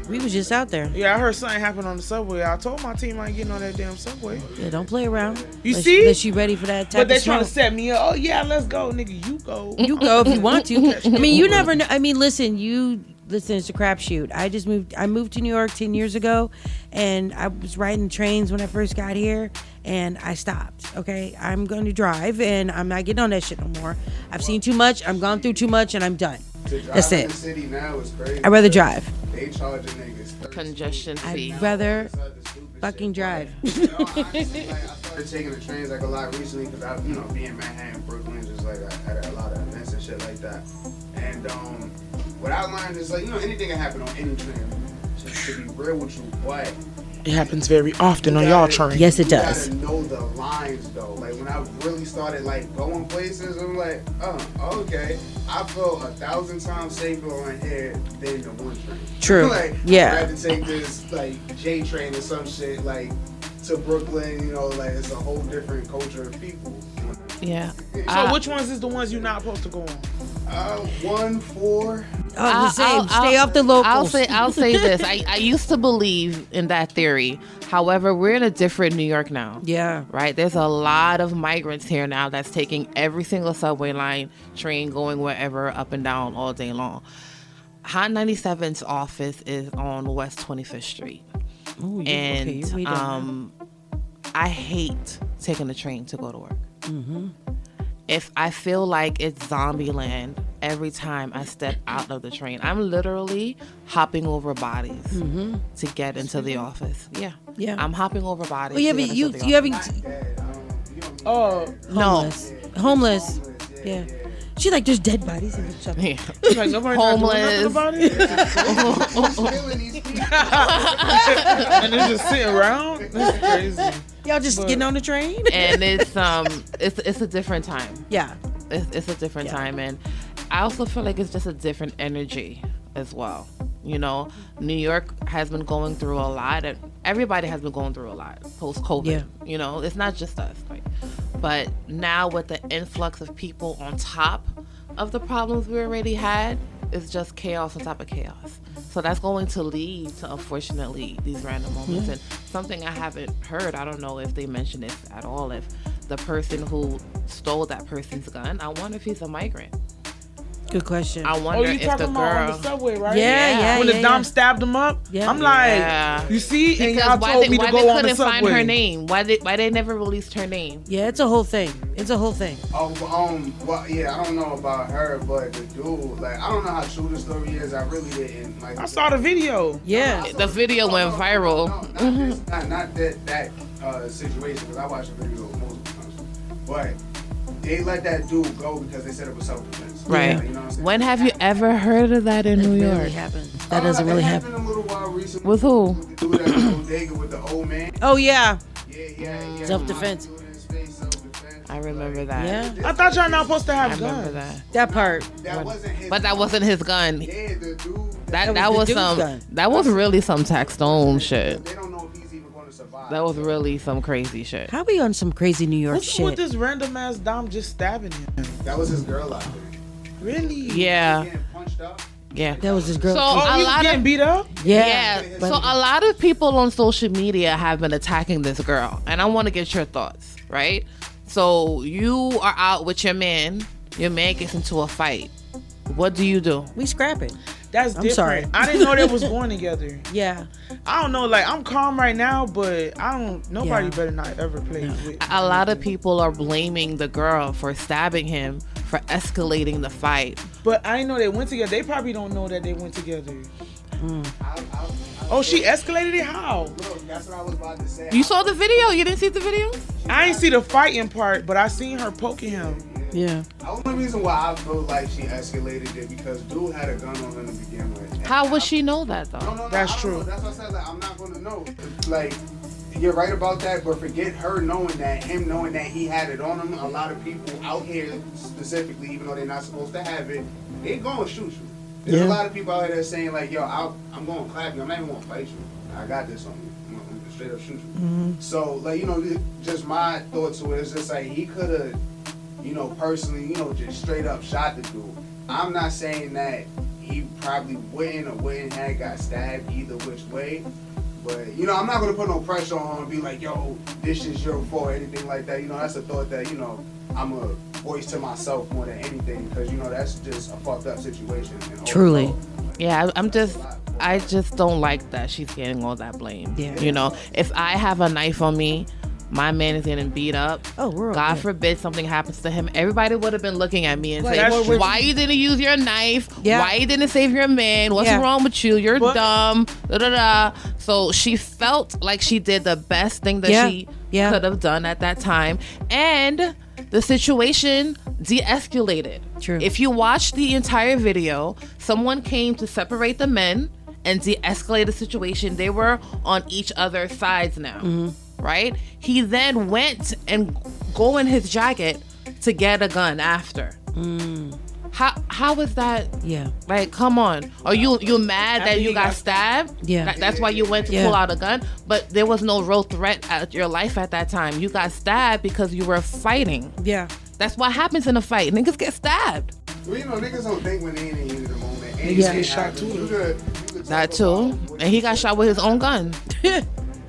We was just out there. Yeah, I heard something happened on the subway. I told my team I ain't getting on that damn subway. Yeah, don't play around. You Unless- see? Unless you ready for that type But they of trying to smoke. set me up. Oh yeah, let's go, nigga. You go. You go if you want to. I mean, you never know. I mean, listen, it's a crapshoot. I moved to New York 10 years ago, and I was riding trains when I first got here, and I stopped. Okay, I'm going to drive, and I'm not getting on that shit no more. I've seen too much. I've gone through too much, and I'm done. That's In it. the city now is crazy. I'd rather drive. They charging niggas Congestion fee. I'd rather fucking drive. I started taking the trains like a lot recently because I, being Manhattan, Brooklyn, just like I had a lot of events and shit like that. And what I learned is like, anything can happen on any train. Just to be real with you, but It happens very often on y'all train. Yes, it does. You gotta know the lines though. Like when I really started like going places, I'm like, oh, okay. I feel 1,000 times safer on here than the one train. True. Like, Yeah. I had to take this like J train or some shit like to Brooklyn. Like it's a whole different culture of people. Yeah. So which ones is the ones you're not supposed to go on? 1, 4. Oh, the same. Stay off the locals. I'll say this. I used to believe in that theory. However, we're in a different New York now. Yeah. Right? There's a lot of migrants here now that's taking every single subway line, train, going wherever, up and down all day long. Hot 97's office is on West 25th Street. Ooh, and okay, I hate taking the train to go to work. Mm-hmm. If I feel like it's zombie land every time I step out of the train, I'm literally hopping over bodies to get into the office. Yeah. Yeah. I'm hopping over bodies. Oh, yeah, to but get you into the haven't. office. Oh, Homeless. Homeless. Yeah. She's like, there's dead bodies in the shop. Yeah. Like nobody Homeless. about it? And they're just sitting around? That's crazy. Y'all just getting on the train? And it's a different time. Yeah. It's a different time, and I also feel like it's just a different energy as well. New York has been going through a lot, and everybody has been going through a lot post-COVID. Yeah. It's not just us. But now with the influx of people on top of the problems we already had, it's just chaos on top of chaos. So that's going to lead to, unfortunately, these random moments. Yeah. And something I haven't heard, I don't know if they mentioned this at all, if the person who stole that person's gun, I wonder if he's a migrant. Good question. I wonder you if talking the about girl... on the subway, right? Yeah. When the Dom stabbed him up, I'm like, you see, and y'all told me to go on the subway. Why they couldn't find her name? Why they never released her name? Yeah, it's a whole thing. Well, yeah, I don't know about her, but the dude, like, I don't know how true the story is. I really didn't. Like, I saw the video. Yeah. The video went viral. Not that situation, because I watched the video multiple times. But they let that dude go because they said it was self-defense. Right. You know what I'm saying? When have you ever heard of that in New York? Really happens. That doesn't really happen. It happened a little while recently. With who? With the dude at the bodega with the old man. Oh, yeah. Yeah. Self-defense. I remember that. Yeah. I thought y'all not supposed to have I remember guns. That part. But that wasn't his gun. Yeah, the dude. That was some. That was really some Tax Stone shit. They don't know if he's even going to survive. That was really some crazy shit. How we on some crazy New York What's shit? with this random ass Dom just stabbing him? That was his girl out there. Really? Yeah. Getting punched up. Yeah. That was his girl. So Oh, a he's lot getting of beat up? Yeah. So a lot of people on social media have been attacking this girl, and I want to get your thoughts, right? So you are out with your man gets into a fight. What do you do? We scrapping. That's I'm different. sorry. I didn't know they was going together. Yeah. I don't know. Like, I'm calm right now, but nobody Yeah. better not ever play with. A lot of people are blaming the girl for stabbing him, for escalating the fight. But I didn't know they went together. They probably don't know that they went together. Oh, she escalated it? How? Look, that's what I was about to say. You saw the video? You didn't see the video? I ain't see the fighting part, but I seen her poking him. Yeah. The only reason why I feel like she escalated it because dude had a gun on him to begin with. And How would she know that though? No, That's I don't true. know. That's what I said. Like, I'm not going to know. Like, you're right about that, but forget her knowing that, him knowing that he had it on him. A lot of people out here specifically, even though they're not supposed to have it, they going to shoot you. There's a lot of people out here saying like, yo, I'm going to clap you. I'm not even going to fight you. I got this on me. I'm going to straight up shoot you. So, like, just my thoughts to it is just like he could have, personally, just straight up shot the dude. I'm not saying that he probably wouldn't have got stabbed either which way. But, you know, I'm not going to put no pressure on him and be like, yo, this is your fault or anything like that. You know, that's a thought that, you know, I'm a voice to myself more than anything because, you know, that's just a fucked up situation. Truly. Yeah, I just don't like that she's getting all that blame. Yeah. You know, if I have a knife on me, my man is getting beat up. God forbid something happens to him. Everybody would have been looking at me and saying, why you didn't use your knife? Yeah. Why you didn't save your man? What's wrong with you? You're dumb. Da, da, da. So she felt like she did the best thing that she could have done at that time. And the situation de-escalated. True. If you watch the entire video, someone came to separate the men and de-escalate the situation. They were on each other's sides now. Mm-hmm. Right? He then went and go in his jacket to get a gun after. How was that? Yeah. Like, come on. Are you mad that you got stabbed? Yeah. That's why you went to pull out a gun? But there was no real threat at your life at that time. You got stabbed because you were fighting. Yeah. That's what happens in a fight. Niggas get stabbed. Well, you know, niggas don't think when they in the heat of the moment. And you get shot too. That too. And he got shot with his own gun.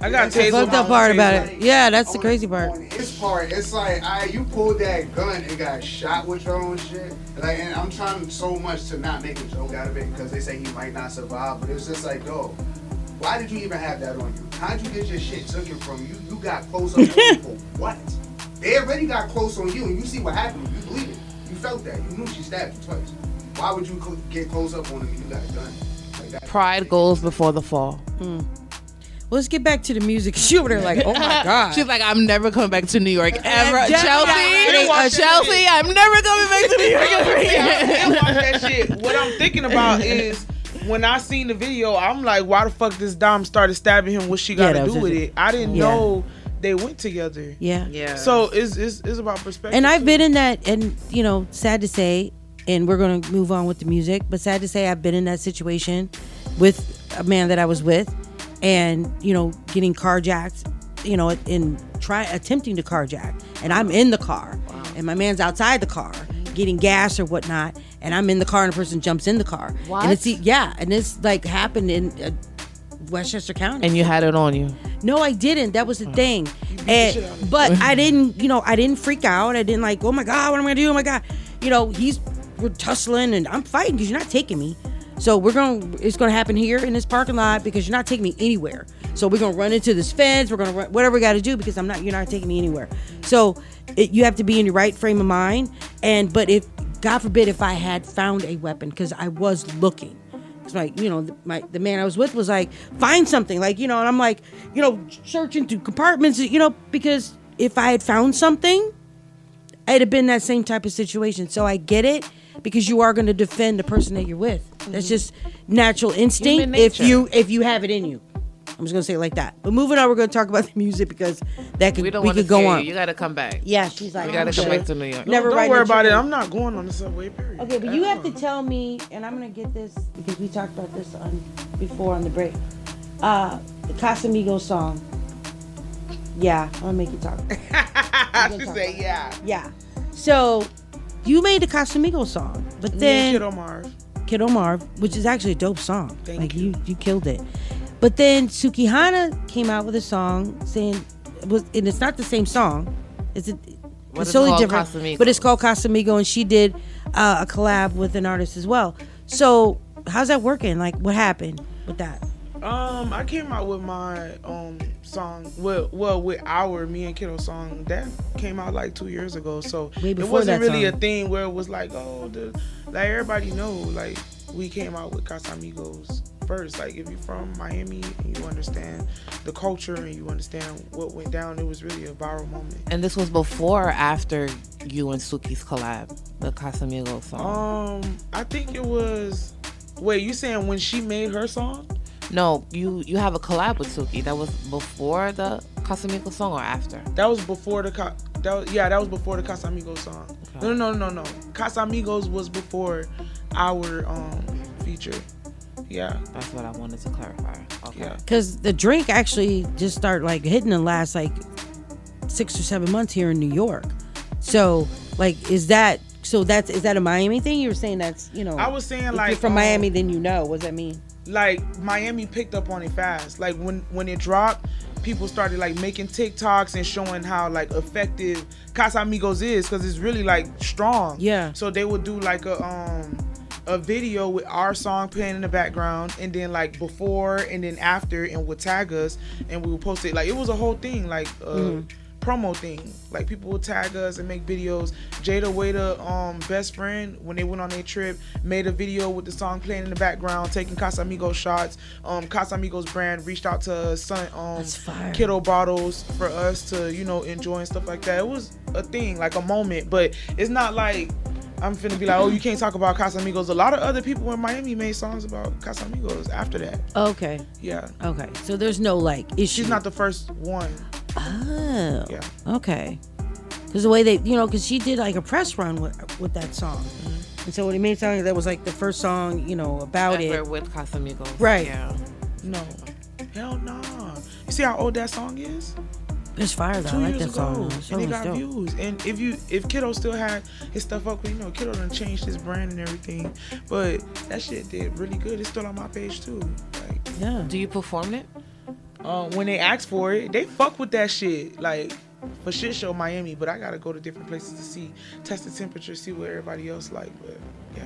I got the fucked up part about it. Yeah, that's the crazy part. This part, it's like, you pulled that gun and got shot with your own shit. Like, and I'm trying so much to not make a joke out of it because they say he might not survive, but it's just like, yo, why did you even have that on you? How'd you get your shit taken from you? You got close up on people. What? They already got close on you, and you see what happened. You bleeding. You felt that. You knew she stabbed you twice. Why would you get close up on him and you got a gun? Like that. Pride goes before the fall. Well, let's get back to the music. She over there like, oh my God. She's like, I'm never coming back to New York ever. Chelsea, Chelsea, I'm never coming back to New York ever I again. didn't watch that shit. What I'm thinking about is when I seen the video, I'm like, why the fuck this Dom started stabbing him? What she got to do with it? I didn't know they went together. Yeah. So it's about perspective. And I've been in that, and you know, sad to say, and we're gonna move on with the music, but sad to say, I've been in that situation with a man that I was with, and you know, getting carjacked, you know, attempting to carjack, and I'm in the car, and my man's outside the car getting gas or whatnot, and I'm in the car, and a person jumps in the car. What? And and it's like happened in Westchester County. And you had it on you. No, I didn't. That was the thing. But I didn't freak out. I didn't like, oh my God, what am I gonna do? Oh my God. You know, we're tussling and I'm fighting because you're not taking me. So it's gonna happen here in this parking lot because you're not taking me anywhere. So we're gonna run into this fence. We're gonna run whatever we gotta do because you're not taking me anywhere. So you have to be in your right frame of mind. But if, God forbid, if I had found a weapon, because I was looking. It's like, you know, the man I was with was like, find something, like, you know, and I'm like, you know, searching through compartments, you know, because if I had found something, it'd have been that same type of situation. So I get it, because you are going to defend the person that you're with. That's just natural instinct if you have it in you. I'm just gonna say it like that. But moving on, we're gonna talk about the music because we could go on. You gotta come back. Yeah, she's like, we gotta come back to New York. Don't worry about it. I'm not going on the subway. Period. Okay, but you have to tell me, and I'm gonna get this because we talked about this before on the break. The Casamigos song. Yeah, I'm gonna make you talk. She said, yeah. Yeah. So you made the Casamigos song, but then Kiddo Marv, which is actually a dope song. Thank you. You killed it. But then Sukihana came out with a song saying, and it's not the same song. It's totally different. Casamigos. But it's called Casamigo, and she did a collab with an artist as well. So how's that working? Like, what happened with that? I came out with my song. Well, with our Me and Kiddo song that came out like 2 years ago. So it wasn't really a thing where it was like, like everybody know, like we came out with Casamigos first. Like if you're from Miami and you understand the culture and you understand what went down, it was really a viral moment. And this was before or after you and Suki's collab, the Casamigos song? I think it was. Wait, you saying when she made her song? No, you have a collab with Suki. That was before the Casamigos song or after? That was before that was before the Casamigos song. Okay. No. Casamigos was before our feature. Yeah. That's what I wanted to clarify. Okay. Yeah. Because the drink actually just started like hitting the last like 6 or 7 months here in New York. So like, is that So is that a Miami thing? You were saying that's, I was saying if like you're from Miami, then what does that mean? Like Miami picked up on it fast. Like when it dropped, people started like making TikToks and showing how like effective Casamigos is, because it's really like strong. Yeah. So they would do like a video with our song playing in the background, and then like before and then after, and would tag us, and we would post it. Like it was a whole thing, like promo thing. Like people would tag us and make videos. Jada Waiter, best friend, when they went on their trip, made a video with the song playing in the background, taking Casamigos shots. Casamigos brand reached out to us, Kiddo bottles for us to, enjoy and stuff like that. It was a thing, like a moment, but it's not like I'm finna be like, oh, you can't talk about Casamigos. A lot of other people in Miami made songs about Casamigos after that. Okay. Yeah. Okay. So there's no like issue. She's not the first one. Oh. Yeah. Okay. Because the way they, because she did like a press run with that song. Mm-hmm. And so when it made it sound like that was like the first song, about Ever it. with Casamigos. Right. Yeah. No. Hell no. You see how old that song is? It's fire though. 2 I like years that song. ago, and it got dope. views. And if Kiddo still had his stuff up, Kiddo done changed his brand and everything. But that shit did really good. It's still on my page too. Like, yeah. Do you perform it? When they ask for it, they fuck with that shit. Like for shit show Miami, but I gotta go to different places to test the temperature, see what everybody else like. But yeah.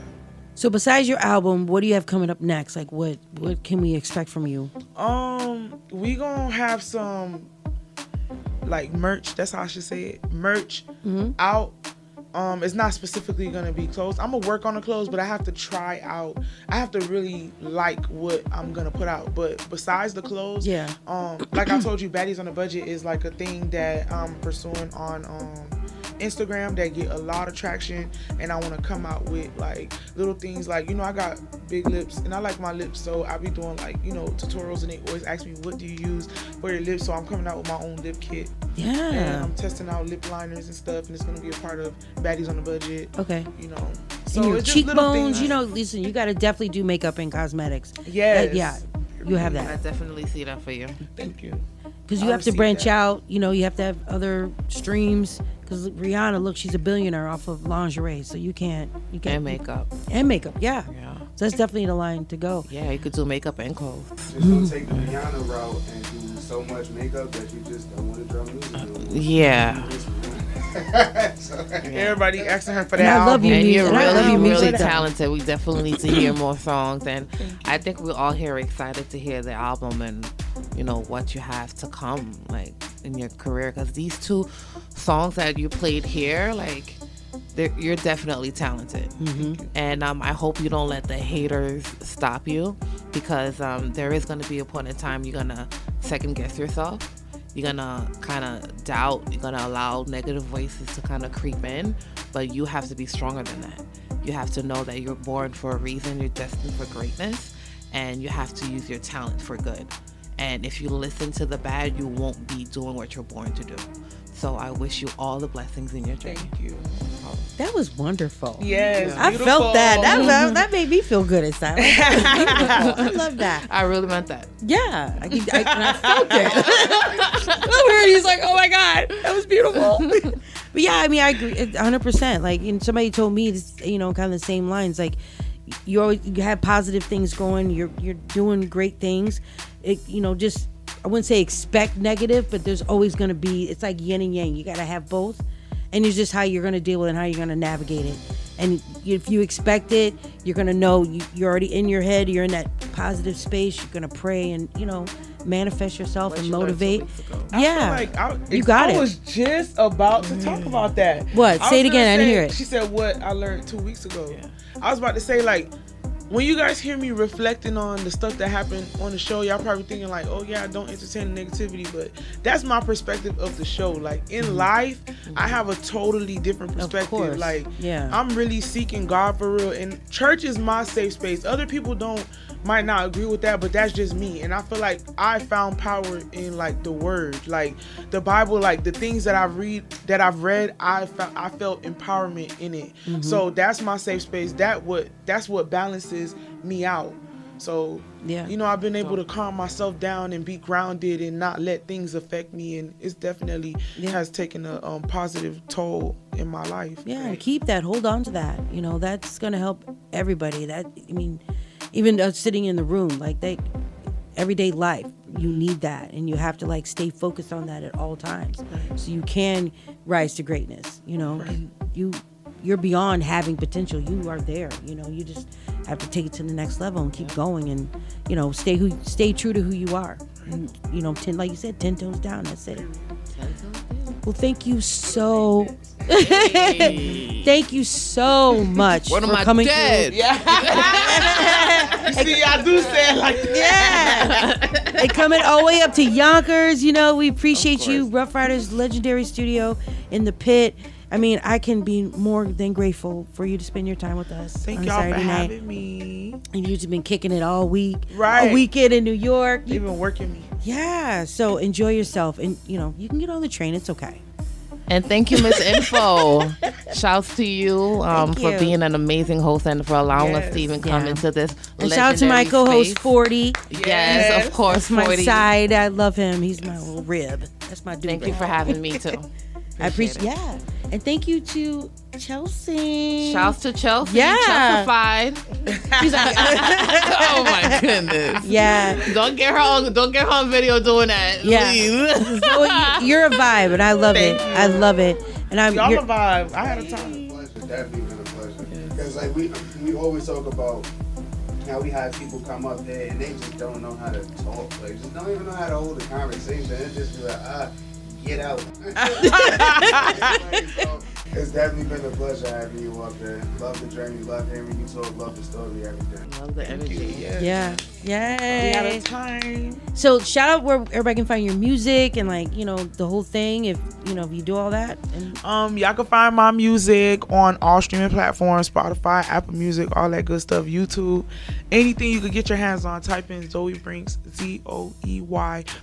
So besides your album, what do you have coming up next? Like what can we expect from you? We gonna have some like merch, that's how I should say it. Merch out. It's not specifically gonna be clothes. I'm gonna work on the clothes, but I have to try out. I have to really like what I'm gonna put out. But besides the clothes, like I told you, Baddies on a Budget is like a thing that I'm pursuing on Instagram that get a lot of traction, and I want to come out with like little things like, I got big lips and I like my lips, so I be doing like, tutorials, and they always ask me, what do you use for your lips? So I'm coming out with my own lip kit. Yeah. And I'm testing out lip liners and stuff, and it's going to be a part of Baddies on a Budget. Okay. So and your it's just little cheekbones, things. listen, you got to definitely do makeup and cosmetics. Yes. Yeah. You have that. I definitely see that for you. Thank you. Because you have to branch out, you have to have other streams. Because Rihanna, look, she's a billionaire off of lingerie, so you can't. And makeup. And makeup, yeah. So that's definitely the line to go. Yeah, you could do makeup and clothes. Just don't take the Rihanna route and do so much makeup that you just don't want to drum music. Yeah. Everybody asking her for that And I love album. you, And you're music. really talented. We definitely need to hear more songs, and I think we're all here excited to hear the album and what you have to come like in your career, because these two songs that you played here, like you're definitely talented. And I hope you don't let the haters stop you, because there is going to be a point in time you're going to second guess yourself. You're going to kind of doubt. You're going to allow negative voices to kind of creep in, but you have to be stronger than that. You have to know that you're born for a reason. You're destined for greatness, and you have to use your talent for good. And if you listen to the bad, you won't be doing what you're born to do. So I wish you all the blessings in your journey. Thank you. That was wonderful. Yes, I beautiful. felt that. That made me feel good inside. I love that. I really meant that. Yeah, I felt it. Over, he's like, "Oh my God, that was beautiful." But yeah, I mean, I agree 100%. Like, somebody told me, this, kind of the same lines. Like, you have positive things going. You're doing great things. Just, I wouldn't say expect negative, but there's always going to be, it's like yin and yang. You got to have both. And it's just how you're going to deal with it and how you're going to navigate it. And if you expect it, you're going to know you're already in your head. You're in that positive space. You're going to pray and, manifest yourself and motivate. Yeah. You got it. I was just about to talk about that. What? Say it again. I didn't hear it. She said what I learned 2 weeks ago. Yeah. I was about to say, like, when you guys hear me reflecting on the stuff that happened on the show, y'all probably thinking like, oh yeah, I don't entertain the negativity, but that's my perspective of the show. Like in life, I have a totally different perspective. Like, I'm really seeking God for real, and church is my safe space. Other people might not agree with that, but that's just me. And I feel like I found power in like the word, like the Bible, like the things that I've read, I felt empowerment in it. So that's my safe space. That's what balances me out. So Yeah. You know, I've been able to calm myself down and be grounded and not let things affect me, and it's definitely has taken a positive toll in my life. Yeah, and keep that. Hold on to that. You know, that's gonna help everybody. That, I mean, even sitting in the room, like everyday life, you need that, and you have to like stay focused on that at all times, so you can rise to greatness. You know, and you're beyond having potential. You are there. You know, you just have to take it to the next level and keep going, and you know, stay true to who you are. And you know, like you said, 10 toes down. That's it. Well, thank you so. Thank you so much What am for I coming dead? through. Yeah. You see, I do say it like that. Yeah. And coming all the way up to Yonkers, you know, we appreciate you. Rough Riders Legendary Studio in the Pit. I mean, I can be more than grateful for you to spend your time with us. Thank on y'all Saturday for night. having me. And you've been kicking it all week. Right. A weekend in New York. They've been working me. Yeah. So enjoy yourself. And, you know, you can get on the train. It's okay. And thank you, Miss Info. Shouts to you, for you. being an amazing host and for allowing us to even come into this. And shout out to my co-host, space. 40. Yes, of course, That's my 40. side. I love him. He's my little rib. That's my dude. Thank you for having me, too. I appreciate it. Yeah. And thank you to Chelsea. Shouts to Chelsea. Yeah. Chelseafied. She's like, oh my goodness. Yeah. Don't get her on video doing that. Yeah. Please. So you're a vibe, and I love it. Thank you. I love it. And I'm Y'all you're- a vibe. I had a time. Definitely been a pleasure. Because like we always talk about how we have people come up there and they just don't know how to talk. Like just don't even know how to hold a conversation. It just be like, get out. So, it's definitely been a pleasure having you up there. Love the journey, love hearing you talk, love the story, everything. Love the energy. Yeah. Yay. We had a time. So shout out where everybody can find your music and like, you know, the whole thing if you do all that. And Y'all can find my music on all streaming platforms, Spotify, Apple Music, all that good stuff, YouTube. Anything you could get your hands on, type in Zoey Brinxx,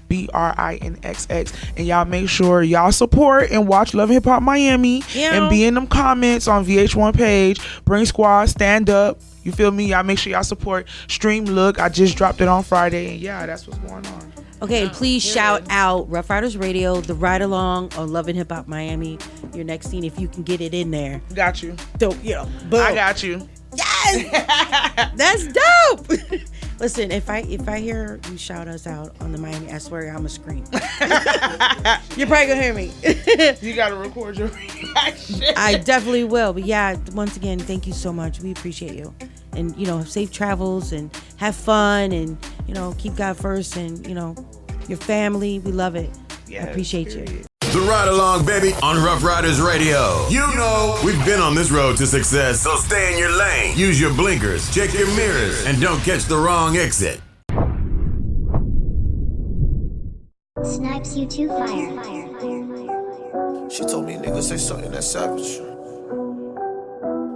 ZoeyBrinxx, and y'all make sure y'all support and watch Love Hip Hop Miami and be in them comments on VH1 page. Bring Squad, stand up. You feel me? Y'all make sure y'all support Stream Look. I just dropped it on Friday, and yeah, that's what's going on. Okay, and please shout out Rough Riders Radio, the ride along on Love and Hip Hop Miami. Your next scene, if you can get it in there. Got you. Dope, you know. Boom. I got you. Yes, that's dope. Listen, if I hear you shout us out on the Miami, I swear I'm gonna scream. You're probably gonna hear me. You gotta record your reaction. I definitely will. But yeah, once again, thank you so much. We appreciate you. And, you know, safe travels and have fun and, you know, keep God first and, you know, your family. We love it. Yes, I appreciate you. The Ride Along, baby, on Rough Riders Radio. You know we've been on this road to success, so stay in your lane. Use your blinkers, check your mirrors, and don't catch the wrong exit. Snipes you too fire. She told me niggas say something that's savage.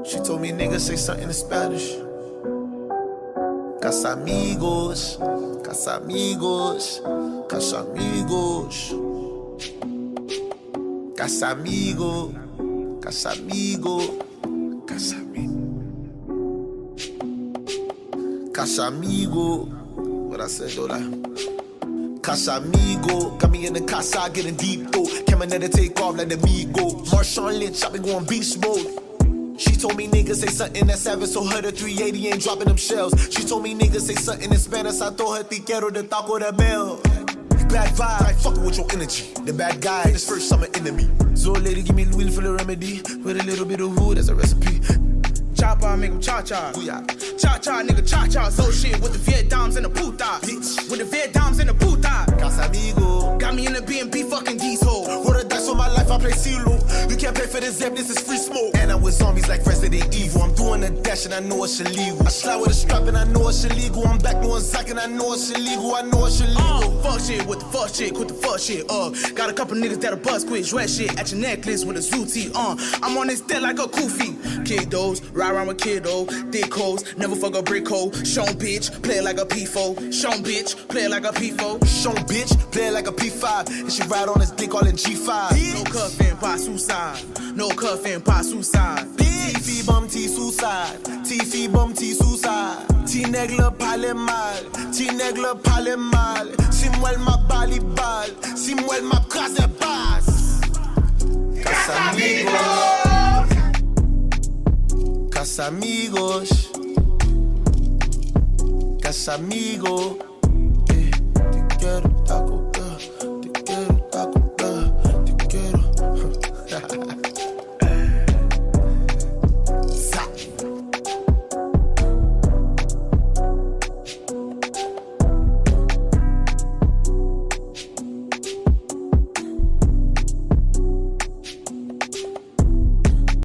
She told me niggas say something in Spanish. Casamigos, casamigos, casamigos. Casamigo, casamigo, casamigo. Casamigo. What I said, Lola? Casamigo. Got me in the casa, getting deep though. Coming in to take off like the Migo. Marshawn Lynch, I been going beast mode. She told me niggas say something that's savage, so her the 380 ain't dropping them shells. She told me niggas say something in Spanish, I told her te quiero de taco de bell. Bad vibe, I fucking with your energy. The bad guy, this first summer enemy. So lady, give me the wheel for the remedy. With a little bit of wood as a recipe. Chopper, make him cha-cha. Cha-cha, nigga, cha-cha. So shit with the Vietnams and the puta. Bitch, with the Vietnams and the puta. Casamigo. Got me in the B&B fucking these hoes. Roll the dice on my life, I play CeeLo. You can't pay for this Zep, this is free smoke. And I'm with zombies like Resident Evil. I'm doing a dash and I know it's illegal. I slide with a strap and I know it's illegal. I'm back doing Zack and I know it's illegal. I know it's illegal. Fuck shit with the fuck shit, quit the fuck shit. Got a couple niggas that'll bust quick, dress shit at your necklace with a zoo tee. I'm on this dead like a Koofy. Kick those, ride around with kiddo. Dick hoes, never fuck a brick hole. Shown bitch, play it like a P4. Shown bitch, play it like a P4. Shown bitch, play it like a P5. And she ride on his dick all in G5. No cuffin', pas suicide. No cuffin', pas suicide. T-fi bum, T-suicide. T-fi bum, T-suicide. T-negle pale mal. T-negle pale mal. Si mwel ma bali bal. Si mwel ma krasne bas. Casamigos. Casamigos. Casamigo.